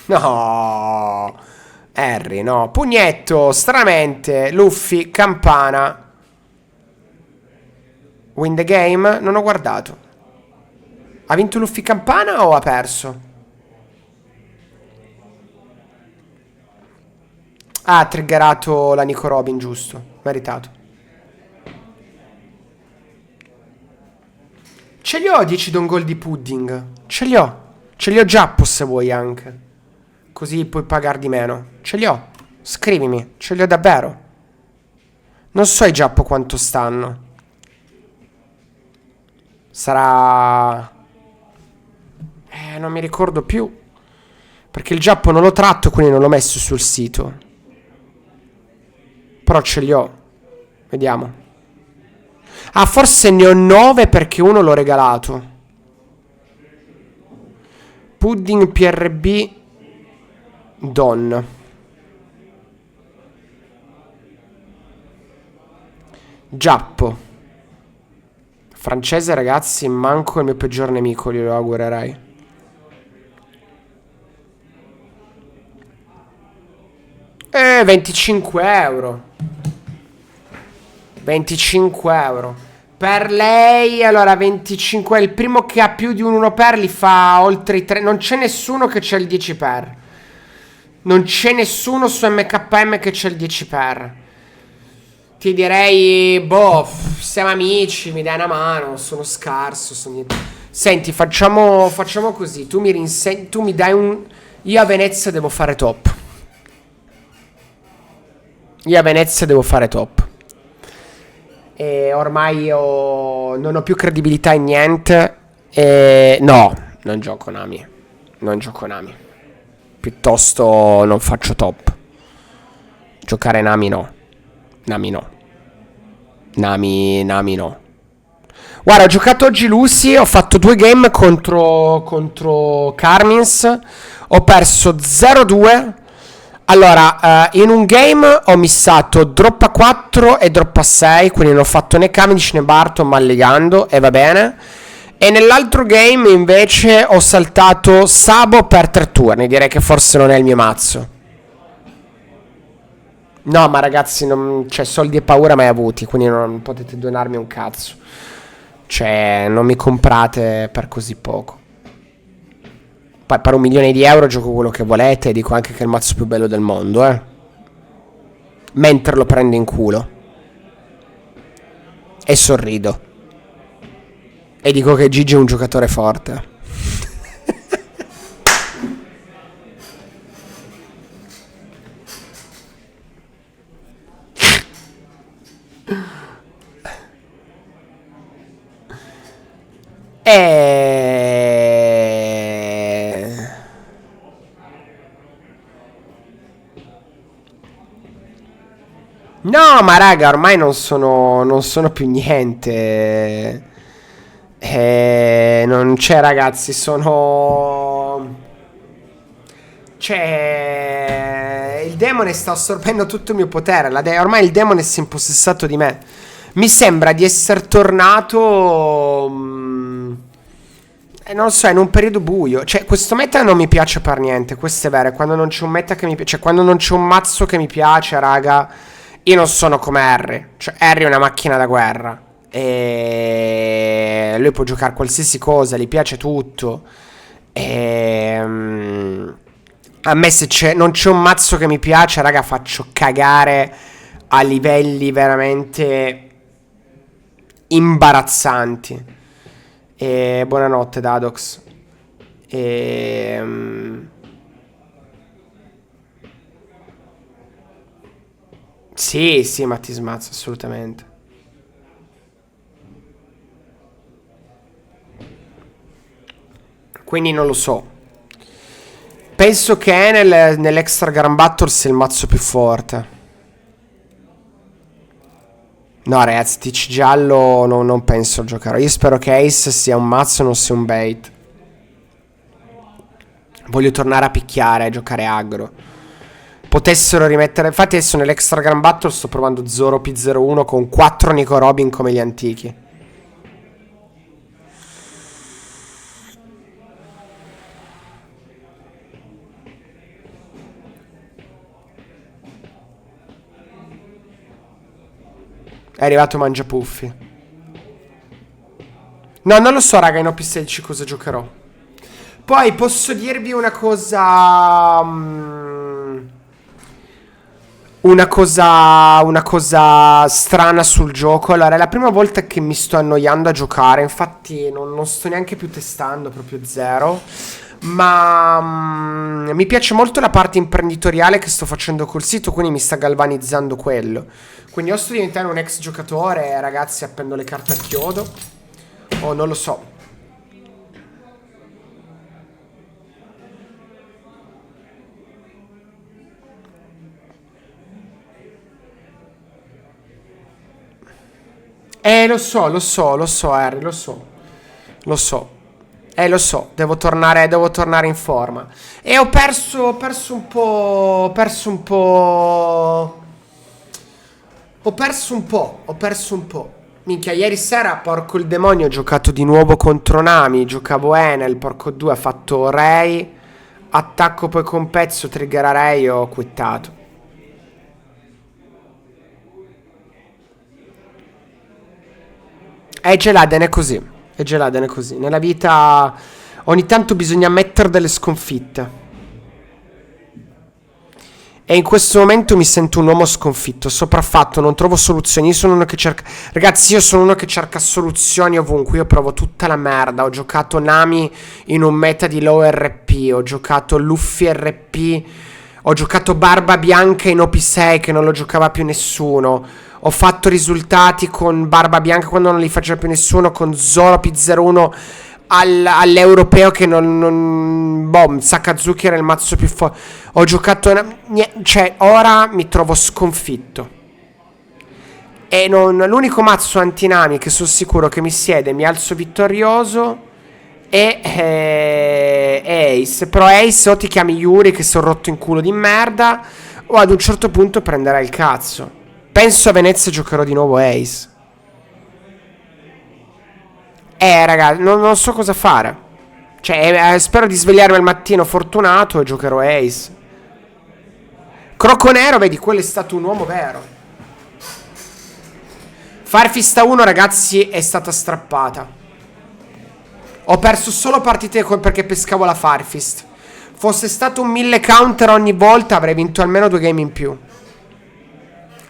No, Harry, no. Pugnetto, stranamente, Luffy, campana. Win the game? Non ho guardato. Ha vinto Luffy campana o ha perso? Ah, ha triggerato la Nico Robin, giusto. Meritato. Ce li ho 10 dongol di pudding. Ce li ho. Ce li ho giappo se vuoi anche. Così puoi pagare di meno. Ce li ho. Scrivimi. Ce li ho davvero. Non so i giappo quanto stanno. Sarà... non mi ricordo più. Perché il giappo non lo tratto, quindi non l'ho messo sul sito. Però ce li ho. Vediamo. Ah, forse ne ho 9 perché uno l'ho regalato. Pudding PRB Don. Giappo. Francese, ragazzi, manco il mio peggior nemico, glielo augurerei. E 25 euro. 25 euro. Per lei, allora 25. Il primo che ha più di un 1 per li fa oltre i 3. Non c'è nessuno che c'è il 10 per. Non c'è nessuno su MKM che c'è il 10 per. Ti direi, boh, siamo amici, mi dai una mano, sono scarso, sono niente. Senti, facciamo così, tu mi dai un... Io a Venezia devo fare top. Io a Venezia devo fare top. E ormai io non ho più credibilità in niente. E no, non gioco Nami. Non gioco Nami. Piuttosto non faccio top. Giocare Nami no. Nami no. Nami no. Guarda, ho giocato oggi Lucy. Ho fatto 2 game contro Carmins. Ho perso 0-2. Allora, in un game ho missato drop a 4 e drop a 6. Quindi non ho fatto né Cavendish né Barton mallegando. E va bene. E nell'altro game invece ho saltato Sabo per 3 turni. Direi che forse non è il mio mazzo. No, ma ragazzi, non, cioè, soldi e paura mai avuti, quindi non potete donarmi un cazzo. Cioè, non mi comprate per così poco. Poi per 1 milione di euro gioco quello che volete e dico anche che è il mazzo più bello del mondo, mentre lo prendo in culo. E sorrido. E dico che Gigi è un giocatore forte. No, ma raga, ormai non sono più niente. Non c'è, ragazzi, Cioè, il demone sta assorbendo tutto il mio potere. Ormai il demone si è impossessato di me. Mi sembra di essere tornato... non lo so, in un periodo buio. Cioè, questo meta non mi piace per niente. Questo è vero. Quando non c'è un meta che mi piace... Cioè, quando non c'è un mazzo che mi piace, raga, io non sono come Harry. Cioè, Harry è una macchina da guerra. E... lui può giocare qualsiasi cosa, gli piace tutto. A me se non c'è un mazzo che mi piace, raga, faccio cagare a livelli veramente imbarazzanti. E buonanotte Dadox. Sì, ma ti smazzo assolutamente. Quindi non lo so. Penso che nell'Extra Grand Battle sia il mazzo più forte. No, ragazzi, Teach giallo non penso giocare. Io spero che Ace sia un mazzo e non sia un bait. Voglio tornare a picchiare, a giocare aggro. Potessero rimettere... Infatti adesso nell'Extra Grand Battle sto provando Zoro P01 con 4 Nico Robin come gli antichi. È arrivato Mangiapuffi. No, non lo so, raga, in OP16 cosa giocherò. Poi posso dirvi una cosa... una cosa strana sul gioco. Allora, è la prima volta che mi sto annoiando a giocare. Infatti non sto neanche più testando, proprio zero. Ma mi piace molto la parte imprenditoriale che sto facendo col sito, quindi mi sta galvanizzando quello. Quindi o sto diventando un ex giocatore, ragazzi, appendo le carte al chiodo, o non lo so. Lo so, Harry, lo so. Lo so, devo tornare in forma. E ho perso un po'. Minchia, ieri sera, porco il demonio, ho giocato di nuovo contro Nami. Giocavo Enel, porco 2, ha fatto Ray. Attacco poi con pezzo, trigger a Ray, ho quittato. È Geladen, è così. Nella vita ogni tanto bisogna mettere delle sconfitte. E in questo momento mi sento un uomo sconfitto, sopraffatto, non trovo soluzioni. Io sono uno che cerca... Ragazzi, io sono uno che cerca soluzioni ovunque. Io provo tutta la merda. Ho giocato Nami in un meta di low RP. Ho giocato Luffy RP. Ho giocato Barba Bianca in OP6 che non lo giocava più nessuno. Ho fatto risultati con Barba Bianca quando non li faceva più nessuno. Con Zoro P01 all'europeo che boh, Sakazuki era il mazzo più forte. Ho giocato cioè ora mi trovo sconfitto. E l'unico mazzo antinami che sono sicuro che mi siede, mi alzo vittorioso, è Ace. Però Ace o ti chiami Yuri che sono rotto in culo di merda, o ad un certo punto prenderai il cazzo. Penso a Venezia giocherò di nuovo Ace. Ragazzi, non so cosa fare. Cioè, spero di svegliarmi al mattino fortunato e giocherò Ace. Croco Nero, vedi, quello è stato un uomo vero. Farfista 1, ragazzi, è stata strappata. Ho perso solo partite perché pescavo la Farfist. Fosse stato un 1000 counter ogni volta, avrei vinto almeno 2 game in più.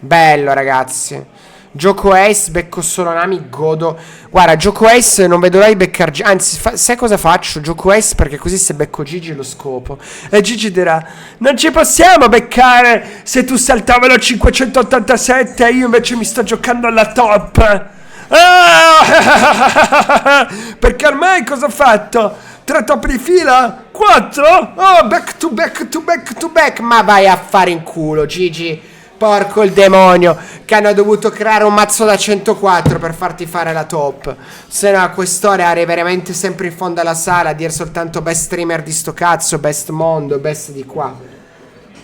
Bello, ragazzi. Gioco Ace, becco solo Nami, godo. Guarda, gioco Ace, non vedo l'ora di beccare Gigi. Anzi, sai cosa faccio? Gioco Ace perché così se becco Gigi lo scopo. E Gigi dirà: non ci possiamo beccare se tu saltavano 587 e io invece mi sto giocando alla top. Ah! Perché ormai cosa ho fatto? 3 top di fila? 4? Oh, back to back. Ma vai a fare in culo, Gigi. Porco il demonio, che hanno dovuto creare un mazzo da 104 per farti fare la top. Se no a quest'ora eri veramente sempre in fondo alla sala a dire soltanto best streamer di sto cazzo, best mondo, best di qua.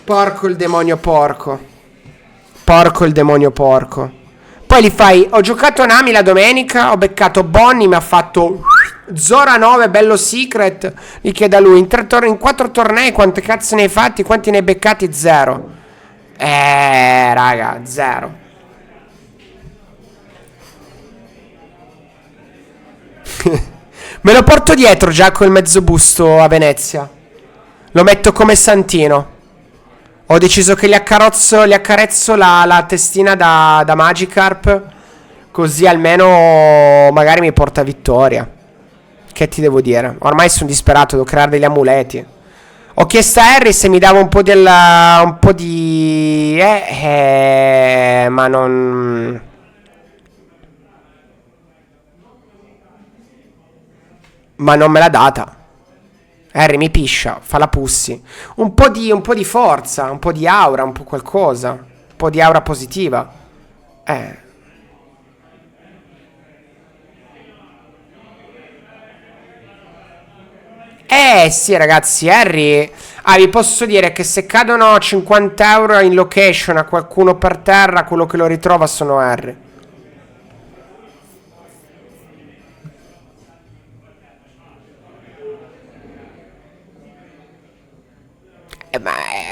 Porco il demonio porco. Poi li fai: ho giocato Nami la domenica, ho beccato Bonnie, mi ha fatto Zora 9, bello secret. Gli chiede a lui: in 4 tornei quante cazzo ne hai fatti? Quanti ne hai beccati? 0. Raga, 0. Me lo porto dietro già col mezzo busto a Venezia. Lo metto come santino. Ho deciso che gli accarezzo la testina da Magikarp. Così almeno magari mi porta vittoria. Che ti devo dire? Ormai sono disperato, devo creare degli amuleti. Ho chiesto a Harry se mi dava un po' di ma non me l'ha data. Harry mi piscia, fa la pussy. Un po' di forza, un po' di aura, un po' qualcosa. Un po' di aura positiva. Sì, ragazzi, Harry. Vi posso dire che se cadono 50 euro in location a qualcuno per terra, quello che lo ritrova sono Harry.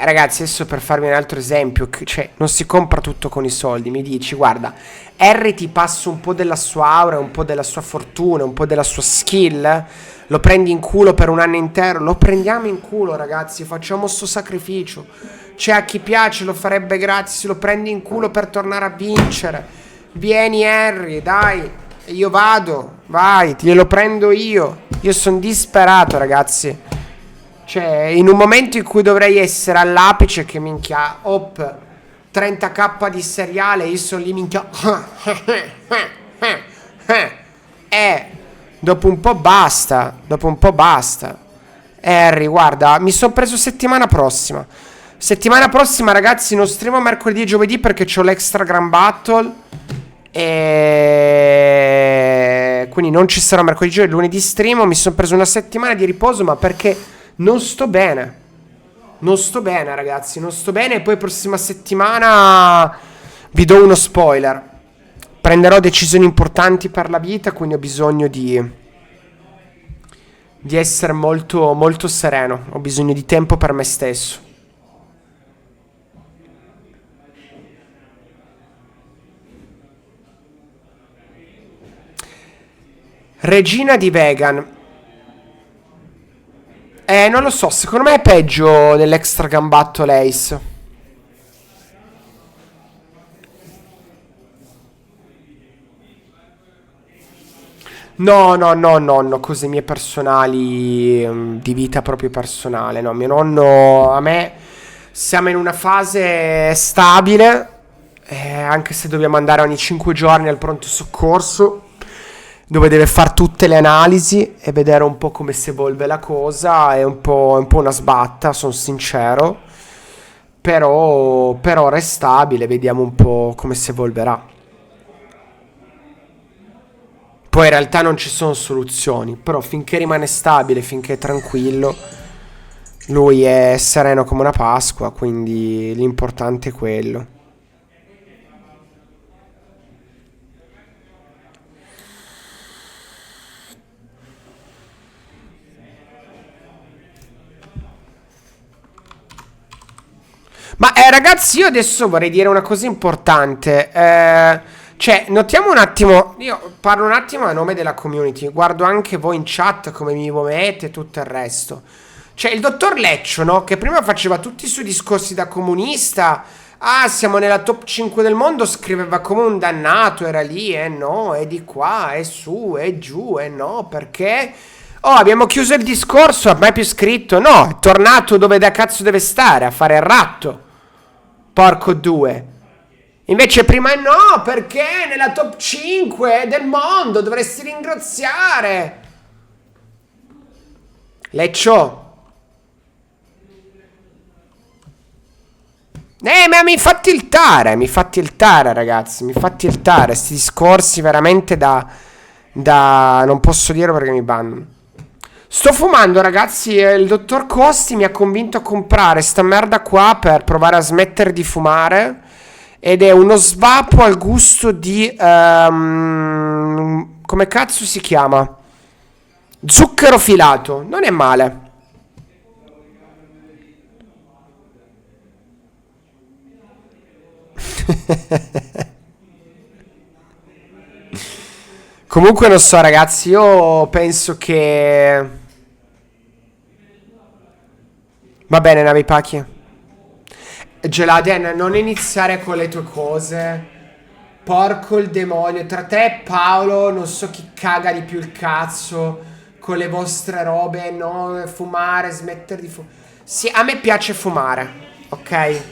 Ragazzi, adesso per farvi un altro esempio, cioè, non si compra tutto con i soldi. Mi dici, guarda, Harry ti passa un po' della sua aura, un po' della sua fortuna, un po' della sua skill. Lo prendi in culo per un anno intero. Lo prendiamo in culo, ragazzi. Facciamo sto sacrificio. Cioè, a chi piace lo farebbe gratis. Lo prendi in culo per tornare a vincere. Vieni, Harry, dai. Io vado. Vai, glielo prendo io. Io sono disperato, ragazzi. Cioè, in un momento in cui dovrei essere all'apice, che minchia, 30k di seriale, io sono lì minchia. Dopo un po' basta. Harry, guarda, mi sono preso settimana prossima. Settimana prossima, ragazzi, non streamo mercoledì e giovedì perché c'ho l'extra Grand Battle. E quindi non ci sarà mercoledì e lunedì stream. Mi sono preso una settimana di riposo, ma perché non sto bene. Non sto bene, ragazzi, non sto bene. E poi prossima settimana vi do uno spoiler. Prenderò decisioni importanti per la vita, quindi ho bisogno di essere molto, molto sereno. Ho bisogno di tempo per me stesso. Regina di Vegan. Non lo so, secondo me è peggio dell'extra gambatto Lace. No, cose mie personali, di vita proprio personale. No, mio nonno, a me, siamo in una fase stabile, anche se dobbiamo andare ogni 5 giorni al pronto soccorso, dove deve fare tutte le analisi e vedere un po' come si evolve la cosa. È un po' una sbatta, sono sincero, però per ora è stabile, vediamo un po' come si evolverà. Poi in realtà non ci sono soluzioni, però finché rimane stabile, finché è tranquillo, lui è sereno come una Pasqua, quindi l'importante è quello. Ma ragazzi, io adesso vorrei dire una cosa importante. Cioè, notiamo un attimo. Io parlo un attimo a nome della community. Guardo anche voi in chat come mi muovete e tutto il resto. Cioè, il dottor Leccio, no? Che prima faceva tutti i suoi discorsi da comunista. Ah, siamo nella top 5 del mondo. Scriveva come un dannato. Era lì, no, è di qua, è su, è giù, no, perché? Oh, abbiamo chiuso il discorso. A me è più scritto. No, è tornato dove da cazzo deve stare, a fare il ratto. Porco due. Invece prima no, perché nella top 5 del mondo dovresti ringraziare. Leccio. Ma mi fa tiltare, ragazzi, mi fa tiltare. Sti discorsi veramente da non posso dirlo perché mi bannano. Sto fumando, ragazzi, il dottor Costi mi ha convinto a comprare sta merda qua per provare a smettere di fumare. Ed è uno svapo al gusto di come cazzo si chiama? Zucchero filato. Non è male. Comunque non so, ragazzi, io penso che va bene, Navipachi. Geladen, non iniziare con le tue cose. Porco il demonio. Tra te e Paolo non so chi caga di più il cazzo con le vostre robe. No, fumare, smettere di fumare. Sì, a me piace fumare, ok?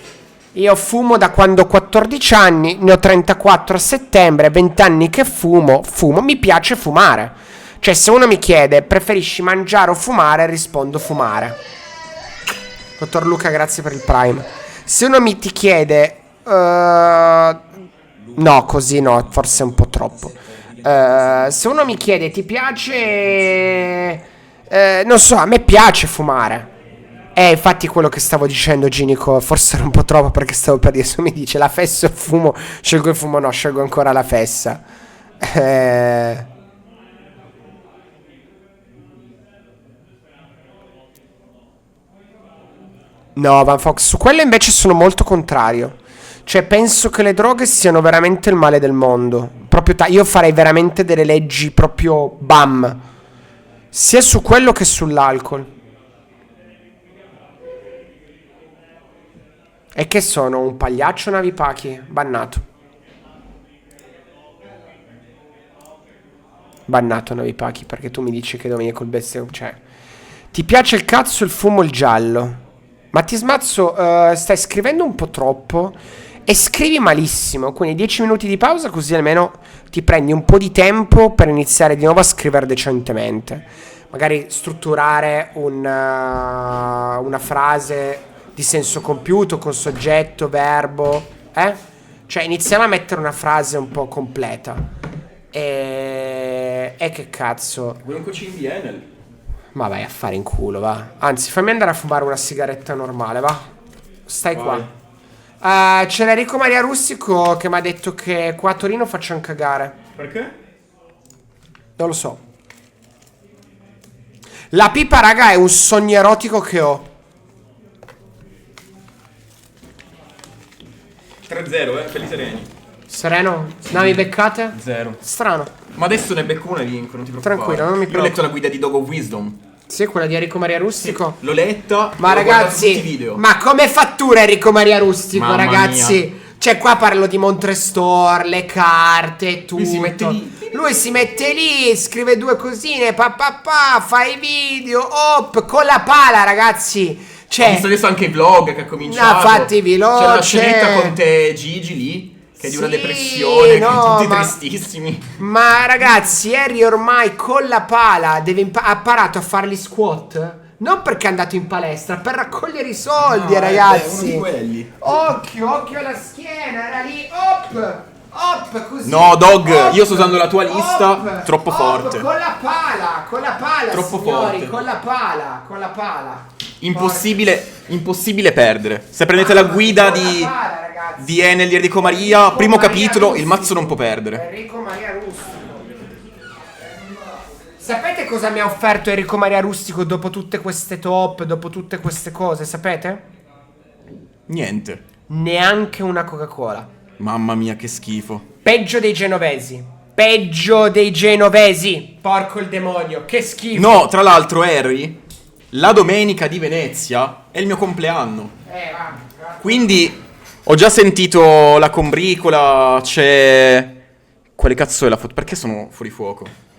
Io fumo da quando ho 14 anni, ne ho 34 a settembre, 20 anni che fumo, mi piace fumare. Cioè, se uno mi chiede preferisci mangiare o fumare, rispondo fumare. Dottor Luca, grazie per il Prime. Se uno ti chiede no, così no, forse è un po' troppo. Se uno mi chiede ti piace Non so, a me piace fumare. Infatti quello che stavo dicendo, Ginico, forse era un po' troppo perché stavo per dire, mi dice la fessa o il fumo, scelgo il fumo, no, scelgo ancora la fessa. No, Van Fox, su quello invece sono molto contrario. Cioè, penso che le droghe siano veramente il male del mondo. Proprio io farei veramente delle leggi proprio bam. Sia su quello che sull'alcol. E che sono? Un pagliaccio Navipachi? Bannato. Bannato Navipachi, perché tu mi dici che domini col bestio. Cioè, ti piace il cazzo, il fumo, il giallo? Ma ti smazzo, stai scrivendo un po' troppo e scrivi malissimo. Quindi 10 minuti di pausa, così almeno ti prendi un po' di tempo per iniziare di nuovo a scrivere decentemente. Magari strutturare una frase di senso compiuto con soggetto, verbo, Cioè iniziamo a mettere una frase un po' completa. E che cazzo. Vuoi un coaching di Enel? Ma vai a fare in culo, va. Anzi, fammi andare a fumare una sigaretta normale, va. Stai Vai. qua. C'era Enrico Maria Rustico che mi ha detto che qua a Torino facciano cagare. Perché? Non lo so. La pipa, raga, è un sogno erotico che ho. 3-0, belli sereni. Sereno? Navi beccate? 0. Strano. Ma adesso ne becco una e vinco, non ti preoccupare. Tranquillo, non mi Io ho preoccupo. letto la guida di Dog of Wisdom. Sì, quella di Enrico Maria Rustico. L'ho letta. Ma e ho guardato tutti i ragazzi, video. ma come fattura Enrico Maria Rustico, Mamma ragazzi? mia. Cioè, qua parlo di Montrestore, le carte, tutto. Lui si mette lì. Lui si mette lì, scrive due cosine, fa i video, con la pala, ragazzi. Ho Cioè, visto adesso anche i vlog che ha cominciato. ha fatto i vlog, C'è la c'è. scenetta con te Gigi lì, che è di una Sì, depressione, no, che tutti ma- tristissimi. ma ragazzi, Harry ormai con la pala ha imparato a fare gli squat. Non perché è andato in palestra, per raccogliere i soldi, No, ragazzi. uno di quelli. Occhio alla schiena, era lì, così. No, Dog, Hop, io sto usando la tua lista, hop, troppo hop, forte. Con la pala, Troppo signori, forte. con la pala. Impossibile perdere. Se prendete la guida Con la di pala, ragazzi. di Enel di Enrico Maria, Enrico primo Maria capitolo, il Rustico. mazzo non può perdere. Enrico Maria Rustico. Sapete cosa mi ha offerto Enrico Maria Rustico dopo tutte queste top, dopo tutte queste cose, sapete? Niente. Neanche una Coca-Cola. Mamma mia, che schifo. Peggio dei genovesi. Porco il demonio, che schifo. No, tra l'altro, Harry, la domenica di Venezia è il mio compleanno. Va. Quindi ho già sentito la combricola, c'è... Quale cazzo è la foto? Perché sono fuori fuoco?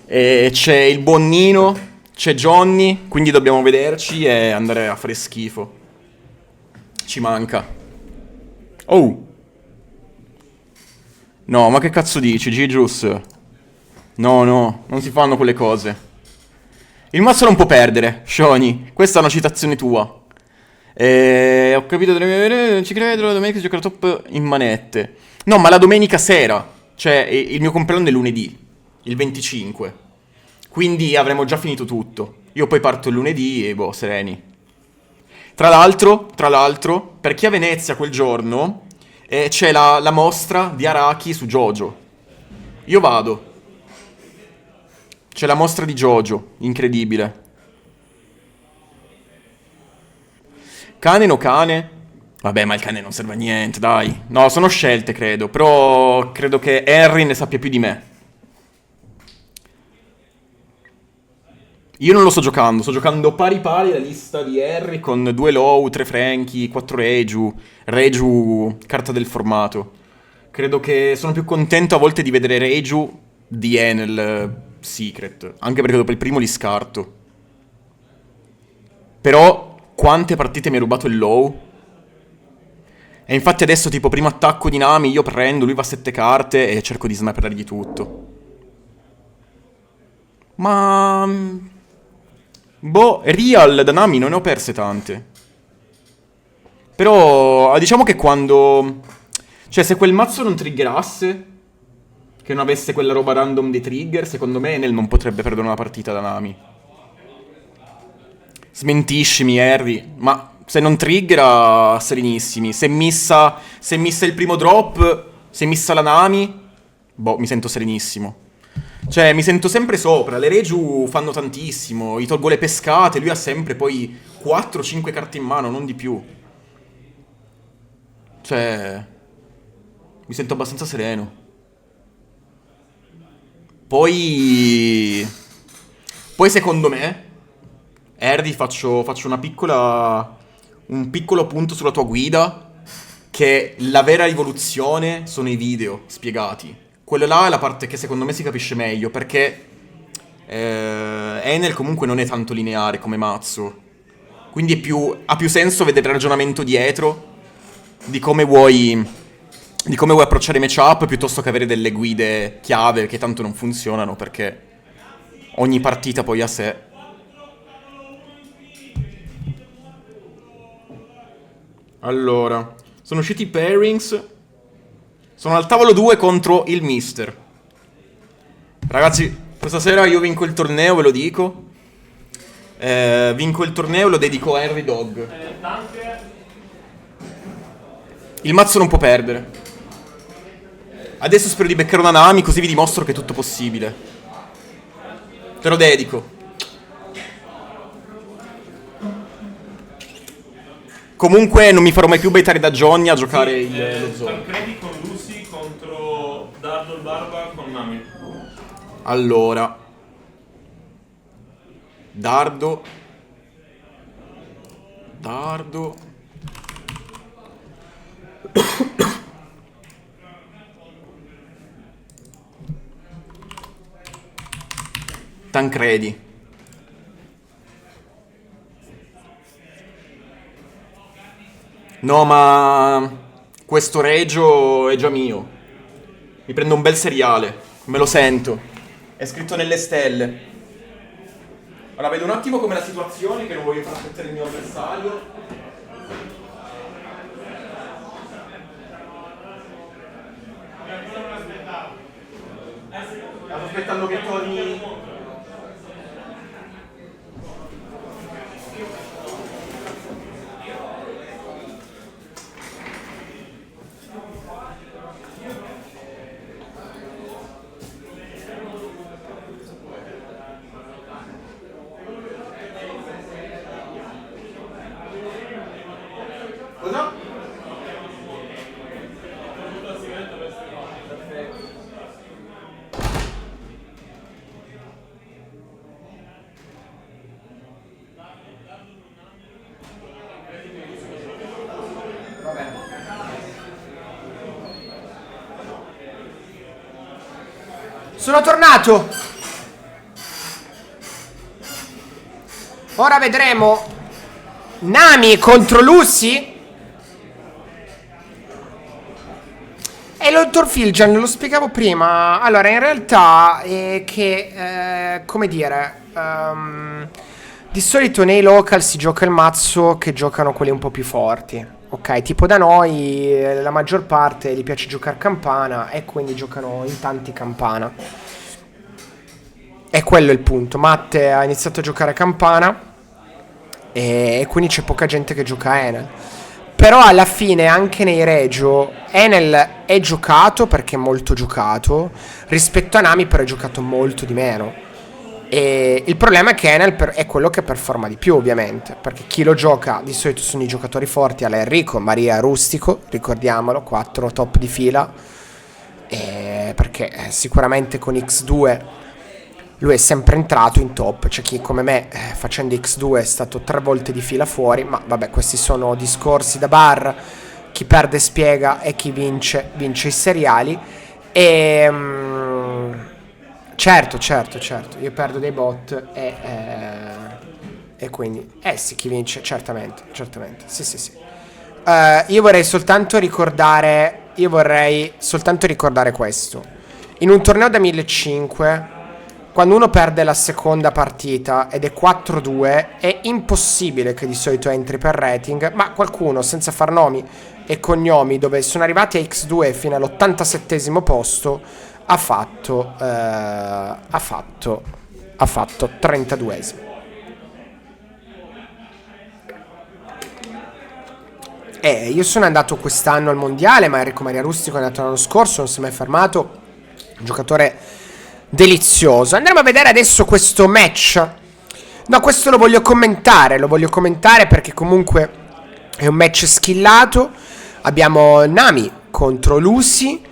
E c'è il buon Nino, c'è Johnny, quindi dobbiamo vederci e andare a fare schifo. Ci manca. Oh! No, ma che cazzo dici, Gigius? No, non si fanno quelle cose. Il mazzo non può perdere, Shoni. Questa è una citazione tua. Ho capito, non ci credo, la domenica giocherò top in manette. No, ma la domenica sera, cioè il mio compleanno è lunedì, il 25. Quindi avremo già finito tutto. Io poi parto il lunedì e sereni. Tra l'altro, per chi a Venezia quel giorno c'è la mostra di Araki su JoJo. Io vado. C'è la mostra di JoJo, incredibile. Cane no cane? Vabbè, ma il cane non serve a niente, dai. No, sono scelte, credo. Però credo che Harry ne sappia più di me. Io non lo sto giocando pari pari la lista di Harry con 2 Low, 3 Frankie, 4 Reju, carta del formato. Credo che sono più contento a volte di vedere Reju di Enel Secret, anche perché dopo il primo li scarto. Però quante partite mi ha rubato il Low? E infatti adesso tipo primo attacco di Nami io prendo, lui va a 7 carte e cerco di sniperargli tutto. Ma... Real da Nami non ne ho perse tante. Però diciamo che quando... Cioè se quel mazzo non triggerasse, che non avesse quella roba random dei trigger, secondo me Enel non potrebbe perdere una partita da Nami. Smentiscimi, Harry. Ma se non triggera, serenissimi. Se missa il primo drop, se missa la Nami, boh, mi sento serenissimo. Cioè, mi sento sempre sopra. Le Regiu fanno tantissimo. Gli tolgo le pescate. Lui ha sempre poi 4-5 carte in mano, non di più. Cioè, mi sento abbastanza sereno. Poi secondo me, Harry, faccio un piccolo punto sulla tua guida, che la vera rivoluzione sono i video spiegati. Quello là è la parte che secondo me si capisce meglio, perché Enel comunque non è tanto lineare come mazzo. Quindi ha più senso vedere il ragionamento dietro di come vuoi approcciare i matchup, piuttosto che avere delle guide chiave che tanto non funzionano, perché ogni partita poi a sé. Allora, sono usciti i pairings. Sono al tavolo 2 contro il Mister. Ragazzi, questa sera io vinco il torneo, ve lo dico. Vinco il torneo, lo dedico a Henry Dog. Il mazzo non può perdere. Adesso spero di beccare una Nami, così vi dimostro che è tutto possibile. Te lo dedico. Comunque non mi farò mai più baitare da Johnny a giocare lo zoo. Tancredi con Lucy contro Dardo il Barba con Nami. Allora, Dardo. Tancredi. No, ma questo regio è già mio. Mi prendo un bel seriale, me lo sento. È scritto nelle stelle. Ora vedo un attimo com'è la situazione, che non voglio far aspettare il mio avversario. Sto aspettando che Tony... Cosa? Sono tornato. Ora vedremo Nami contro Lucy. E lo Dottor Filjan, lo spiegavo prima. Allora, in realtà è che, come dire, di solito nei local si gioca il mazzo che giocano quelli un po' più forti. Ok, tipo da noi la maggior parte gli piace giocare campana e quindi giocano in tanti campana. E quello è il punto. Matte ha iniziato a giocare campana e quindi c'è poca gente che gioca Enel. Però alla fine anche nei regio Enel è giocato perché è molto giocato, rispetto a Nami però è giocato molto di meno. E il problema è che Enel è quello che performa di più, ovviamente, perché chi lo gioca di solito sono i giocatori forti, alla Enrico, Maria, Rustico, ricordiamolo, 4 top di fila, perché sicuramente con X2 lui è sempre entrato in top. C'è chi come me facendo X2 è stato 3 volte di fila fuori, ma vabbè, questi sono discorsi da bar. Chi perde spiega e chi vince i seriali. E certo, io perdo dei bot e quindi sì, chi vince certamente, sì. Io vorrei soltanto ricordare questo. In un torneo da 1500, quando uno perde la seconda partita ed è 4-2, è impossibile che di solito entri per rating, ma qualcuno, senza far nomi e cognomi, dove sono arrivati a X2 fino all'87esimo posto, ha fatto 32esimo. Io sono andato quest'anno al mondiale, ma Enrico Maria Rustico è andato l'anno scorso, non si è mai fermato. Un giocatore delizioso. Andremo a vedere adesso questo match. No, questo lo voglio commentare perché comunque è un match skillato. Abbiamo Nami contro Lucy.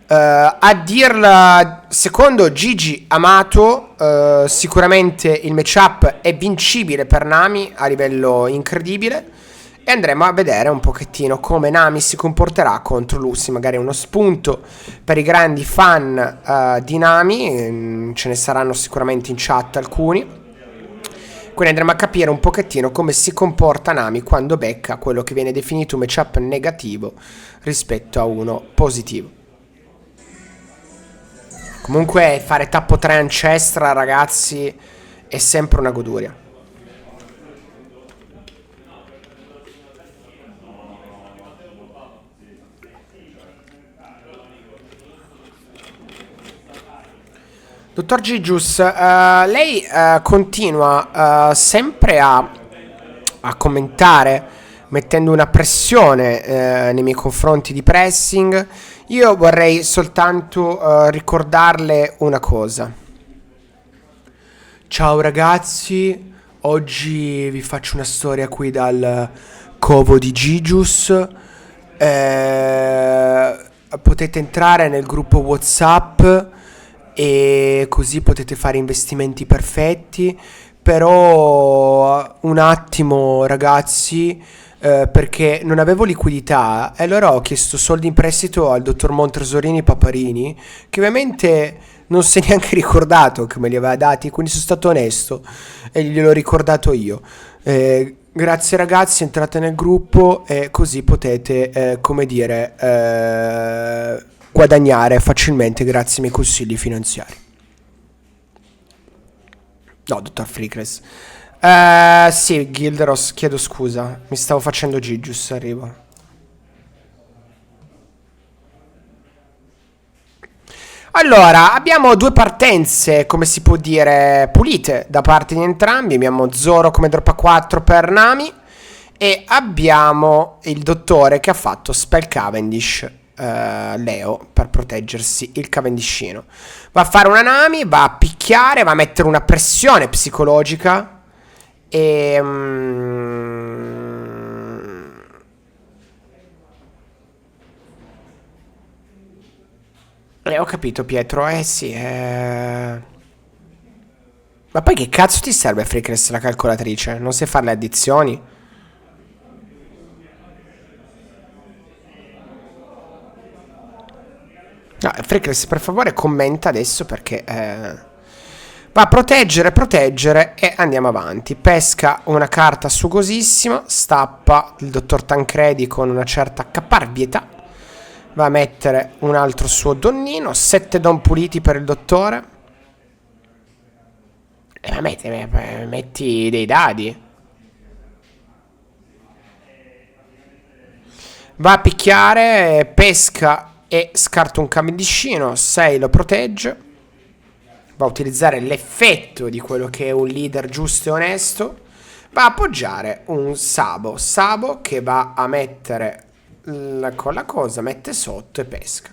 A dirla, secondo Gigi Amato, sicuramente il matchup è vincibile per Nami a livello incredibile. E andremo a vedere un pochettino come Nami si comporterà contro Lucy. Magari uno spunto per i grandi fan di Nami. Ce ne saranno sicuramente in chat alcuni. Quindi andremo a capire un pochettino come si comporta Nami quando becca quello che viene definito un matchup negativo rispetto a uno positivo. Comunque fare tappo 3 Ancestra, ragazzi, è sempre una goduria. Dottor Gigius, lei continua sempre a commentare, mettendo una pressione nei miei confronti di pressing. Io vorrei soltanto ricordarle una cosa. Ciao ragazzi, oggi vi faccio una storia qui dal covo di Gigius. Potete entrare nel gruppo WhatsApp e così potete fare investimenti perfetti. Però un attimo ragazzi, perché non avevo liquidità e allora ho chiesto soldi in prestito al dottor Montresorini Paparini, che ovviamente non si è neanche ricordato che me li aveva dati, quindi sono stato onesto e gliel'ho ricordato io. Grazie ragazzi, entrate nel gruppo e così potete, come dire, guadagnare facilmente grazie ai miei consigli finanziari. No, dottor Freakles. Sì, Gilderos, chiedo scusa. Mi stavo facendo Gigius, arrivo. Allora, abbiamo due partenze, come si può dire, pulite da parte di entrambi. Abbiamo Zoro come drop a 4 per Nami e abbiamo il dottore che ha fatto Spell Cavendish, Leo, per proteggersi il Cavendishino. Va a fare una Nami, va a picchiare, va a mettere una pressione psicologica e ho capito Pietro, sì. Ma poi che cazzo ti serve Freakness la calcolatrice? Non sai fare le addizioni? No, Freakness per favore commenta adesso perché va a proteggere e andiamo avanti. Pesca una carta sugosissima, stappa il dottor Tancredi con una certa caparbietà. Va a mettere un altro suo donnino, 7 don puliti per il dottore. E metti dei dadi. Va a picchiare, pesca e scarta un Cavendishino, 6 lo protegge. Va a utilizzare l'effetto di quello che è un leader giusto e onesto. Va a appoggiare un Sabo che va a mettere con la cosa, mette sotto e pesca.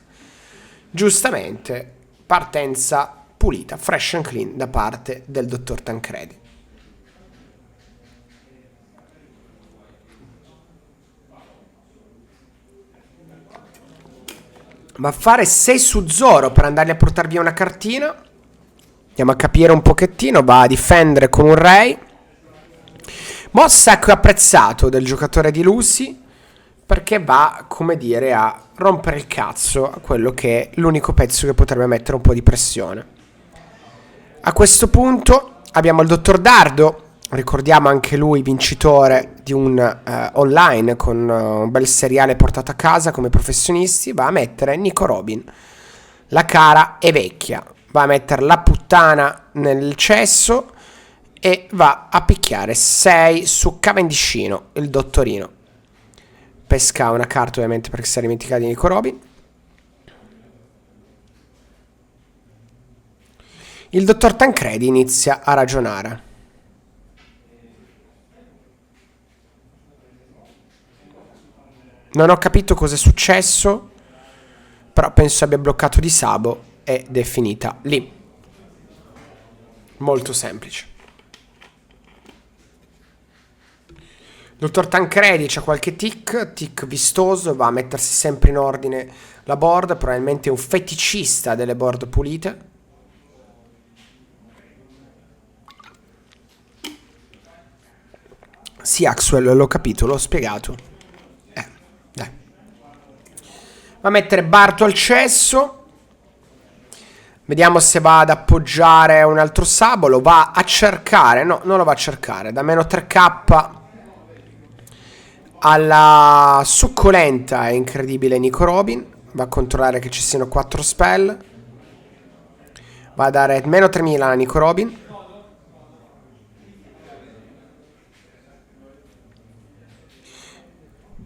Giustamente, partenza pulita, fresh and clean da parte del dottor Tancredi. Va a fare 6 su Zoro per andargli a portare via una cartina. Andiamo a capire un pochettino. Va a difendere con un Ray. Mossa che ho apprezzato del giocatore di Lucy, perché va, come dire, a rompere il cazzo a quello che è l'unico pezzo che potrebbe mettere un po' di pressione. A questo punto abbiamo il dottor Dardo. Ricordiamo anche lui vincitore di un online con un bel seriale portato a casa come professionisti. Va a mettere Nico Robin. La cara è vecchia. Va a mettere la puttana nel cesso e va a picchiare 6 su Cavendishino, il dottorino. Pesca una carta ovviamente perché si è dimenticato di Nico Robin. Il dottor Tancredi inizia a ragionare. Non ho capito cosa è successo, però penso abbia bloccato di Sabo ed è finita lì. Molto semplice. Dottor Tancredi c'ha qualche tic vistoso, va a mettersi sempre in ordine la board, probabilmente è un feticista delle board pulite. Sì, Axwell, l'ho capito, l'ho spiegato. Dai. Va a mettere Barto al cesso. Vediamo se va ad appoggiare un altro Sabo, lo va a cercare, no, non lo va a cercare, da meno 3k alla succolenta e incredibile Nico Robin, va a controllare che ci siano 4 spell, va a dare meno 3000 a Nico Robin,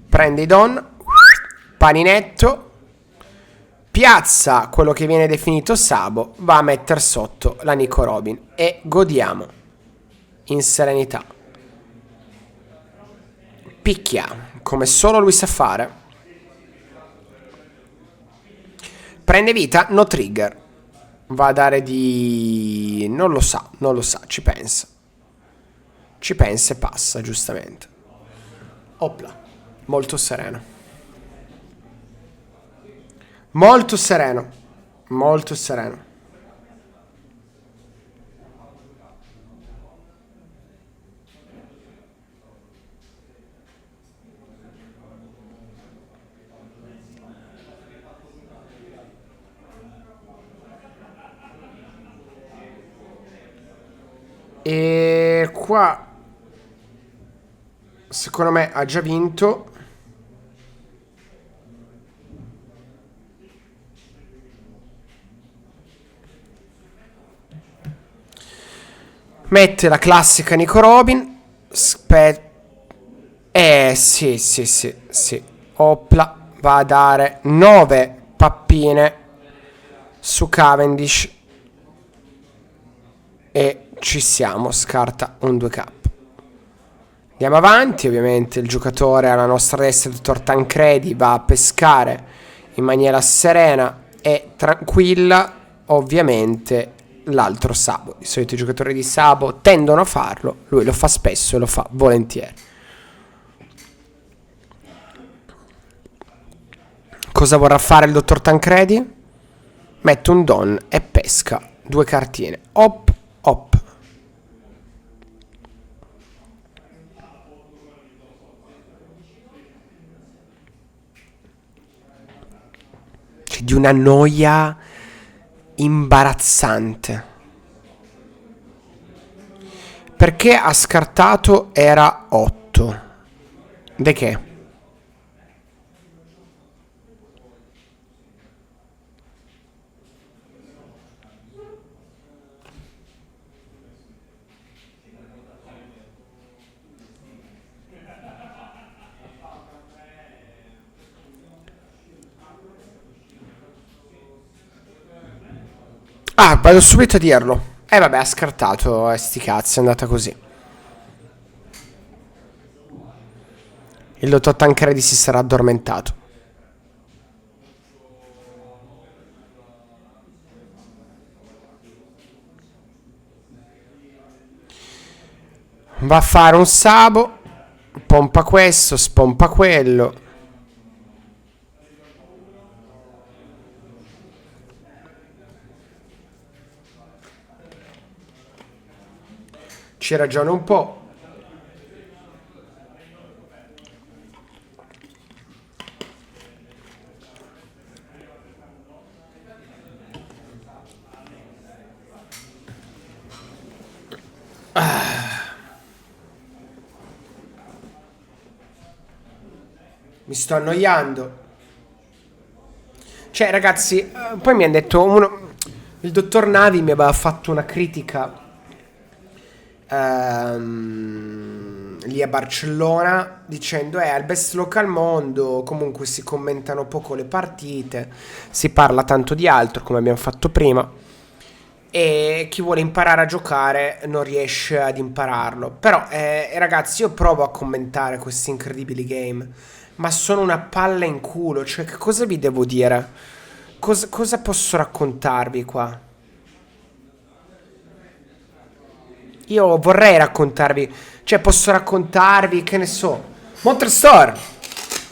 prende i don, paninetto, piazza quello che viene definito Sabo, va a mettere sotto la Nico Robin e godiamo in serenità. Picchia come solo lui sa fare, prende vita, no trigger, va a dare di... non lo sa, ci pensa e passa giustamente. Opla, molto sereno. Molto sereno. Molto sereno. E qua secondo me ha già vinto. Mette la classica Nico Robin. Sì. Opla. Va a dare 9 pappine su Cavendish. E ci siamo. Scarta un 2k. Andiamo avanti. Ovviamente il giocatore alla nostra destra, il dottor Tancredi, va a pescare in maniera serena e tranquilla. Ovviamente l'altro Sabo. Di solito i giocatori di Sabo tendono a farlo, lui lo fa spesso e lo fa volentieri. Cosa vorrà fare il dottor Tancredi? Mette un don e pesca 2 cartine. Op. C'è di una noia imbarazzante, perché ha scartato era 8 de che? Ah, vado subito a dirlo. Vabbè, ha scartato, sti cazzi, è andata così. Il dottor Tancredi si sarà addormentato. Va a fare un Sabo. Pompa questo, spompa quello. Ci ragiona un po'. Mi sto annoiando. Cioè, ragazzi, poi mi hanno detto il dottor Navi mi aveva fatto una critica lì a Barcellona dicendo al best local mondo comunque si commentano poco le partite, si parla tanto di altro come abbiamo fatto prima. e chi vuole imparare a giocare non riesce ad impararlo. Però ragazzi, io provo a commentare questi incredibili game, ma sono una palla in culo. Cioè, che cosa vi devo dire? Cosa posso raccontarvi qua? Io vorrei raccontarvi, cioè posso raccontarvi, che ne so, Monster Store,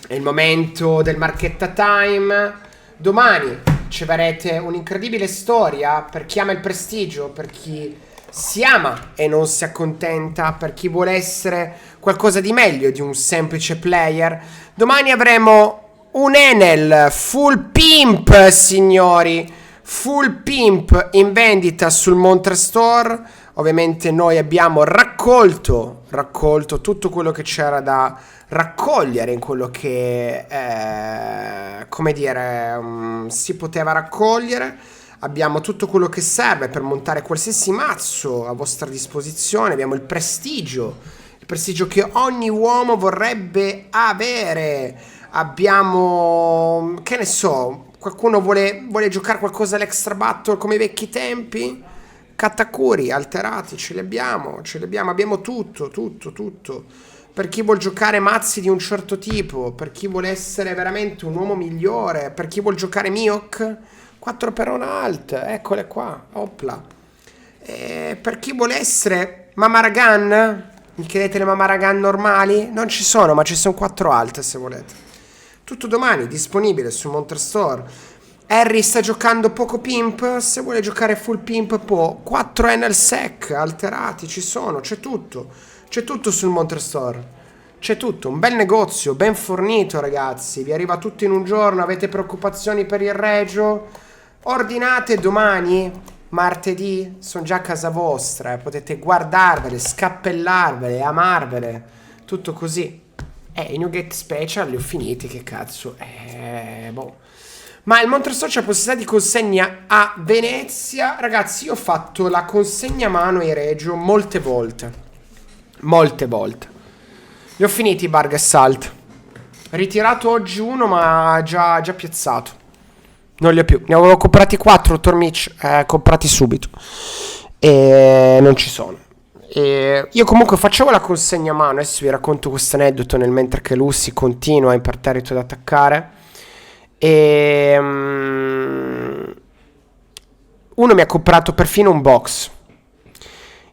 è il momento del Marchetta Time. Domani ci avrete un'incredibile storia per chi ama il prestigio, per chi si ama e non si accontenta, per chi vuole essere qualcosa di meglio di un semplice player. Domani avremo un Enel Full Pimp, signori, Full Pimp in vendita sul Monster Store. Ovviamente noi abbiamo raccolto tutto quello che c'era da raccogliere in quello che come dire si poteva raccogliere. Abbiamo tutto quello che serve per montare qualsiasi mazzo a vostra disposizione. Abbiamo il prestigio che ogni uomo vorrebbe avere. Abbiamo, che ne so, qualcuno vuole giocare qualcosa all'extra battle come i vecchi tempi? Katakuri alterati ce li abbiamo, abbiamo tutto. Per chi vuol giocare mazzi di un certo tipo, per chi vuole essere veramente un uomo migliore, per chi vuol giocare Miok, 4 per un alt, eccole qua, opla. Per chi vuole essere Mamaragan, mi chiedete le Mamaragan normali? Non ci sono, ma ci sono 4 alt se volete. Tutto domani disponibile su Monster Store. Harry sta giocando poco pimp, se vuole giocare full pimp può. 4 Enel Sec alterati ci sono, c'è tutto sul Monster Store, c'è tutto, un bel negozio, ben fornito ragazzi, vi arriva tutto in un giorno. Avete preoccupazioni per il regio? Ordinate domani, martedì, sono già a casa vostra, potete guardarvele, scappellarvele, amarvele, tutto così. I Nugget Special li ho finiti, che cazzo, boh. Ma il Monster Store c'è la possibilità di consegna a Venezia. Ragazzi, io ho fatto la consegna a mano ai regio molte volte. Li ho finiti i Barg Salt. Ritirato oggi uno, ma già piazzato. Non li ho più. Ne avevo comprati 4, dottor Mitch, comprati subito. E non ci sono. Io comunque facevo la consegna a mano. Adesso vi racconto questo aneddoto nel mentre che Lucy continua imperterrito ad attaccare. Uno mi ha comprato perfino un box.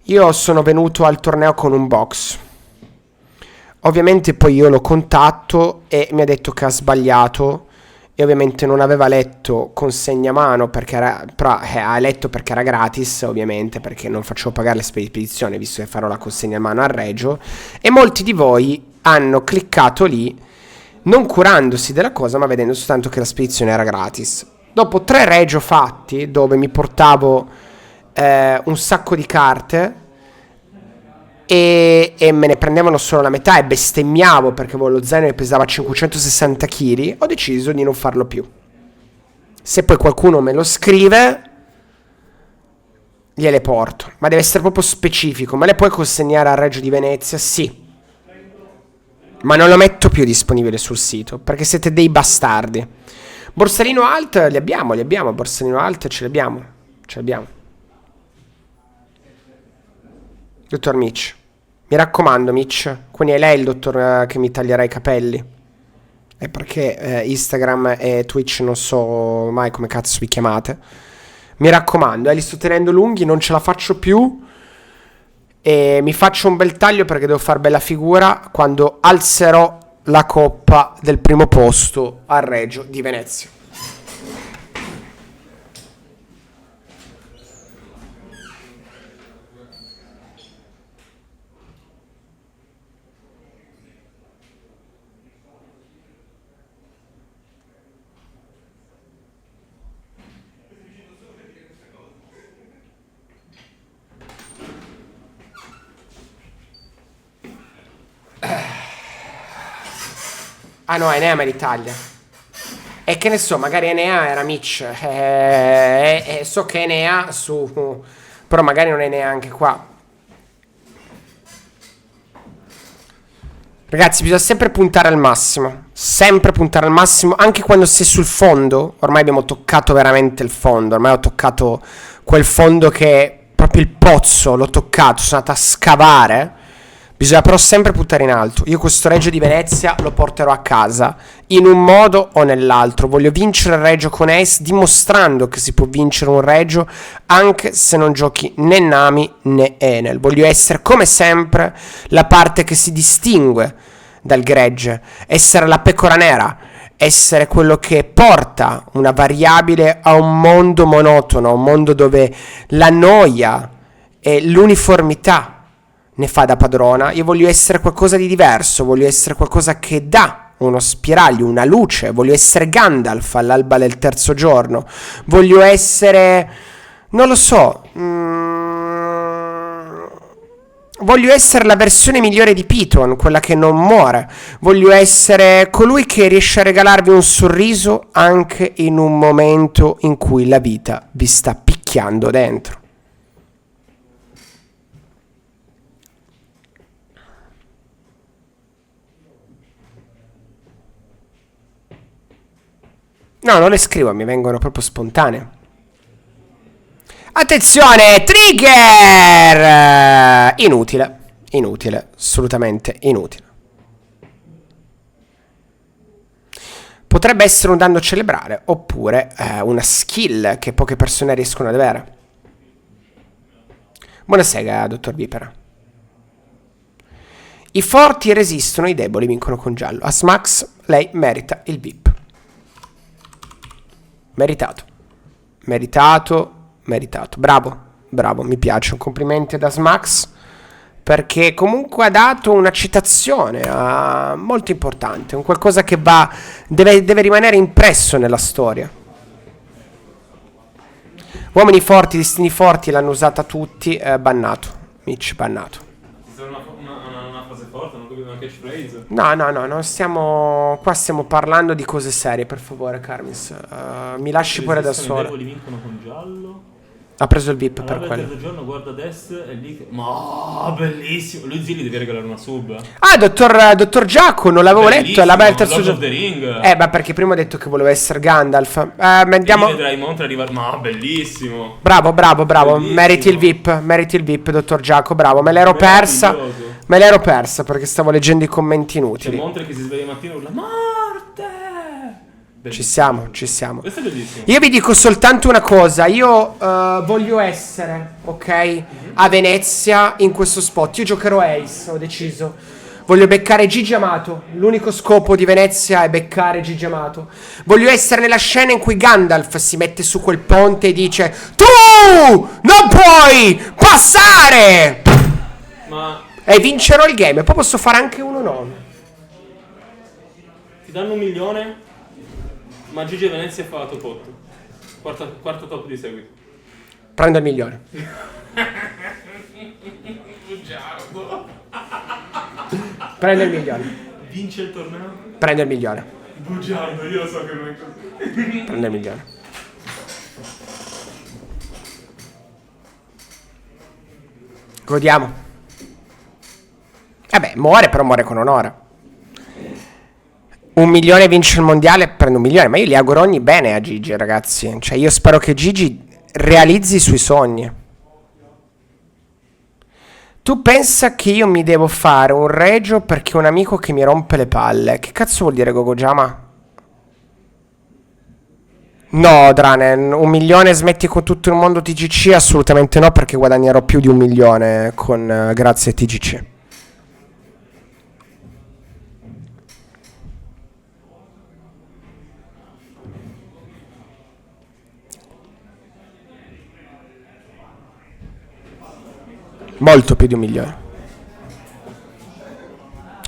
Io sono venuto al torneo con un box. Ovviamente poi io lo contatto e mi ha detto che ha sbagliato. E ovviamente non aveva letto consegna a mano perché ha letto perché era gratis, ovviamente, perché non facevo pagare la spedizione visto che farò la consegna a mano al regio. E molti di voi hanno cliccato lì non curandosi della cosa, ma vedendo soltanto che la spedizione era gratis. Dopo 3 regio fatti, dove mi portavo un sacco di carte e me ne prendevano solo la metà e bestemmiavo perché avevo lo zaino che pesava 560 kg, ho deciso di non farlo più. Se poi qualcuno me lo scrive, gliele porto, ma deve essere proprio specifico. Me le puoi consegnare al Regio di Venezia? Sì. Ma non lo metto più disponibile sul sito perché siete dei bastardi. Borsalino alt li abbiamo. Borsalino alt ce l'abbiamo. Dottor Mitch, mi raccomando Mitch, quindi è lei il dottor che mi taglierà i capelli. È perché Instagram e Twitch non so mai come cazzo vi chiamate. Mi raccomando, li sto tenendo lunghi, non ce la faccio più. E mi faccio un bel taglio perché devo far bella figura quando alzerò la coppa del primo posto al Regio di Venezia. Ah no, Enea me l'Italia. E che ne so, magari Enea era Mitch. So che Enea su... Però magari non è neanche qua. Ragazzi, bisogna sempre puntare al massimo. Sempre puntare al massimo. Anche quando sei sul fondo. Ormai abbiamo toccato veramente il fondo. Ormai ho toccato quel fondo che proprio il pozzo l'ho toccato, sono andato a scavare. Bisogna però sempre puntare in alto. Io questo Reggio di Venezia lo porterò a casa in un modo o nell'altro. Voglio vincere il Reggio con Ace, dimostrando che si può vincere un Reggio anche se non giochi né Nami né Enel. Voglio essere come sempre la parte che si distingue dal gregge, essere la pecora nera, essere quello che porta una variabile a un mondo monotono, un mondo dove la noia e l'uniformità ne fa da padrona. Io voglio essere qualcosa di diverso, voglio essere qualcosa che dà uno spiraglio, una luce, voglio essere Gandalf all'alba del terzo giorno, voglio essere, non lo so, voglio essere la versione migliore di Piton, quella che non muore, voglio essere colui che riesce a regalarvi un sorriso anche in un momento in cui la vita vi sta picchiando dentro. No, non le scrivo, mi vengono proprio spontanee. Attenzione, trigger! Inutile, assolutamente inutile. Potrebbe essere un danno cerebrale, oppure una skill che poche persone riescono ad avere. Buonasera, dottor Vipera. I forti resistono, i deboli vincono con giallo. A Smax, lei merita il VIP. Meritato. Bravo, mi piace. Complimenti da Smax, perché comunque ha dato una citazione molto importante, un qualcosa che deve rimanere impresso nella storia. Uomini forti, destini forti, l'hanno usata tutti, bannato. Mitch bannato. Una frase forte, non capito una catchphrase. No, non stiamo. Qua stiamo parlando di cose serie, per favore, Carmis. Mi lasci pure da Resistono, i sola. deboli vincono con giallo. Ha preso il VIP Allora per il quello. terzo giorno guarda adesso e lì che... Ma bellissimo. Lui Zilli deve regalare una sub. Ah, dottor Giacomo, non l'avevo letto. È la bella terzo Lord of giorno. the Ring. Ma perché prima ho detto che volevo essere Gandalf. E Andiamo. lì vedrai Montre arrivare. Ma bellissimo. Bravo. Bellissimo. Meriti il VIP, dottor Giacomo. Bravo, me l'ero persa perché stavo leggendo i commenti C'è inutili. Montre che si sveglia la mattina e urla morte. Ci siamo. Questo è bellissimo. Io vi dico soltanto una cosa. Io voglio essere, ok, a Venezia in questo spot. Io giocherò Ace, ho deciso. Voglio beccare Gigi Amato. L'unico scopo di Venezia è beccare Gigi Amato. Voglio essere nella scena in cui Gandalf si mette su quel ponte e dice: tu non puoi passare! Ma E vincerò il game. E poi posso fare anche 1-9. ti danno 1 milione. Ma Gigi Venezia fa top 8. Quarto top di seguito. Prendo il milione. Bugiardo. Prendo il milione. Vince il torneo? Prendo il milione. Bugiardo, io lo so che non è così. Prendo il milione. Godiamo. Vabbè, muore, però muore con onore. 1 milione vince il mondiale, prendo 1 milione. Ma io gli auguro ogni bene a Gigi, ragazzi. Cioè, io spero che Gigi realizzi i suoi sogni. Tu pensa che io mi devo fare un regio perché ho un amico che mi rompe le palle? Che cazzo vuol dire Gogojama? No, Dranen, 1 milione smetti con tutto il mondo TGC? Assolutamente no, perché guadagnerò più di 1 milione con grazie a TGC. Molto più di 1 milione.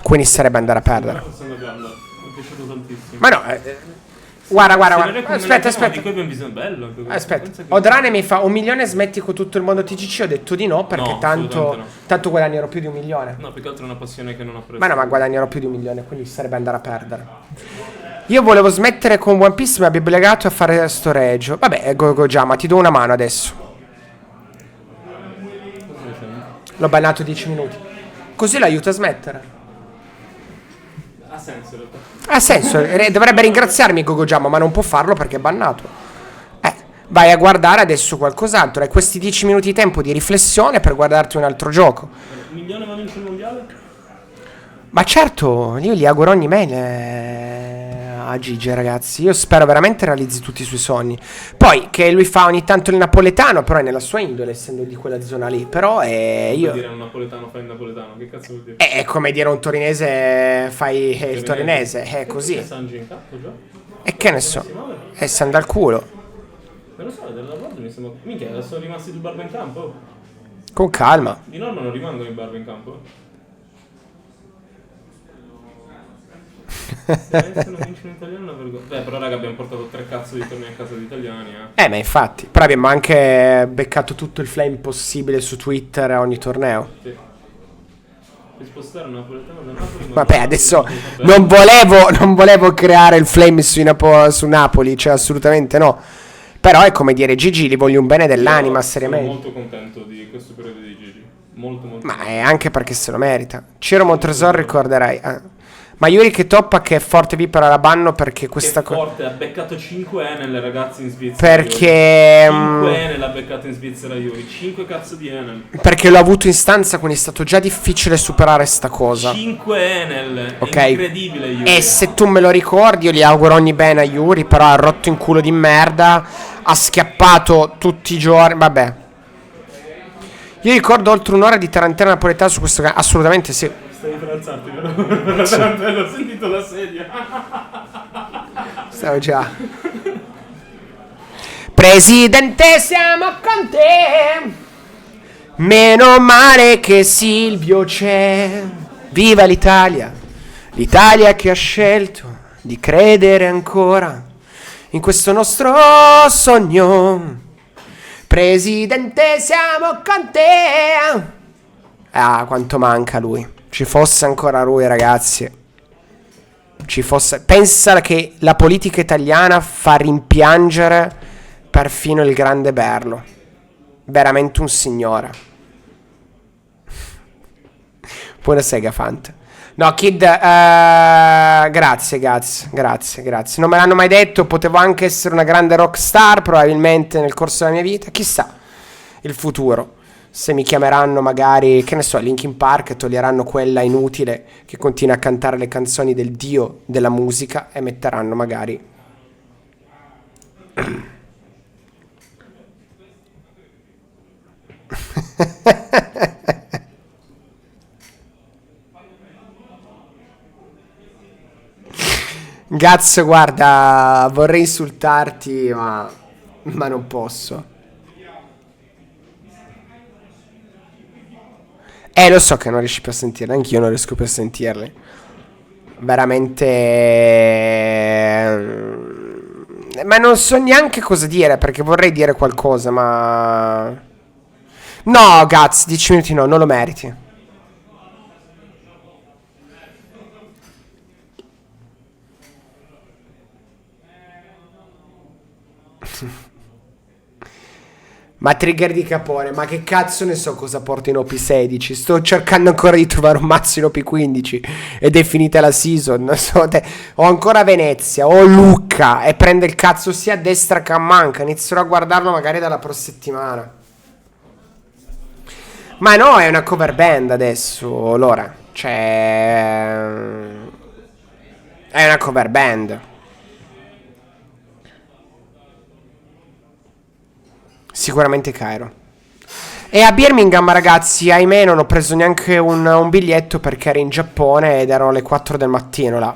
Quindi sarebbe andare a perdere. Sto andando. Mi è piaciuto tantissimo. Ma no, guarda. Aspetta. Di cui abbiamo bisogno, bello. Anche questo. Aspetta, Pensa che- Odrane mi fa 1 milione smetti con tutto il mondo TGC. Ho detto di no perché No, tanto assolutamente tanto guadagnerò più di 1 milione. No, più che altro è una passione che non ho preso. Ma no, ma guadagnerò più di 1 milione, quindi sarebbe andare a perdere. Io volevo smettere con One Piece, mi abbia obbligato a fare sto regio. Vabbè, Gogojama, ti do una mano adesso. L'ho bannato 10 minuti. Così l'aiuto a smettere. Ha senso in realtà. Ha senso, dovrebbe ringraziarmi Gogojama, ma non può farlo perché è bannato. vai a guardare adesso qualcos'altro. Hai questi 10 minuti di tempo di riflessione per guardarti un altro gioco. 1 milione va a vincere il mondiale? Ma certo, io gli auguro ogni bene a Gigi, ragazzi. Io spero veramente realizzi tutti i suoi sogni. Poi che lui fa ogni tanto il napoletano, però è nella sua indole, essendo di quella zona lì. Però Vuol io... dire un napoletano fa il napoletano, che cazzo vuol dire? È come dire a un torinese fai il torinese, è Che così. Sanji in campo già? E che ne so, e si anda al culo. Non lo so, della Rod mi sembra... Minchia, sono rimasti due barbe in campo? Con calma. Di norma non rimangono i barbe in campo. Se non vincono in italiano è una vergogna. Beh, però raga, abbiamo portato 3 cazzo di tornei a casa di italiani, Ma infatti, però abbiamo anche beccato tutto il flame possibile su Twitter a ogni torneo. Sì. Per spostare un napoletano da Napoli... ma Vabbè, non adesso vabbè. non volevo creare il flame su Napoli, cioè assolutamente no. Però è come dire, Gigi, gli voglio un bene dell'anima, Io seriamente. sono molto contento di questo periodo di Gigi. Molto Ma è anche perché se lo merita. Ciro Montresor ricorderai. Ma Yuri che toppa che è forte vipera la banno perché questa cosa. forte, ha beccato 5 Enel ragazzi in Svizzera. Perché 5 Enel ha beccato in Svizzera Yuri, 5 cazzo di Enel. perché l'ho avuto in stanza, quindi è stato già difficile superare sta cosa. 5 Enel, Ok. è incredibile Yuri. E se tu me lo ricordi, io gli auguro ogni bene a Yuri, però ha rotto in culo di merda, ha schiappato tutti i giorni, vabbè. Io ricordo oltre un'ora di tarantella napoletana su questo canale, assolutamente sì. Stai per alzarti, vero? Per la tarantella, ho sentito la sedia. Stavo già. Presidente, siamo con te. Meno male che Silvio c'è. Viva l'Italia. L'Italia che ha scelto di credere ancora in questo nostro sogno. Presidente, siamo con te. Ah, quanto manca lui. Ci fosse ancora lui, ragazzi. Ci fosse. Pensa che la politica italiana fa rimpiangere perfino il grande Berlo. Veramente un signore. Buona sega, Fant. No, Kid, grazie. Non me l'hanno mai detto, potevo anche essere una grande rockstar, probabilmente nel corso della mia vita. Chissà, il futuro. Se mi chiameranno magari, che ne so, Linkin Park, toglieranno quella inutile che continua a cantare le canzoni del dio della musica e metteranno magari... Gazzo, guarda, vorrei insultarti, ma non posso. Lo so che non riesci più a sentirli, anch'io non riesco più a sentirli. Veramente... Ma non so neanche cosa dire, perché vorrei dire qualcosa, ma... No, Gaz, 10 minuti no, non lo meriti. Ma trigger di Capone, ma che cazzo ne so cosa porta in OP16? Sto cercando ancora di trovare un mazzo in OP15 ed è finita la season. Non so, ho ancora Venezia, ho Lucca e prende il cazzo sia a destra che a manca. Inizierò a guardarlo magari dalla prossima settimana. Ma no, è una cover band adesso, Lora. Cioè... È una cover band. Sicuramente Cairo. E a Birmingham, ragazzi, ahimè non ho preso neanche un biglietto perché ero in Giappone ed ero alle 4 del mattino là.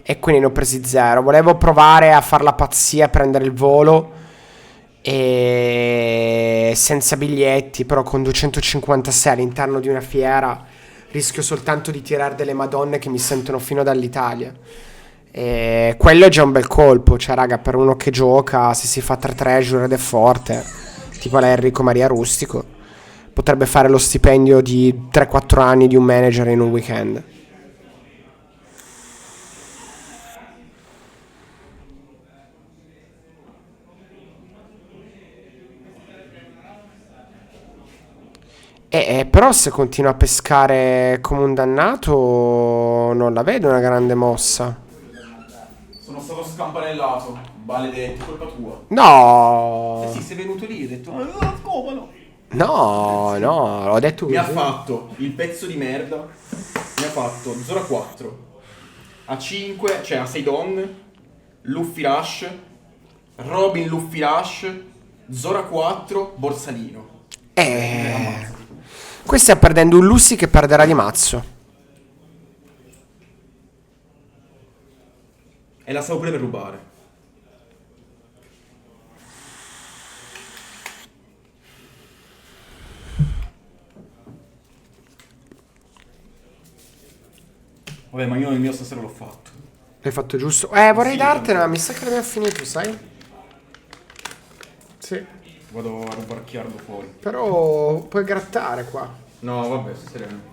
E quindi ne ho presi 0. Volevo provare a far la pazzia, a prendere il volo e senza biglietti, però con 256 all'interno di una fiera rischio soltanto di tirare delle madonne che mi sentono fino dall'Italia. E quello è già un bel colpo, cioè raga, per uno che gioca, se si fa 3 treasure ed è forte, tipo la Enrico Maria Rustico, potrebbe fare lo stipendio di 3-4 anni di un manager in un weekend. Però se continua a pescare come un dannato non la vedo una grande mossa. Sono stato scampanellato. Maledetto, colpa tua. No. Sì, sei venuto lì e hai detto, scopalo. No, no, l'ho detto Mi ha così. fatto il pezzo di merda. Mi ha fatto Zora 4. A 5, cioè a 6 don. Luffy Rush. Robin Luffy Rush. Zora 4, Borsalino. Qui stai perdendo un Lucy che perderà di mazzo. E la stavo pure per rubare. Vabbè, ma io il mio stasera l'ho fatto. L'hai fatto giusto? Vorrei Sì, dartene, ma tanto. mi sa che l'abbiamo finito, sai? Sì. Vado a rubarchiarlo fuori. Però puoi grattare qua. No, vabbè, stasera.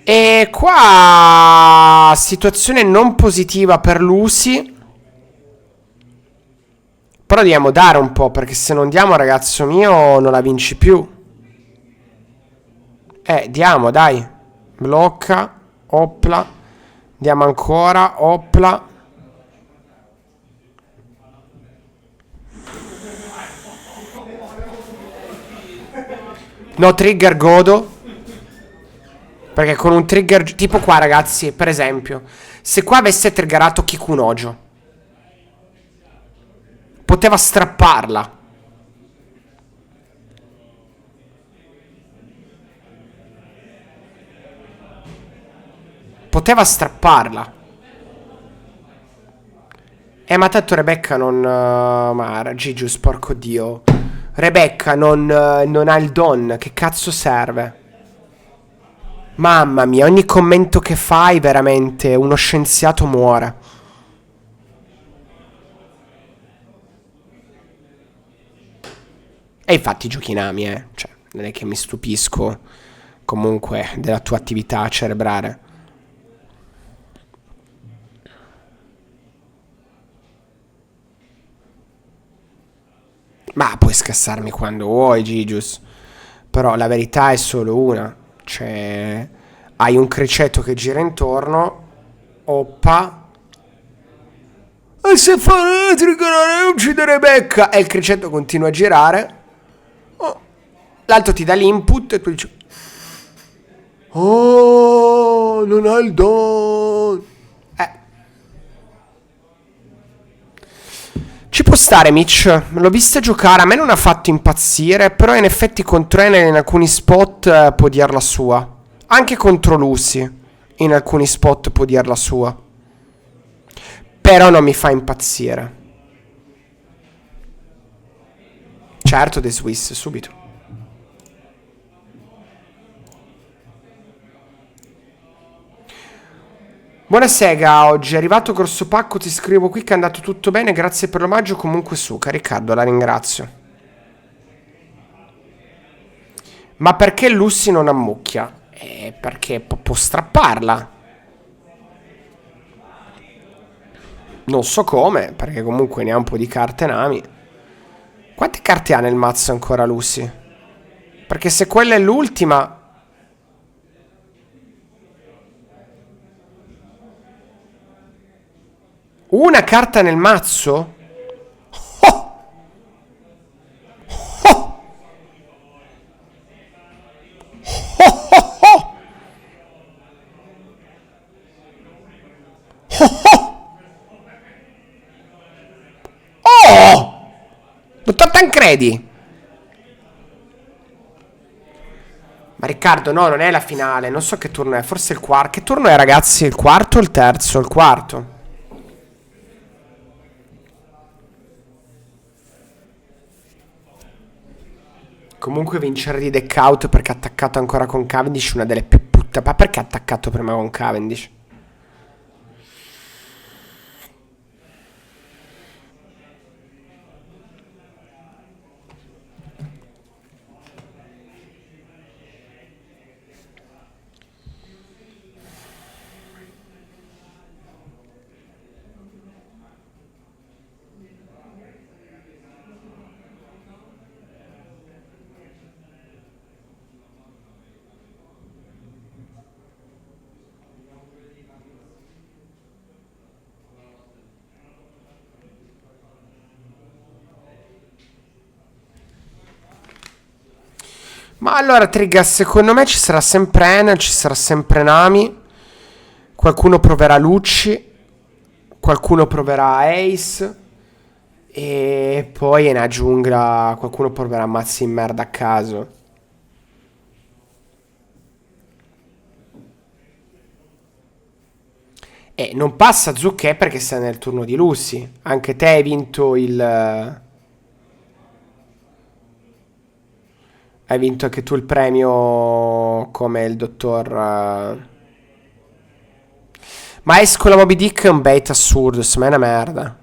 E qua situazione non positiva per Lucy. Però dobbiamo dare un po', perché se non diamo, ragazzo mio, non la vinci più. Diamo, dai. Blocca. Opla. Diamo ancora. Opla. No trigger, godo. Perché con un trigger tipo qua, ragazzi, per esempio, se qua avesse triggerato Kikunojo, poteva strapparla. Poteva strapparla. Ma tanto Rebecca non... ma Gigius, porco dio. Rebecca non ha il don. Che cazzo serve? Mamma mia, ogni commento che fai veramente uno scienziato muore. E infatti giochi Nami, cioè, non è che mi stupisco comunque della tua attività cerebrale. Ma puoi scassarmi quando vuoi, Gigius. Però la verità è solo una. Cioè, hai un criceto che gira intorno. Oppa. E se fa elettrico non uccidere Rebecca. E il criceto continua a girare. Oh. L'altro ti dà l'input e tu dici: oh, non ha il don. Ci può stare, Mitch. L'ho vista giocare. A me non ha fatto impazzire. Però in effetti contro Enel in alcuni spot può dir la sua. Anche contro Lucy in alcuni spot può dir la sua. Però non mi fa impazzire. Certo, The Swiss, subito. Buona sega, oggi è arrivato grosso pacco, ti scrivo qui che è andato tutto bene, grazie per l'omaggio, comunque suca, Riccardo, la ringrazio. Ma perché Lucy non ammucchia? Perché può strapparla. Non so come, perché comunque ne ha un po' di carte Nami. Quante carte ha nel mazzo ancora Lucy? Perché se quella è l'ultima... Una carta nel mazzo? Oh! Oh! Oh, oh, oh! Oh! Dottor Tancredi! Ma Riccardo, no, non è la finale. Non so che turno è. Forse il quarto. Che turno è, ragazzi? Il quarto o il terzo? Il quarto. Comunque vincere di deck out perché ha attaccato ancora con Cavendish è una delle più puttane. Ma perché ha attaccato prima con Cavendish? Ma allora, Trigger, secondo me ci sarà sempre Enel, ci sarà sempre Nami. Qualcuno proverà Lucci. Qualcuno proverà Ace. E poi nella giungla qualcuno proverà mazzi in merda a caso. E non passa Zucche perché sei nel turno di Lucy. Anche te hai vinto il... Hai vinto anche tu il premio come il dottor... Ma Ace con la Moby Dick è un bait assurdo, secondo me è una merda.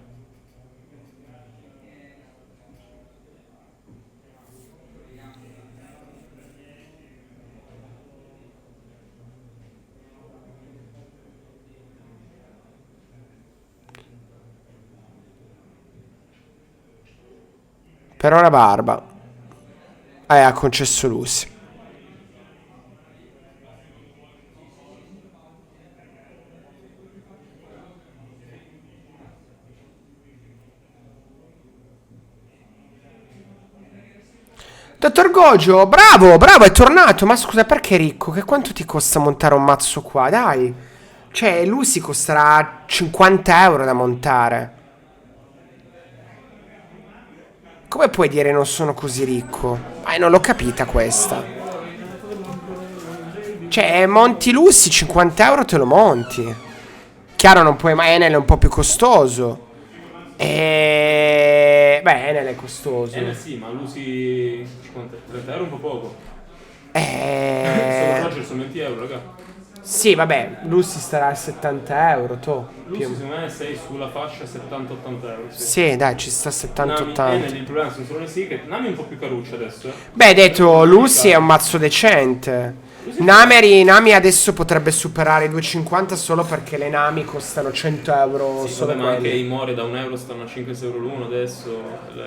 Per ora Barba. Ha concesso Lucy. Dottor Gojo, bravo, bravo, è tornato. Ma scusa, perché ricco? Che quanto ti costa montare un mazzo qua? Dai. Cioè, Lucy costerà 50 euro da montare. Come puoi dire non sono così ricco? Non l'ho capita questa. Cioè, monti Lucy, 50 euro te lo monti. Chiaro, non puoi, ma Enel è un po' più costoso. Beh, Enel è costoso. Sì, ma Lucy 30 euro è un po' poco. Sono Roger, sono 20 euro, raga. Sì, vabbè, Lucy starà a 70 euro, Lucy secondo me sei sulla fascia 70-80 euro. Sì, dai, ci sta 70-80. Il problema sono solo le Secret. Nami è un po' più caruccia adesso. Beh, hai detto, Lucy è un mazzo decente. Nami adesso potrebbe superare i 2,50 solo perché le Nami costano 100 euro Sì, solo vabbè, ma anche quelli. i Mori da 1 euro stanno a 5-6 euro l'uno adesso.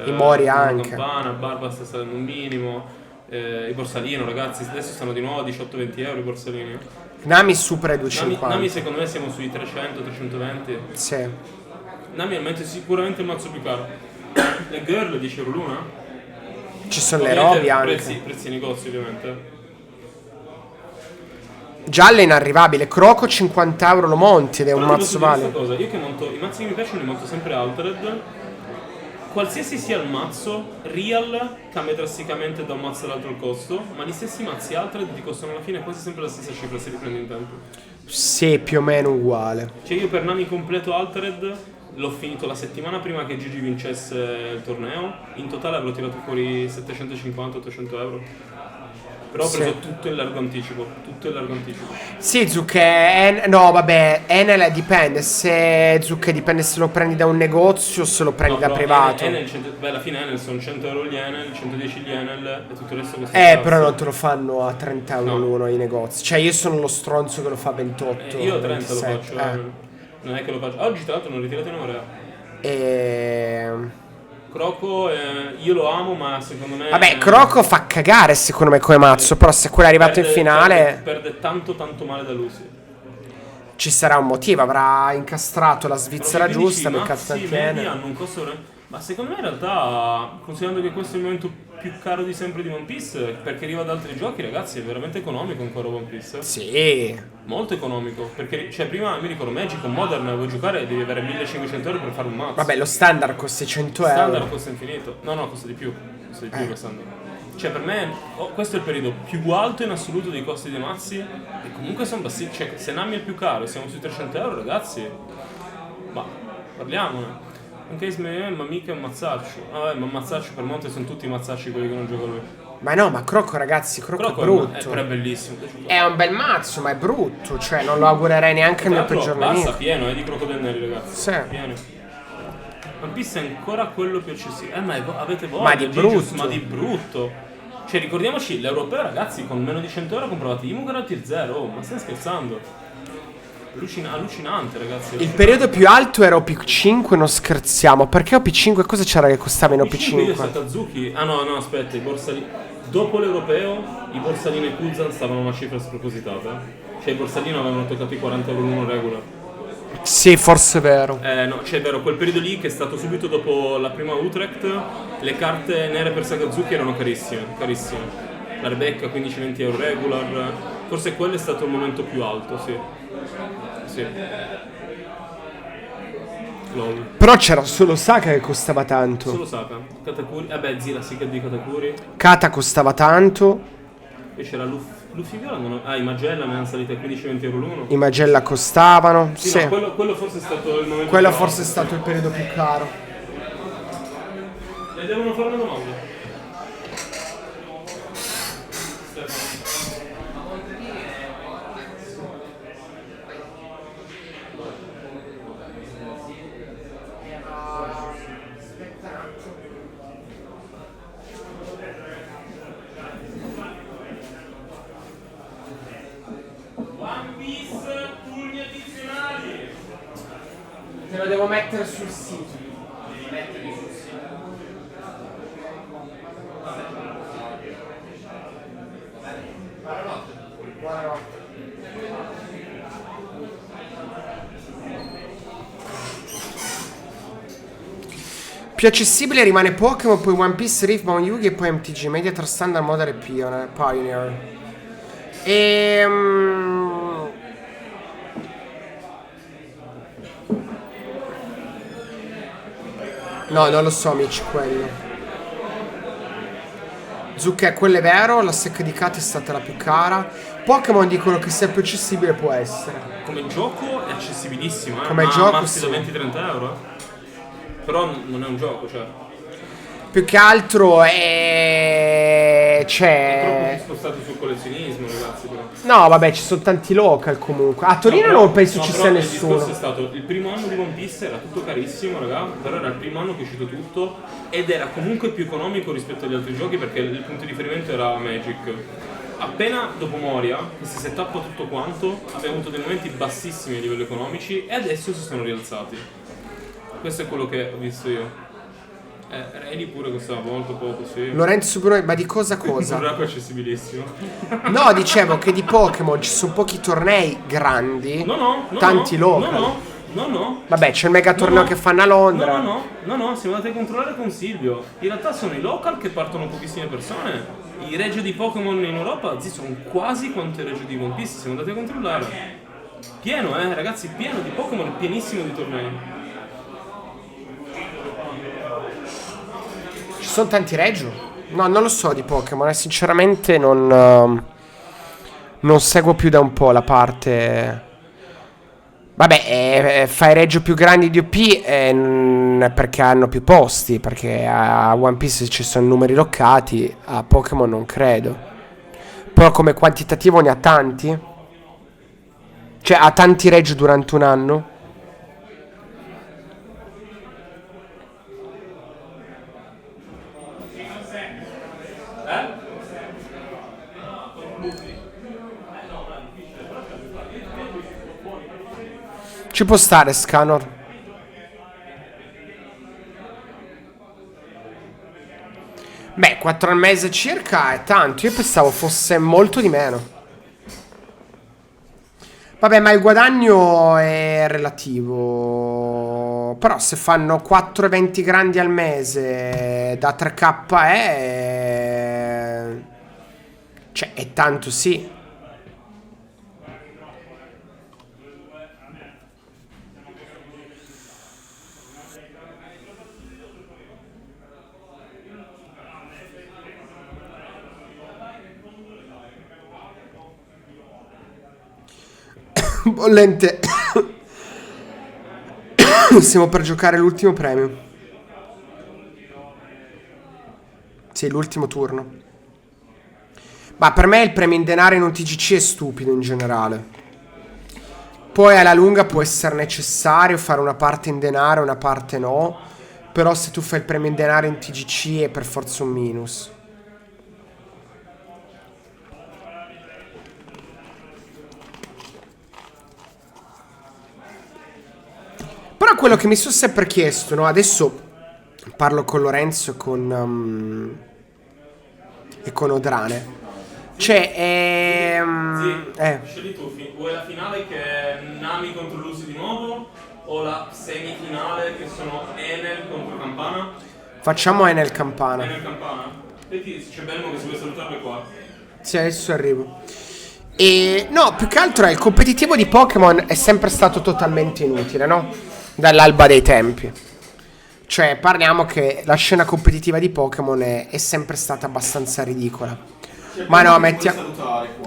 I Mori la anche. Campana, Barba sta salendo un minimo. I borsalino, ragazzi, adesso stanno di nuovo a 18-20 euro i borsalini. Nami supera i 2,50. Nami secondo me siamo sui 300-320. Sì. Nami è sicuramente il mazzo più caro. Le girl 10 euro l'una? Ci sono le Ovviamente robe anche. prezzi negozi ovviamente. Gialle è inarrivabile. Croco 50 euro lo monti ed è un Però mazzo devo dire valido. questa cosa, io che monto i mazzi che mi piacciono li monto sempre Altered. Qualsiasi sia il mazzo, Real cambia drasticamente da un mazzo all'altro il costo, ma gli stessi mazzi Altered ti costano alla fine quasi sempre la stessa cifra se li prendi in tempo. Sì, più o meno uguale. Cioè io per Nami completo Altered l'ho finito la settimana prima che Gigi vincesse il torneo, in totale avrò tirato fuori 750-800 euro. Però ho preso tutto in largo anticipo, Sì, Zucche, no vabbè, Enel dipende, se Zucche dipende se lo prendi da un negozio o se lo prendi da privato. Alla fine Enel sono 100 euro gli Enel, 110 gli Enel e tutto il resto costa Però non te lo fanno a 30 euro l'uno i negozi. Cioè io sono lo stronzo che lo fa a 28. Io a 30 lo 27. faccio, non è che lo faccio. Oggi tra l'altro non ritirate in Orea. Croco, io lo amo, ma secondo me... Vabbè, Croco fa cagare secondo me come mazzo, però se quello è arrivato in finale... Perde tanto male da Lucy. Ci sarà un motivo, avrà incastrato la Svizzera Però giusta, i beccato mazzi tanti medi Enel. hanno un costo... Ma secondo me in realtà, considerando che questo è il momento più caro di sempre di One Piece, perché arriva da altri giochi, ragazzi, è veramente economico ancora One Piece. Sì. Molto economico, perché cioè prima mi ricordo Magic o Modern vuoi giocare devi avere 1500 euro per fare un mazzo. Vabbè, lo standard costa 100 euro. Standard costa infinito. No, costa di più. Costa di più lo standard. Cioè per me questo è il periodo più alto in assoluto dei costi dei mazzi. E comunque sono bassi. Cioè se Nami è il più caro e siamo sui 300 euro, ragazzi. Ma parliamone. Anche ma mica è un mazzaccio. Vabbè, ma un mazzaccio per Monte sono tutti mazzacci quelli che non gioca lui. Ma no, ma Croco ragazzi, Croco è brutto. Però è bellissimo. È un bel mazzo, ma è brutto. Cioè non lo augurerei neanche al mio peggior nemico. Basta, pieno di crocodenneri, ragazzi. Sì. Pieno. One Piece è ancora quello più accessibile. Ma avete voglia. Ma di brutto. Ma di brutto. Cioè ricordiamoci, l'europeo ragazzi con meno di 100 euro comprovate Imogen al tier 0. Oh, ma stai scherzando? Allucinante ragazzi. Il periodo più alto era OP5, non scherziamo. Perché OP5 cosa c'era che costava in OP5 io OP5? Sakazuki. Ah no, aspetta, i borsalini. Dopo l'europeo i borsalini e Kuzan stavano a una cifra spropositata. Cioè i borsalini avevano toccato i 40 euro l'uno regola. Sì, forse è vero. No, cioè è vero, quel periodo lì che è stato subito dopo la prima Utrecht, le carte nere per Sakazuki erano carissime. la Rebecca 15-20 euro regular. Forse quello è stato il momento più alto, sì. Sì. LOL. Però c'era solo Saka che costava tanto. Solo Saka. Katakuri. Vabbè, Zira sì che di Katakuri. Kata costava tanto. E c'era Luffy Viola. I Magella ne hanno saliti a 15-20 euro l'uno. I Magella costavano. Sì, Sì. no, quello forse è stato il momento Quello più forse è alto. stato il periodo più caro. Le devono fare una domanda. One Piece, turni addizionali. Te lo devo mettere sul sito. Più accessibile rimane Pokémon, poi One Piece, Riftbound, Yugi e poi MTG, Mediator Standard, Modern e Pioneer. No, non lo so, Mitch, quello. Zucche, quello è vero, la secca di Kata è stata la più cara. Pokémon dicono che sia più accessibile, può essere. Come gioco è accessibilissimo, Come ma gioco, mazzi sì. da 20-30 euro. Però non è un gioco, cioè. Più che altro è... Troppo c'è... più spostato sul collezionismo, ragazzi, però. No, vabbè, ci sono tanti local comunque. A Torino non penso ci sia Il nessuno. discorso è stato, il primo anno di One Piece era tutto carissimo, raga, però era il primo anno che è uscito tutto ed era comunque più economico rispetto agli altri giochi perché il punto di riferimento era Magic. Appena dopo Moria, che si settappa tutto quanto, abbiamo avuto dei momenti bassissimi a livello economici e adesso si sono rialzati. Questo è quello che ho visto io. Rally pure costava molto poco, sì. Lorenzo Bruni, ma di cosa Un cosa? rap accessibilissimo. No, dicevo che di Pokémon ci sono pochi tornei grandi. No, Tanti local. No. Vabbè, c'è il mega torneo che fanno a Londra. No, siamo andati a controllare con Silvio. In realtà sono i local che partono pochissime persone. I regio di Pokémon in Europa sono quasi quanto i regio di One Piece, siamo andati a controllare. Pieno, ragazzi, pieno di Pokémon, pienissimo di tornei. Ci sono tanti regio? No, non lo so di Pokémon, sinceramente non seguo più da un po' la parte. Vabbè, fai regio più grandi di OP perché hanno più posti, perché a One Piece ci sono numeri loccati, a Pokémon non credo. Però come quantitativo ne ha tanti? Cioè ha tanti regio durante un anno? Ci può stare, Scanor. Beh, 4 al mese circa è tanto. Io pensavo fosse molto di meno. Vabbè, ma il guadagno è relativo. Però se fanno 4 eventi grandi al mese da 3K cioè, è tanto, sì. Bollente. Stiamo per giocare l'ultimo premio. Sì, l'ultimo turno. Ma per me il premio in denaro in un TGC è stupido in generale. Poi alla lunga può essere necessario fare una parte in denaro e una parte no. Però se tu fai il premio in denaro in TGC è per forza un minus. Però quello che mi sono sempre chiesto, no? Adesso parlo con Lorenzo e con Odrane. Cioè, Scegli tu, vuoi la finale che è Nami contro Lucy di nuovo o la semifinale che sono Enel contro Campana? facciamo Enel Campana. Enel Campana? Vedi, c'è Belmo che si vuole salutarmi qua. Sì, adesso arrivo. E no, più che altro il competitivo di Pokémon è sempre stato totalmente inutile, no? Dall'alba dei tempi. Cioè, parliamo che la scena competitiva di Pokémon è sempre stata abbastanza ridicola. Ma no, metti a...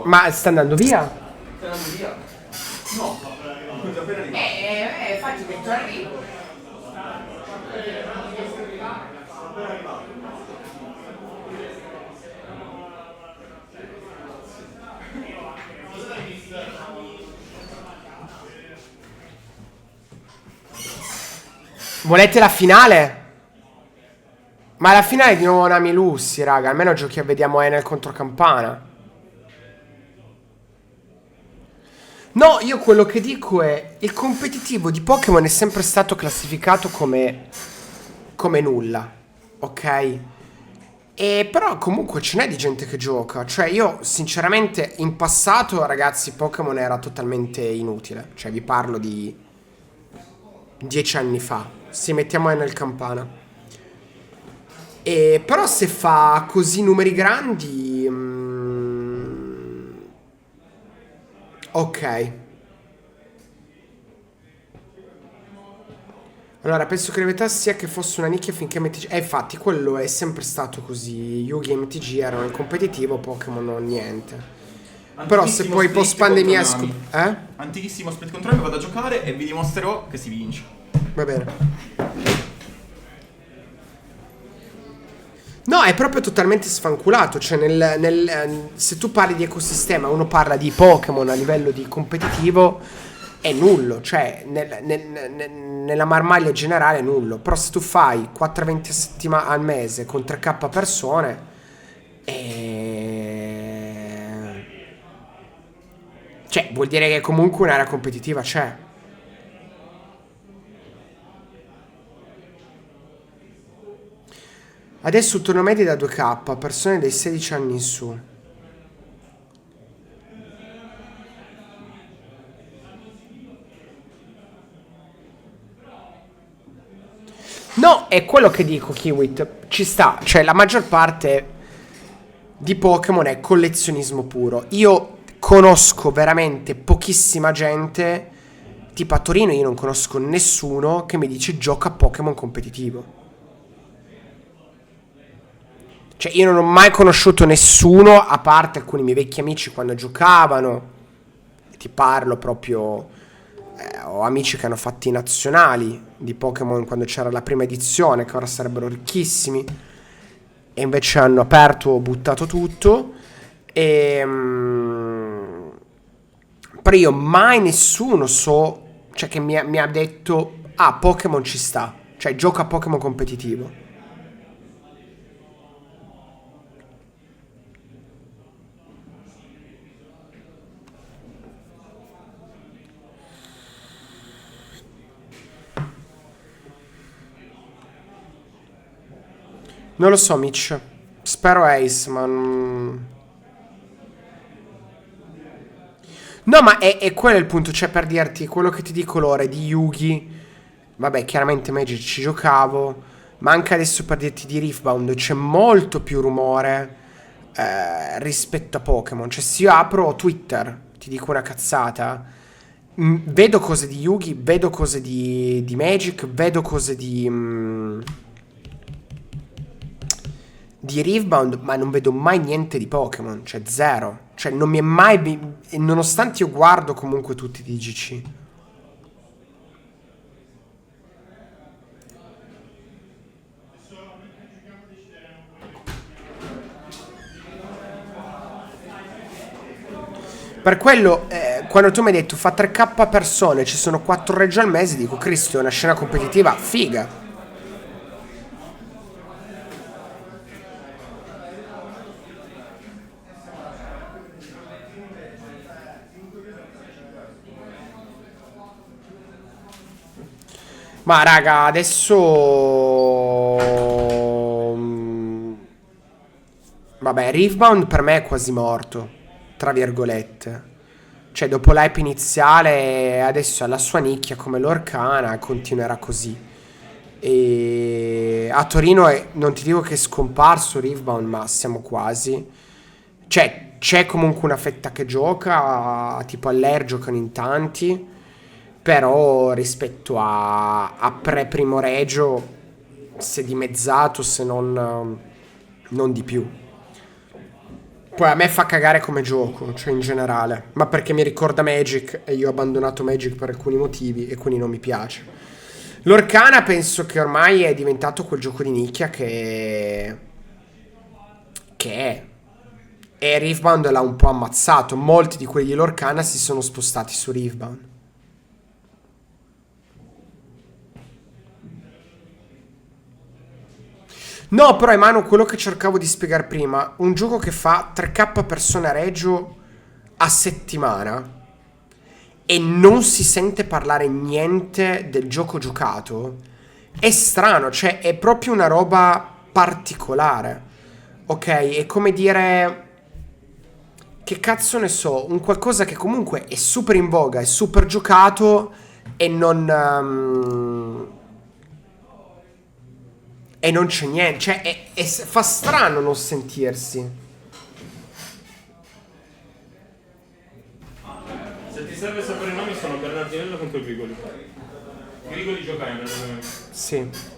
Ma sta andando via? Stai andando via? No, appena arrivato. Infatti metto arrivo. Volete la finale? Ma la finale è di nuovo Nami Lucy, raga. Almeno giochi a vediamo Enel contro Campana. No, io quello che dico è il competitivo di Pokémon è sempre stato classificato come nulla, ok? E però comunque ce n'è di gente che gioca. Cioè io sinceramente in passato, ragazzi, Pokémon era totalmente inutile. Cioè vi parlo di 10 anni fa. Se mettiamo nel Campana. E però se fa così numeri grandi ok. Allora penso che la verità sia che fosse una nicchia finché MTG. Infatti quello è sempre stato così. Yugi e MTG erano il competitivo, Pokémon non niente. Però se poi post pandemia Antichissimo split control, vado a giocare e vi dimostrerò che si vince. Va bene. No, è proprio totalmente sfanculato. Cioè, se tu parli di ecosistema, uno parla di Pokémon a livello di competitivo, è nullo. Cioè, nella marmaglia generale è nullo. Però se tu fai 4 eventi a settimana al mese con 3k persone, cioè, vuol dire che comunque un'area competitiva c'è. Adesso turno medio da 2k, persone dai 16 anni in su. No, è quello che dico, Kiwit. Ci sta, cioè la maggior parte di Pokémon è collezionismo puro. Io conosco veramente pochissima gente, tipo a Torino io non conosco nessuno che mi dice gioca a Pokémon competitivo. Cioè io non ho mai conosciuto nessuno, a parte alcuni miei vecchi amici quando giocavano, ti parlo proprio, ho amici che hanno fatto i nazionali di Pokémon quando c'era la prima edizione, che ora sarebbero ricchissimi, e invece hanno aperto o buttato tutto, però io mai nessuno cioè che mi ha detto, ah, Pokémon ci sta, cioè gioca a Pokémon competitivo. Non lo so, Mitch. Spero Ace, ma... No, ma è quello il punto. Cioè, per dirti, quello che ti dico l'ora di Yugi. Vabbè, chiaramente Magic ci giocavo. Ma anche adesso per dirti di Riftbound c'è molto più rumore rispetto a Pokémon. Cioè, se io apro Twitter, ti dico una cazzata, vedo cose di Yugi, vedo cose di Magic, vedo cose di Riftbound, ma non vedo mai niente di Pokémon, cioè zero. Cioè non mi è mai... nonostante io guardo comunque tutti i DGC. Per quello, quando tu mi hai detto fa 3k persone, ci sono 4 regge al mese, dico Cristo, è una scena competitiva figa. Ma raga, adesso... Vabbè, Riftbound per me è quasi morto, tra virgolette. Cioè, dopo l'hype iniziale, adesso è la sua nicchia come l'Orcana, continuerà così. E a Torino non ti dico che è scomparso Riftbound, ma siamo quasi. Cioè, c'è comunque una fetta che gioca, tipo all'Air giocano in tanti, però rispetto a pre-primo regio si è dimezzato, se non di più. Poi a me fa cagare come gioco, cioè in generale, ma perché mi ricorda Magic e io ho abbandonato Magic per alcuni motivi e quindi non mi piace. L'Orcana penso che ormai è diventato quel gioco di nicchia che è. E Riftbound l'ha un po' ammazzato. Molti di quelli dell'Orcana si sono spostati su Riftbound. No, però Emano, quello che cercavo di spiegare prima, un gioco che fa 3k persone a regio a settimana e non si sente parlare niente del gioco giocato, è strano, cioè è proprio una roba particolare. Ok, è come dire, che cazzo ne so, un qualcosa che comunque è super in voga, è super giocato e non c'è niente, cioè fa strano non sentirsi. Se ti serve sapere i nomi, sono Bernardinello contro Grigoli. Grigoli gioca in Sì.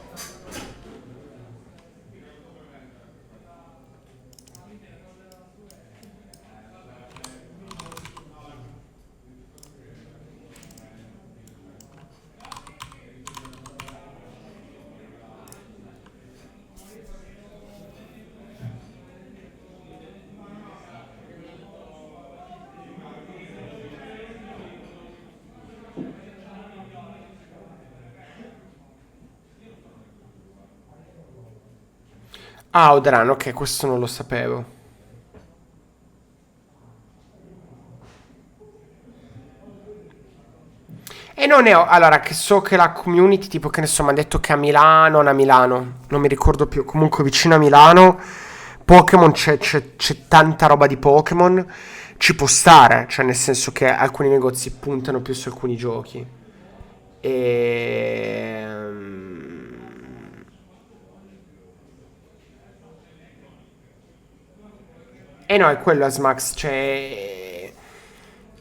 Ah, Odran, ok, questo non lo sapevo. E non ne ho. Allora, che so che la community, tipo, che ne so, mi ha detto che a Milano, non a Milano, non mi ricordo più, comunque vicino a Milano, Pokémon, c'è tanta roba di Pokémon. Ci può stare, cioè nel senso che alcuni negozi puntano più su alcuni giochi. E... E no, è quello Asmax, cioè...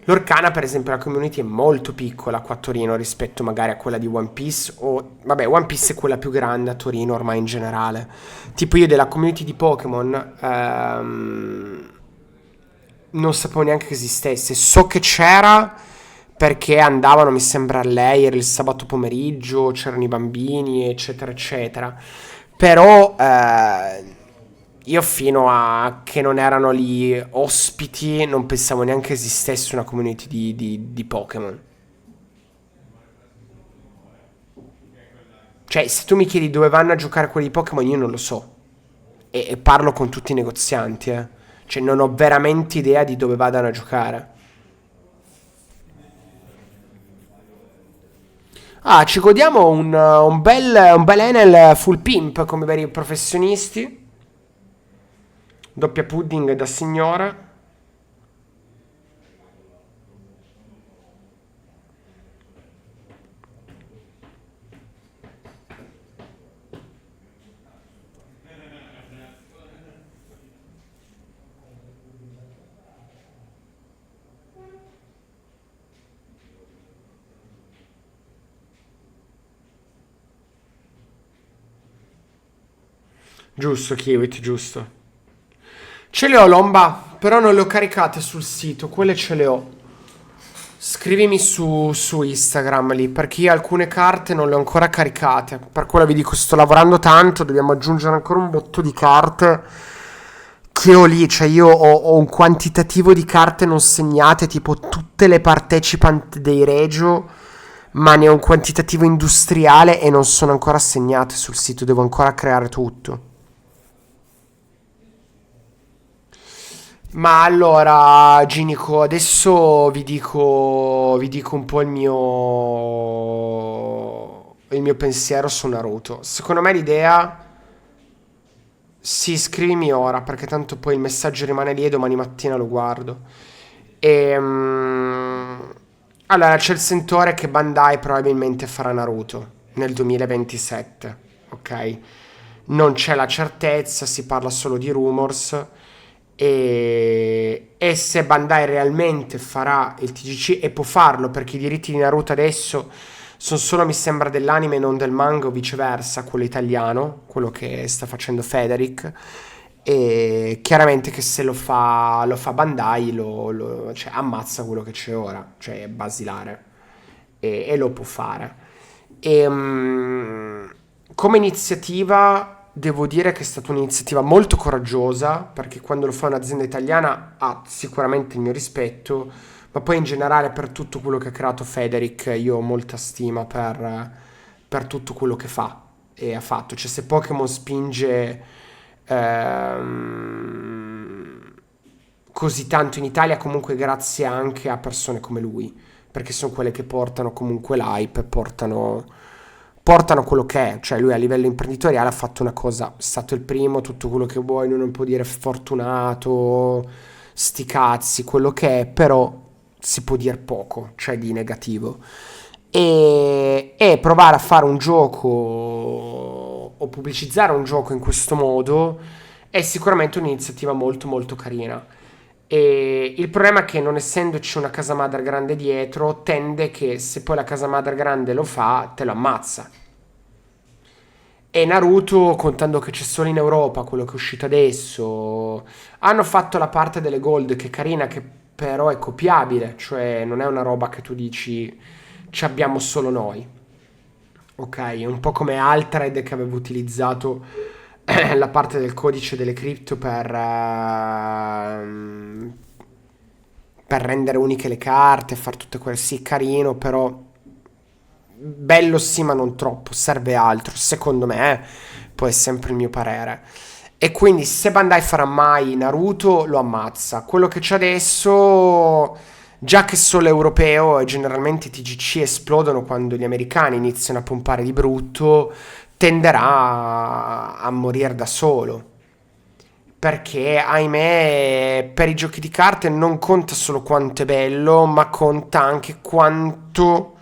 L'Orcana, per esempio, la community è molto piccola qua a Torino rispetto magari a quella di One Piece o... Vabbè, One Piece è quella più grande a Torino ormai in generale. Tipo io della community di Pokémon non sapevo neanche che esistesse. So che c'era perché andavano, mi sembra, a Lair il sabato pomeriggio, c'erano i bambini, eccetera, eccetera. Però... io fino a che non erano lì ospiti non pensavo neanche esistesse una community di Pokémon. Cioè, se tu mi chiedi dove vanno a giocare quelli di Pokémon, io non lo so. E parlo con tutti i negozianti, eh. Cioè, non ho veramente idea di dove vadano a giocare. Ah, ci godiamo un bel Enel full pimp come veri professionisti. Doppia pudding da signora. Giusto, Kiwit, giusto. Ce le ho, Lomba, però non le ho caricate sul sito, quelle ce le ho. Scrivimi su Instagram lì, perché io alcune carte non le ho ancora caricate. Per quello vi dico, sto lavorando tanto, dobbiamo aggiungere ancora un botto di carte che ho lì. Cioè io ho un quantitativo di carte non segnate, tipo tutte le partecipanti dei Regio, ma ne ho un quantitativo industriale e non sono ancora segnate sul sito, devo ancora creare tutto. Ma allora, Ginico, adesso vi dico un po' il mio pensiero su Naruto. Secondo me l'idea, sì, scrivimi ora, perché tanto poi il messaggio rimane lì e domani mattina lo guardo. Allora, c'è il sentore che Bandai probabilmente farà Naruto nel 2027, ok? Non c'è la certezza, si parla solo di rumors. E se Bandai realmente farà il TGC, e può farlo perché i diritti di Naruto adesso sono solo, mi sembra, dell'anime e non del manga, o viceversa, quello italiano, quello che sta facendo Federic. E chiaramente che se lo fa Bandai, cioè, ammazza quello che c'è ora, cioè è basilare, e lo può fare. Come iniziativa devo dire che è stata un'iniziativa molto coraggiosa, perché quando lo fa un'azienda italiana ha sicuramente il mio rispetto, ma poi in generale per tutto quello che ha creato Federic io ho molta stima per tutto quello che fa e ha fatto. Cioè, se Pokémon spinge così tanto in Italia, comunque grazie anche a persone come lui, perché sono quelle che portano comunque l'hype, portano quello che è. Cioè lui a livello imprenditoriale ha fatto una cosa, è stato il primo, tutto quello che vuoi, non può dire fortunato, sti cazzi, quello che è, però si può dire poco, cioè di negativo. E provare a fare un gioco o pubblicizzare un gioco in questo modo è sicuramente un'iniziativa molto molto carina. E il problema è che, non essendoci una casa madre grande dietro, tende che se poi la casa madre grande lo fa, te lo ammazza. E Naruto, contando che c'è solo in Europa, quello che è uscito adesso, hanno fatto la parte delle gold che è carina, che però è copiabile, cioè non è una roba che tu dici ci abbiamo solo noi. Ok, è un po' come Altered, che aveva utilizzato la parte del codice delle cripto per rendere uniche le carte, far tutte quelle, sì, carino, però bello sì, ma non troppo, serve altro, secondo me, poi è sempre il mio parere. E quindi se Bandai farà mai Naruto, lo ammazza. Quello che c'è adesso, già che è solo europeo e generalmente i TGC esplodono quando gli americani iniziano a pompare di brutto, tenderà a morire da solo. Perché, ahimè, per i giochi di carte non conta solo quanto è bello, ma conta anche quanto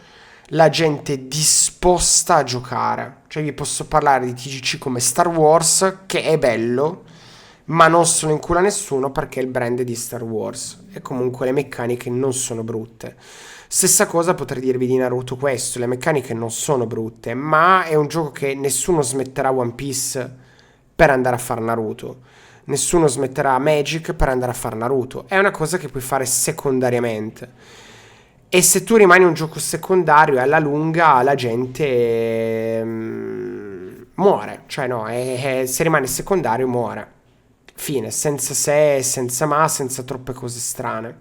la gente è disposta a giocare. Cioè, vi posso parlare di TGC come Star Wars, che è bello, ma non se lo incula nessuno perché è il brand di Star Wars. E comunque le meccaniche non sono brutte. Stessa cosa potrei dirvi di Naruto questo, le meccaniche non sono brutte, ma è un gioco che nessuno smetterà One Piece per andare a fare Naruto. Nessuno smetterà Magic per andare a fare Naruto. È una cosa che puoi fare secondariamente. E se tu rimani un gioco secondario, alla lunga la gente muore. Cioè no, se rimane secondario muore. Fine, senza se, senza ma, senza troppe cose strane.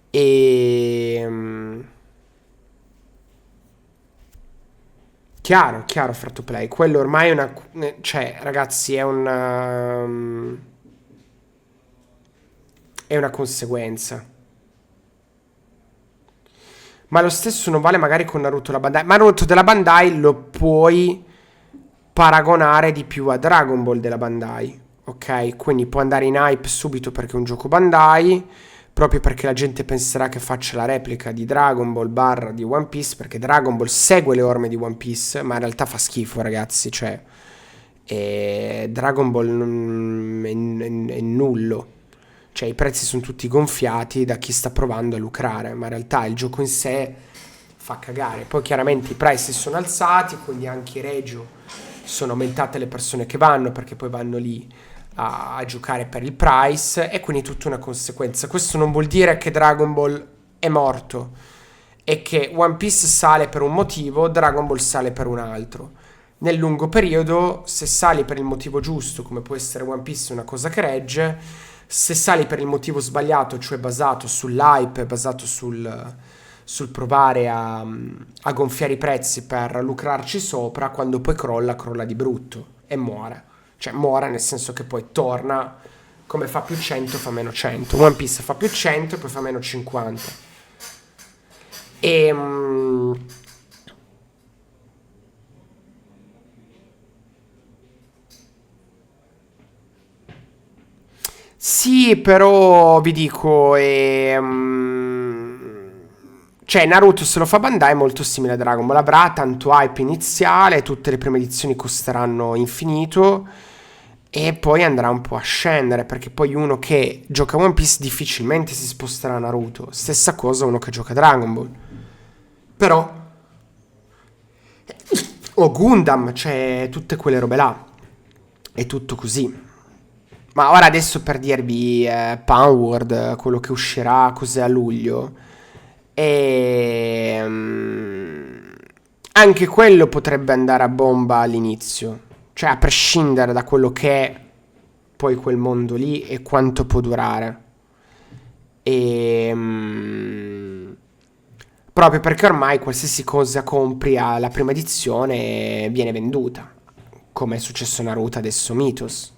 E chiaro, free to play. Quello ormai è una, cioè, ragazzi, è una conseguenza. Ma lo stesso non vale magari con Naruto la Bandai. Ma Naruto della Bandai lo puoi paragonare di più a Dragon Ball della Bandai. Ok? Quindi può andare in hype subito perché è un gioco Bandai, proprio perché la gente penserà che faccia la replica di Dragon Ball / di One Piece, perché Dragon Ball segue le orme di One Piece, ma in realtà fa schifo, ragazzi, cioè Dragon Ball è nullo. Cioè i prezzi sono tutti gonfiati da chi sta provando a lucrare, ma in realtà il gioco in sé fa cagare. Poi chiaramente i prezzi sono alzati, quindi anche i regio sono aumentate le persone che vanno, perché poi vanno lì a giocare per il price, e quindi tutta una conseguenza. Questo non vuol dire che Dragon Ball è morto e che One Piece sale per un motivo, Dragon Ball sale per un altro. Nel lungo periodo, se sali per il motivo giusto, come può essere One Piece, una cosa che regge. Se sali per il motivo sbagliato, cioè basato sull'hype, basato sul provare a gonfiare i prezzi per lucrarci sopra, quando poi crolla di brutto e muore. Cioè muore nel senso che poi torna, come fa più 100 fa meno 100. One Piece fa più 100 e poi fa meno 50. Sì, però vi dico, cioè Naruto, se lo fa Bandai, è molto simile a Dragon Ball. Avrà tanto hype iniziale, tutte le prime edizioni costeranno infinito, e poi andrà un po' a scendere, perché poi uno che gioca One Piece difficilmente si sposterà a Naruto. Stessa cosa uno che gioca Dragon Ball. Però o Gundam, cioè tutte quelle robe là. È tutto così. Ma ora adesso per dirvi Poundworld, quello che uscirà cos'è a luglio, e anche quello potrebbe andare a bomba all'inizio. Cioè a prescindere da quello che è poi quel mondo lì e quanto può durare. E proprio perché ormai qualsiasi cosa compri alla prima edizione viene venduta, come è successo a Naruto adesso Mythos.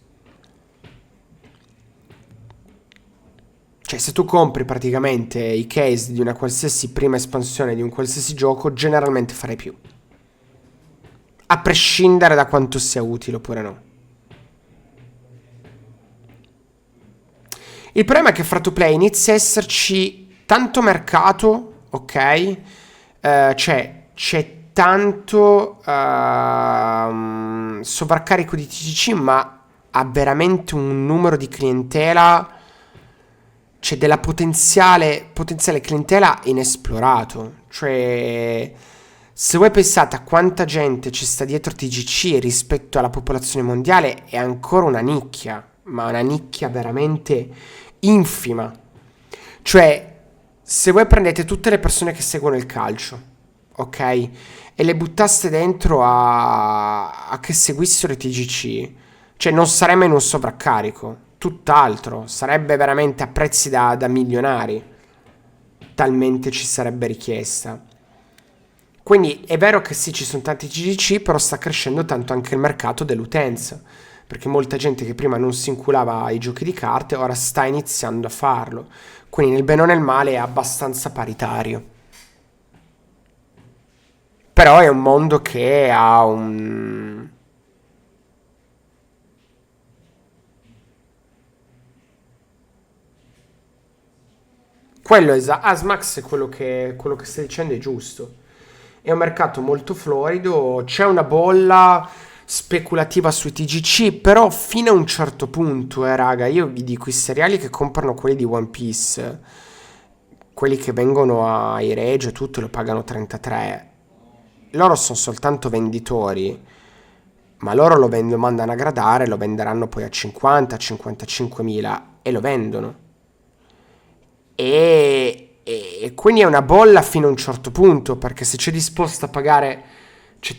Cioè se tu compri praticamente i case di una qualsiasi prima espansione di un qualsiasi gioco, generalmente farai più, a prescindere da quanto sia utile oppure no. Il problema è che free to play inizia a esserci tanto mercato, ok? C'è tanto sovraccarico di TCC, ma ha veramente un numero di clientela, c'è della potenziale clientela inesplorato. Cioè, se voi pensate a quanta gente ci sta dietro TGC rispetto alla popolazione mondiale, è ancora una nicchia, ma una nicchia veramente infima. Cioè, se voi prendete tutte le persone che seguono il calcio, ok, e le buttaste dentro a che seguissero i TGC, cioè non saremmo in un sovraccarico, tutt'altro, sarebbe veramente a prezzi da milionari, talmente ci sarebbe richiesta. Quindi è vero che sì, ci sono tanti TGC, però sta crescendo tanto anche il mercato dell'utenza, perché molta gente che prima non si inculava ai giochi di carte ora sta iniziando a farlo. Quindi nel bene o nel male è abbastanza paritario. Però è un mondo che ha un... Quello Asmax è quello che stai dicendo è giusto. È un mercato molto florido, c'è una bolla speculativa sui TGC, però fino a un certo punto, raga, io vi dico, i seriali che comprano quelli di One Piece, quelli che vengono ai Regio e tutto, lo pagano 33. Loro sono soltanto venditori, ma loro lo mandano a gradare, lo venderanno poi a 50, 55 mila e lo vendono. E quindi è una bolla fino a un certo punto, perché se c'è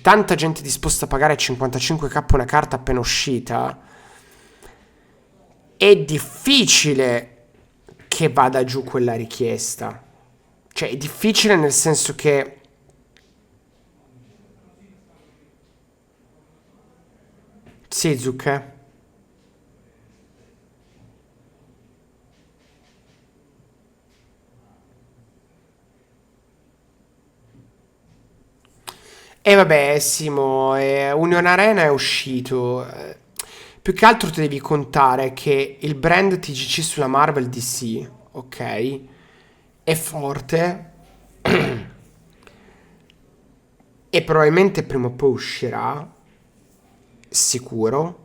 tanta gente disposta a pagare 55k una carta appena uscita, è difficile che vada giù quella richiesta. Cioè è difficile nel senso che sì, Zucche. E vabbè, Simo, Union Arena è uscito. Più che altro ti devi contare che il brand TGC sulla Marvel DC, ok, è forte e probabilmente prima o poi uscirà, sicuro.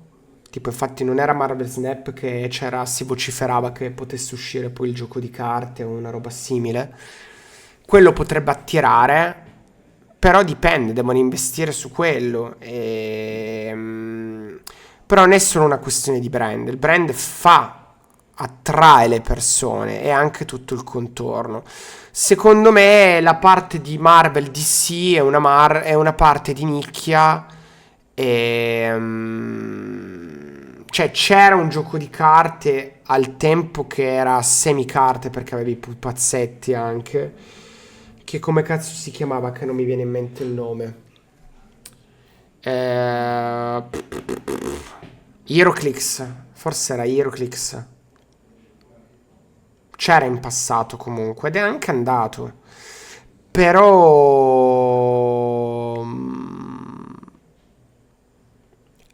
Tipo, infatti non era Marvel Snap che si vociferava che potesse uscire poi il gioco di carte o una roba simile. Quello potrebbe attirare. Però dipende, devono investire su quello. Però non è solo una questione di brand. Il brand attrae le persone e anche tutto il contorno. Secondo me la parte di Marvel DC è una parte di nicchia. Cioè c'era un gioco di carte al tempo che era semi-carte, perché avevi i pupazzetti anche. Che come cazzo si chiamava? Che non mi viene in mente il nome. Heroclix. Forse era Heroclix. C'era in passato comunque. Ed è anche andato. Però...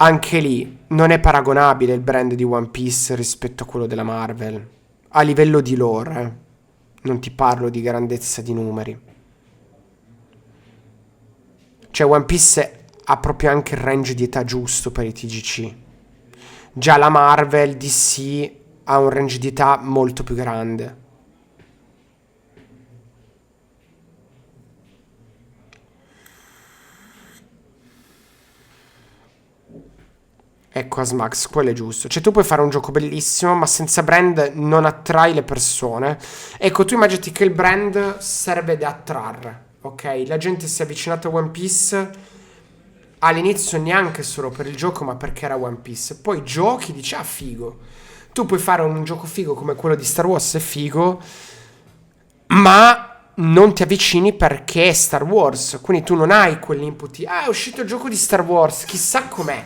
anche lì non è paragonabile il brand di One Piece rispetto a quello della Marvel. A livello di lore, non ti parlo di grandezza di numeri. Cioè One Piece ha proprio anche il range di età giusto per i TGC. Già la Marvel DC ha un range di età molto più grande. Ecco Asmax, quello è giusto. Cioè tu puoi fare un gioco bellissimo, ma senza brand non attrai le persone. Ecco, tu immaginati che il brand serve da attrarre, ok? La gente si è avvicinata a One Piece all'inizio neanche solo per il gioco, ma perché era One Piece. Poi giochi, dici, ah, figo. Tu puoi fare un gioco figo come quello di Star Wars, è figo, ma non ti avvicini perché è Star Wars. Quindi tu non hai quell'input di, ah, è uscito il gioco di Star Wars, chissà com'è.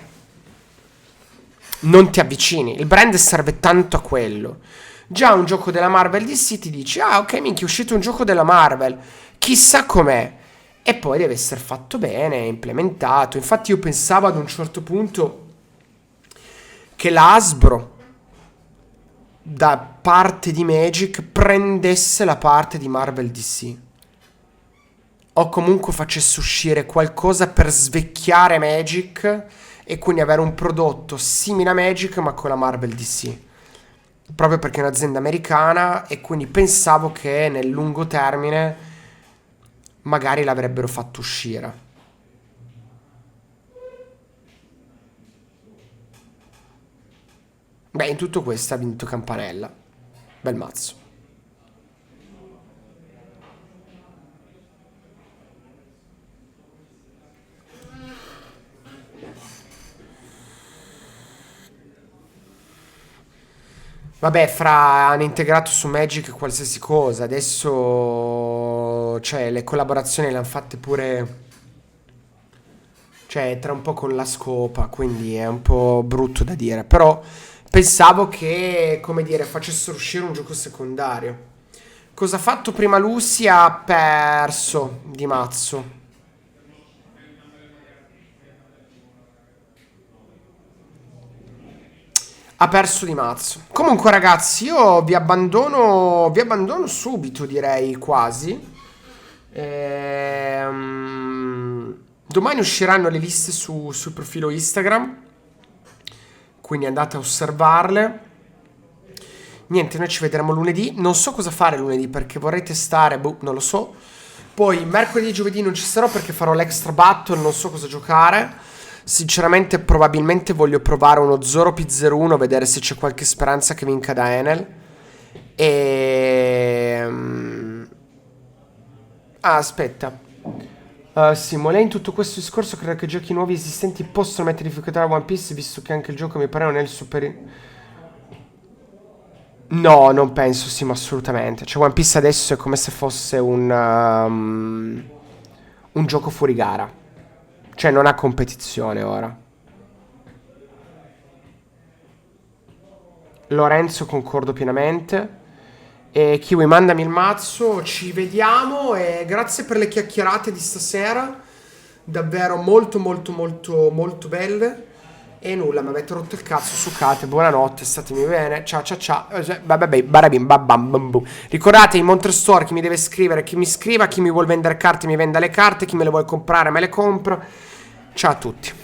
Non ti avvicini. Il brand serve tanto a quello. Già un gioco della Marvel DC ti dici, ah, ok, minchia, è uscito un gioco della Marvel, chissà com'è. E poi deve essere fatto bene, implementato. Infatti io pensavo ad un certo punto che l'Hasbro da parte di Magic prendesse la parte di Marvel DC, o comunque facesse uscire qualcosa per svecchiare Magic e quindi avere un prodotto simile a Magic ma con la Marvel DC, proprio perché è un'azienda americana, e quindi pensavo che nel lungo termine magari l'avrebbero fatto uscire. Beh, in tutto questo ha vinto Campanella. Bel mazzo. Vabbè, hanno integrato su Magic qualsiasi cosa. Adesso, cioè, le collaborazioni le hanno fatte pure, cioè, tra un po' con la scopa, quindi è un po' brutto da dire. Però pensavo che, come dire, facessero uscire un gioco secondario. Cosa ha fatto prima Lucy? Ha perso di mazzo. Ha perso di mazzo. Comunque ragazzi, io vi abbandono subito, direi, quasi. Domani usciranno le liste sul profilo Instagram, quindi andate a osservarle. Niente, noi ci vedremo lunedì. Non so cosa fare lunedì, perché vorrei testare, non lo so. Poi mercoledì e giovedì non ci sarò perché farò l'extra battle, non so cosa giocare. Sinceramente probabilmente voglio provare uno Zoro P01, vedere se c'è qualche speranza che vinca da Enel. Aspetta. Simone, in tutto questo discorso credo che giochi nuovi esistenti possono mettere difficoltà a One Piece, visto che anche il gioco mi pare non è il super... No, non penso, Sim, assolutamente. Cioè One Piece adesso è come se fosse un gioco fuori gara. Cioè non ha competizione ora. Lorenzo, concordo pienamente. E Kiwi, mandami il mazzo. Ci vediamo. E grazie per le chiacchierate di stasera. Davvero molto molto molto molto belle. E nulla, mi avete rotto il cazzo. Succate, buonanotte, statemi bene. Ciao ciao ciao. Barabim, babam, bam, bum. Ricordate, in Monster Store chi mi deve scrivere, chi mi scriva, chi mi vuole vendere carte mi venda le carte, chi me le vuole comprare me le compro. Ciao a tutti.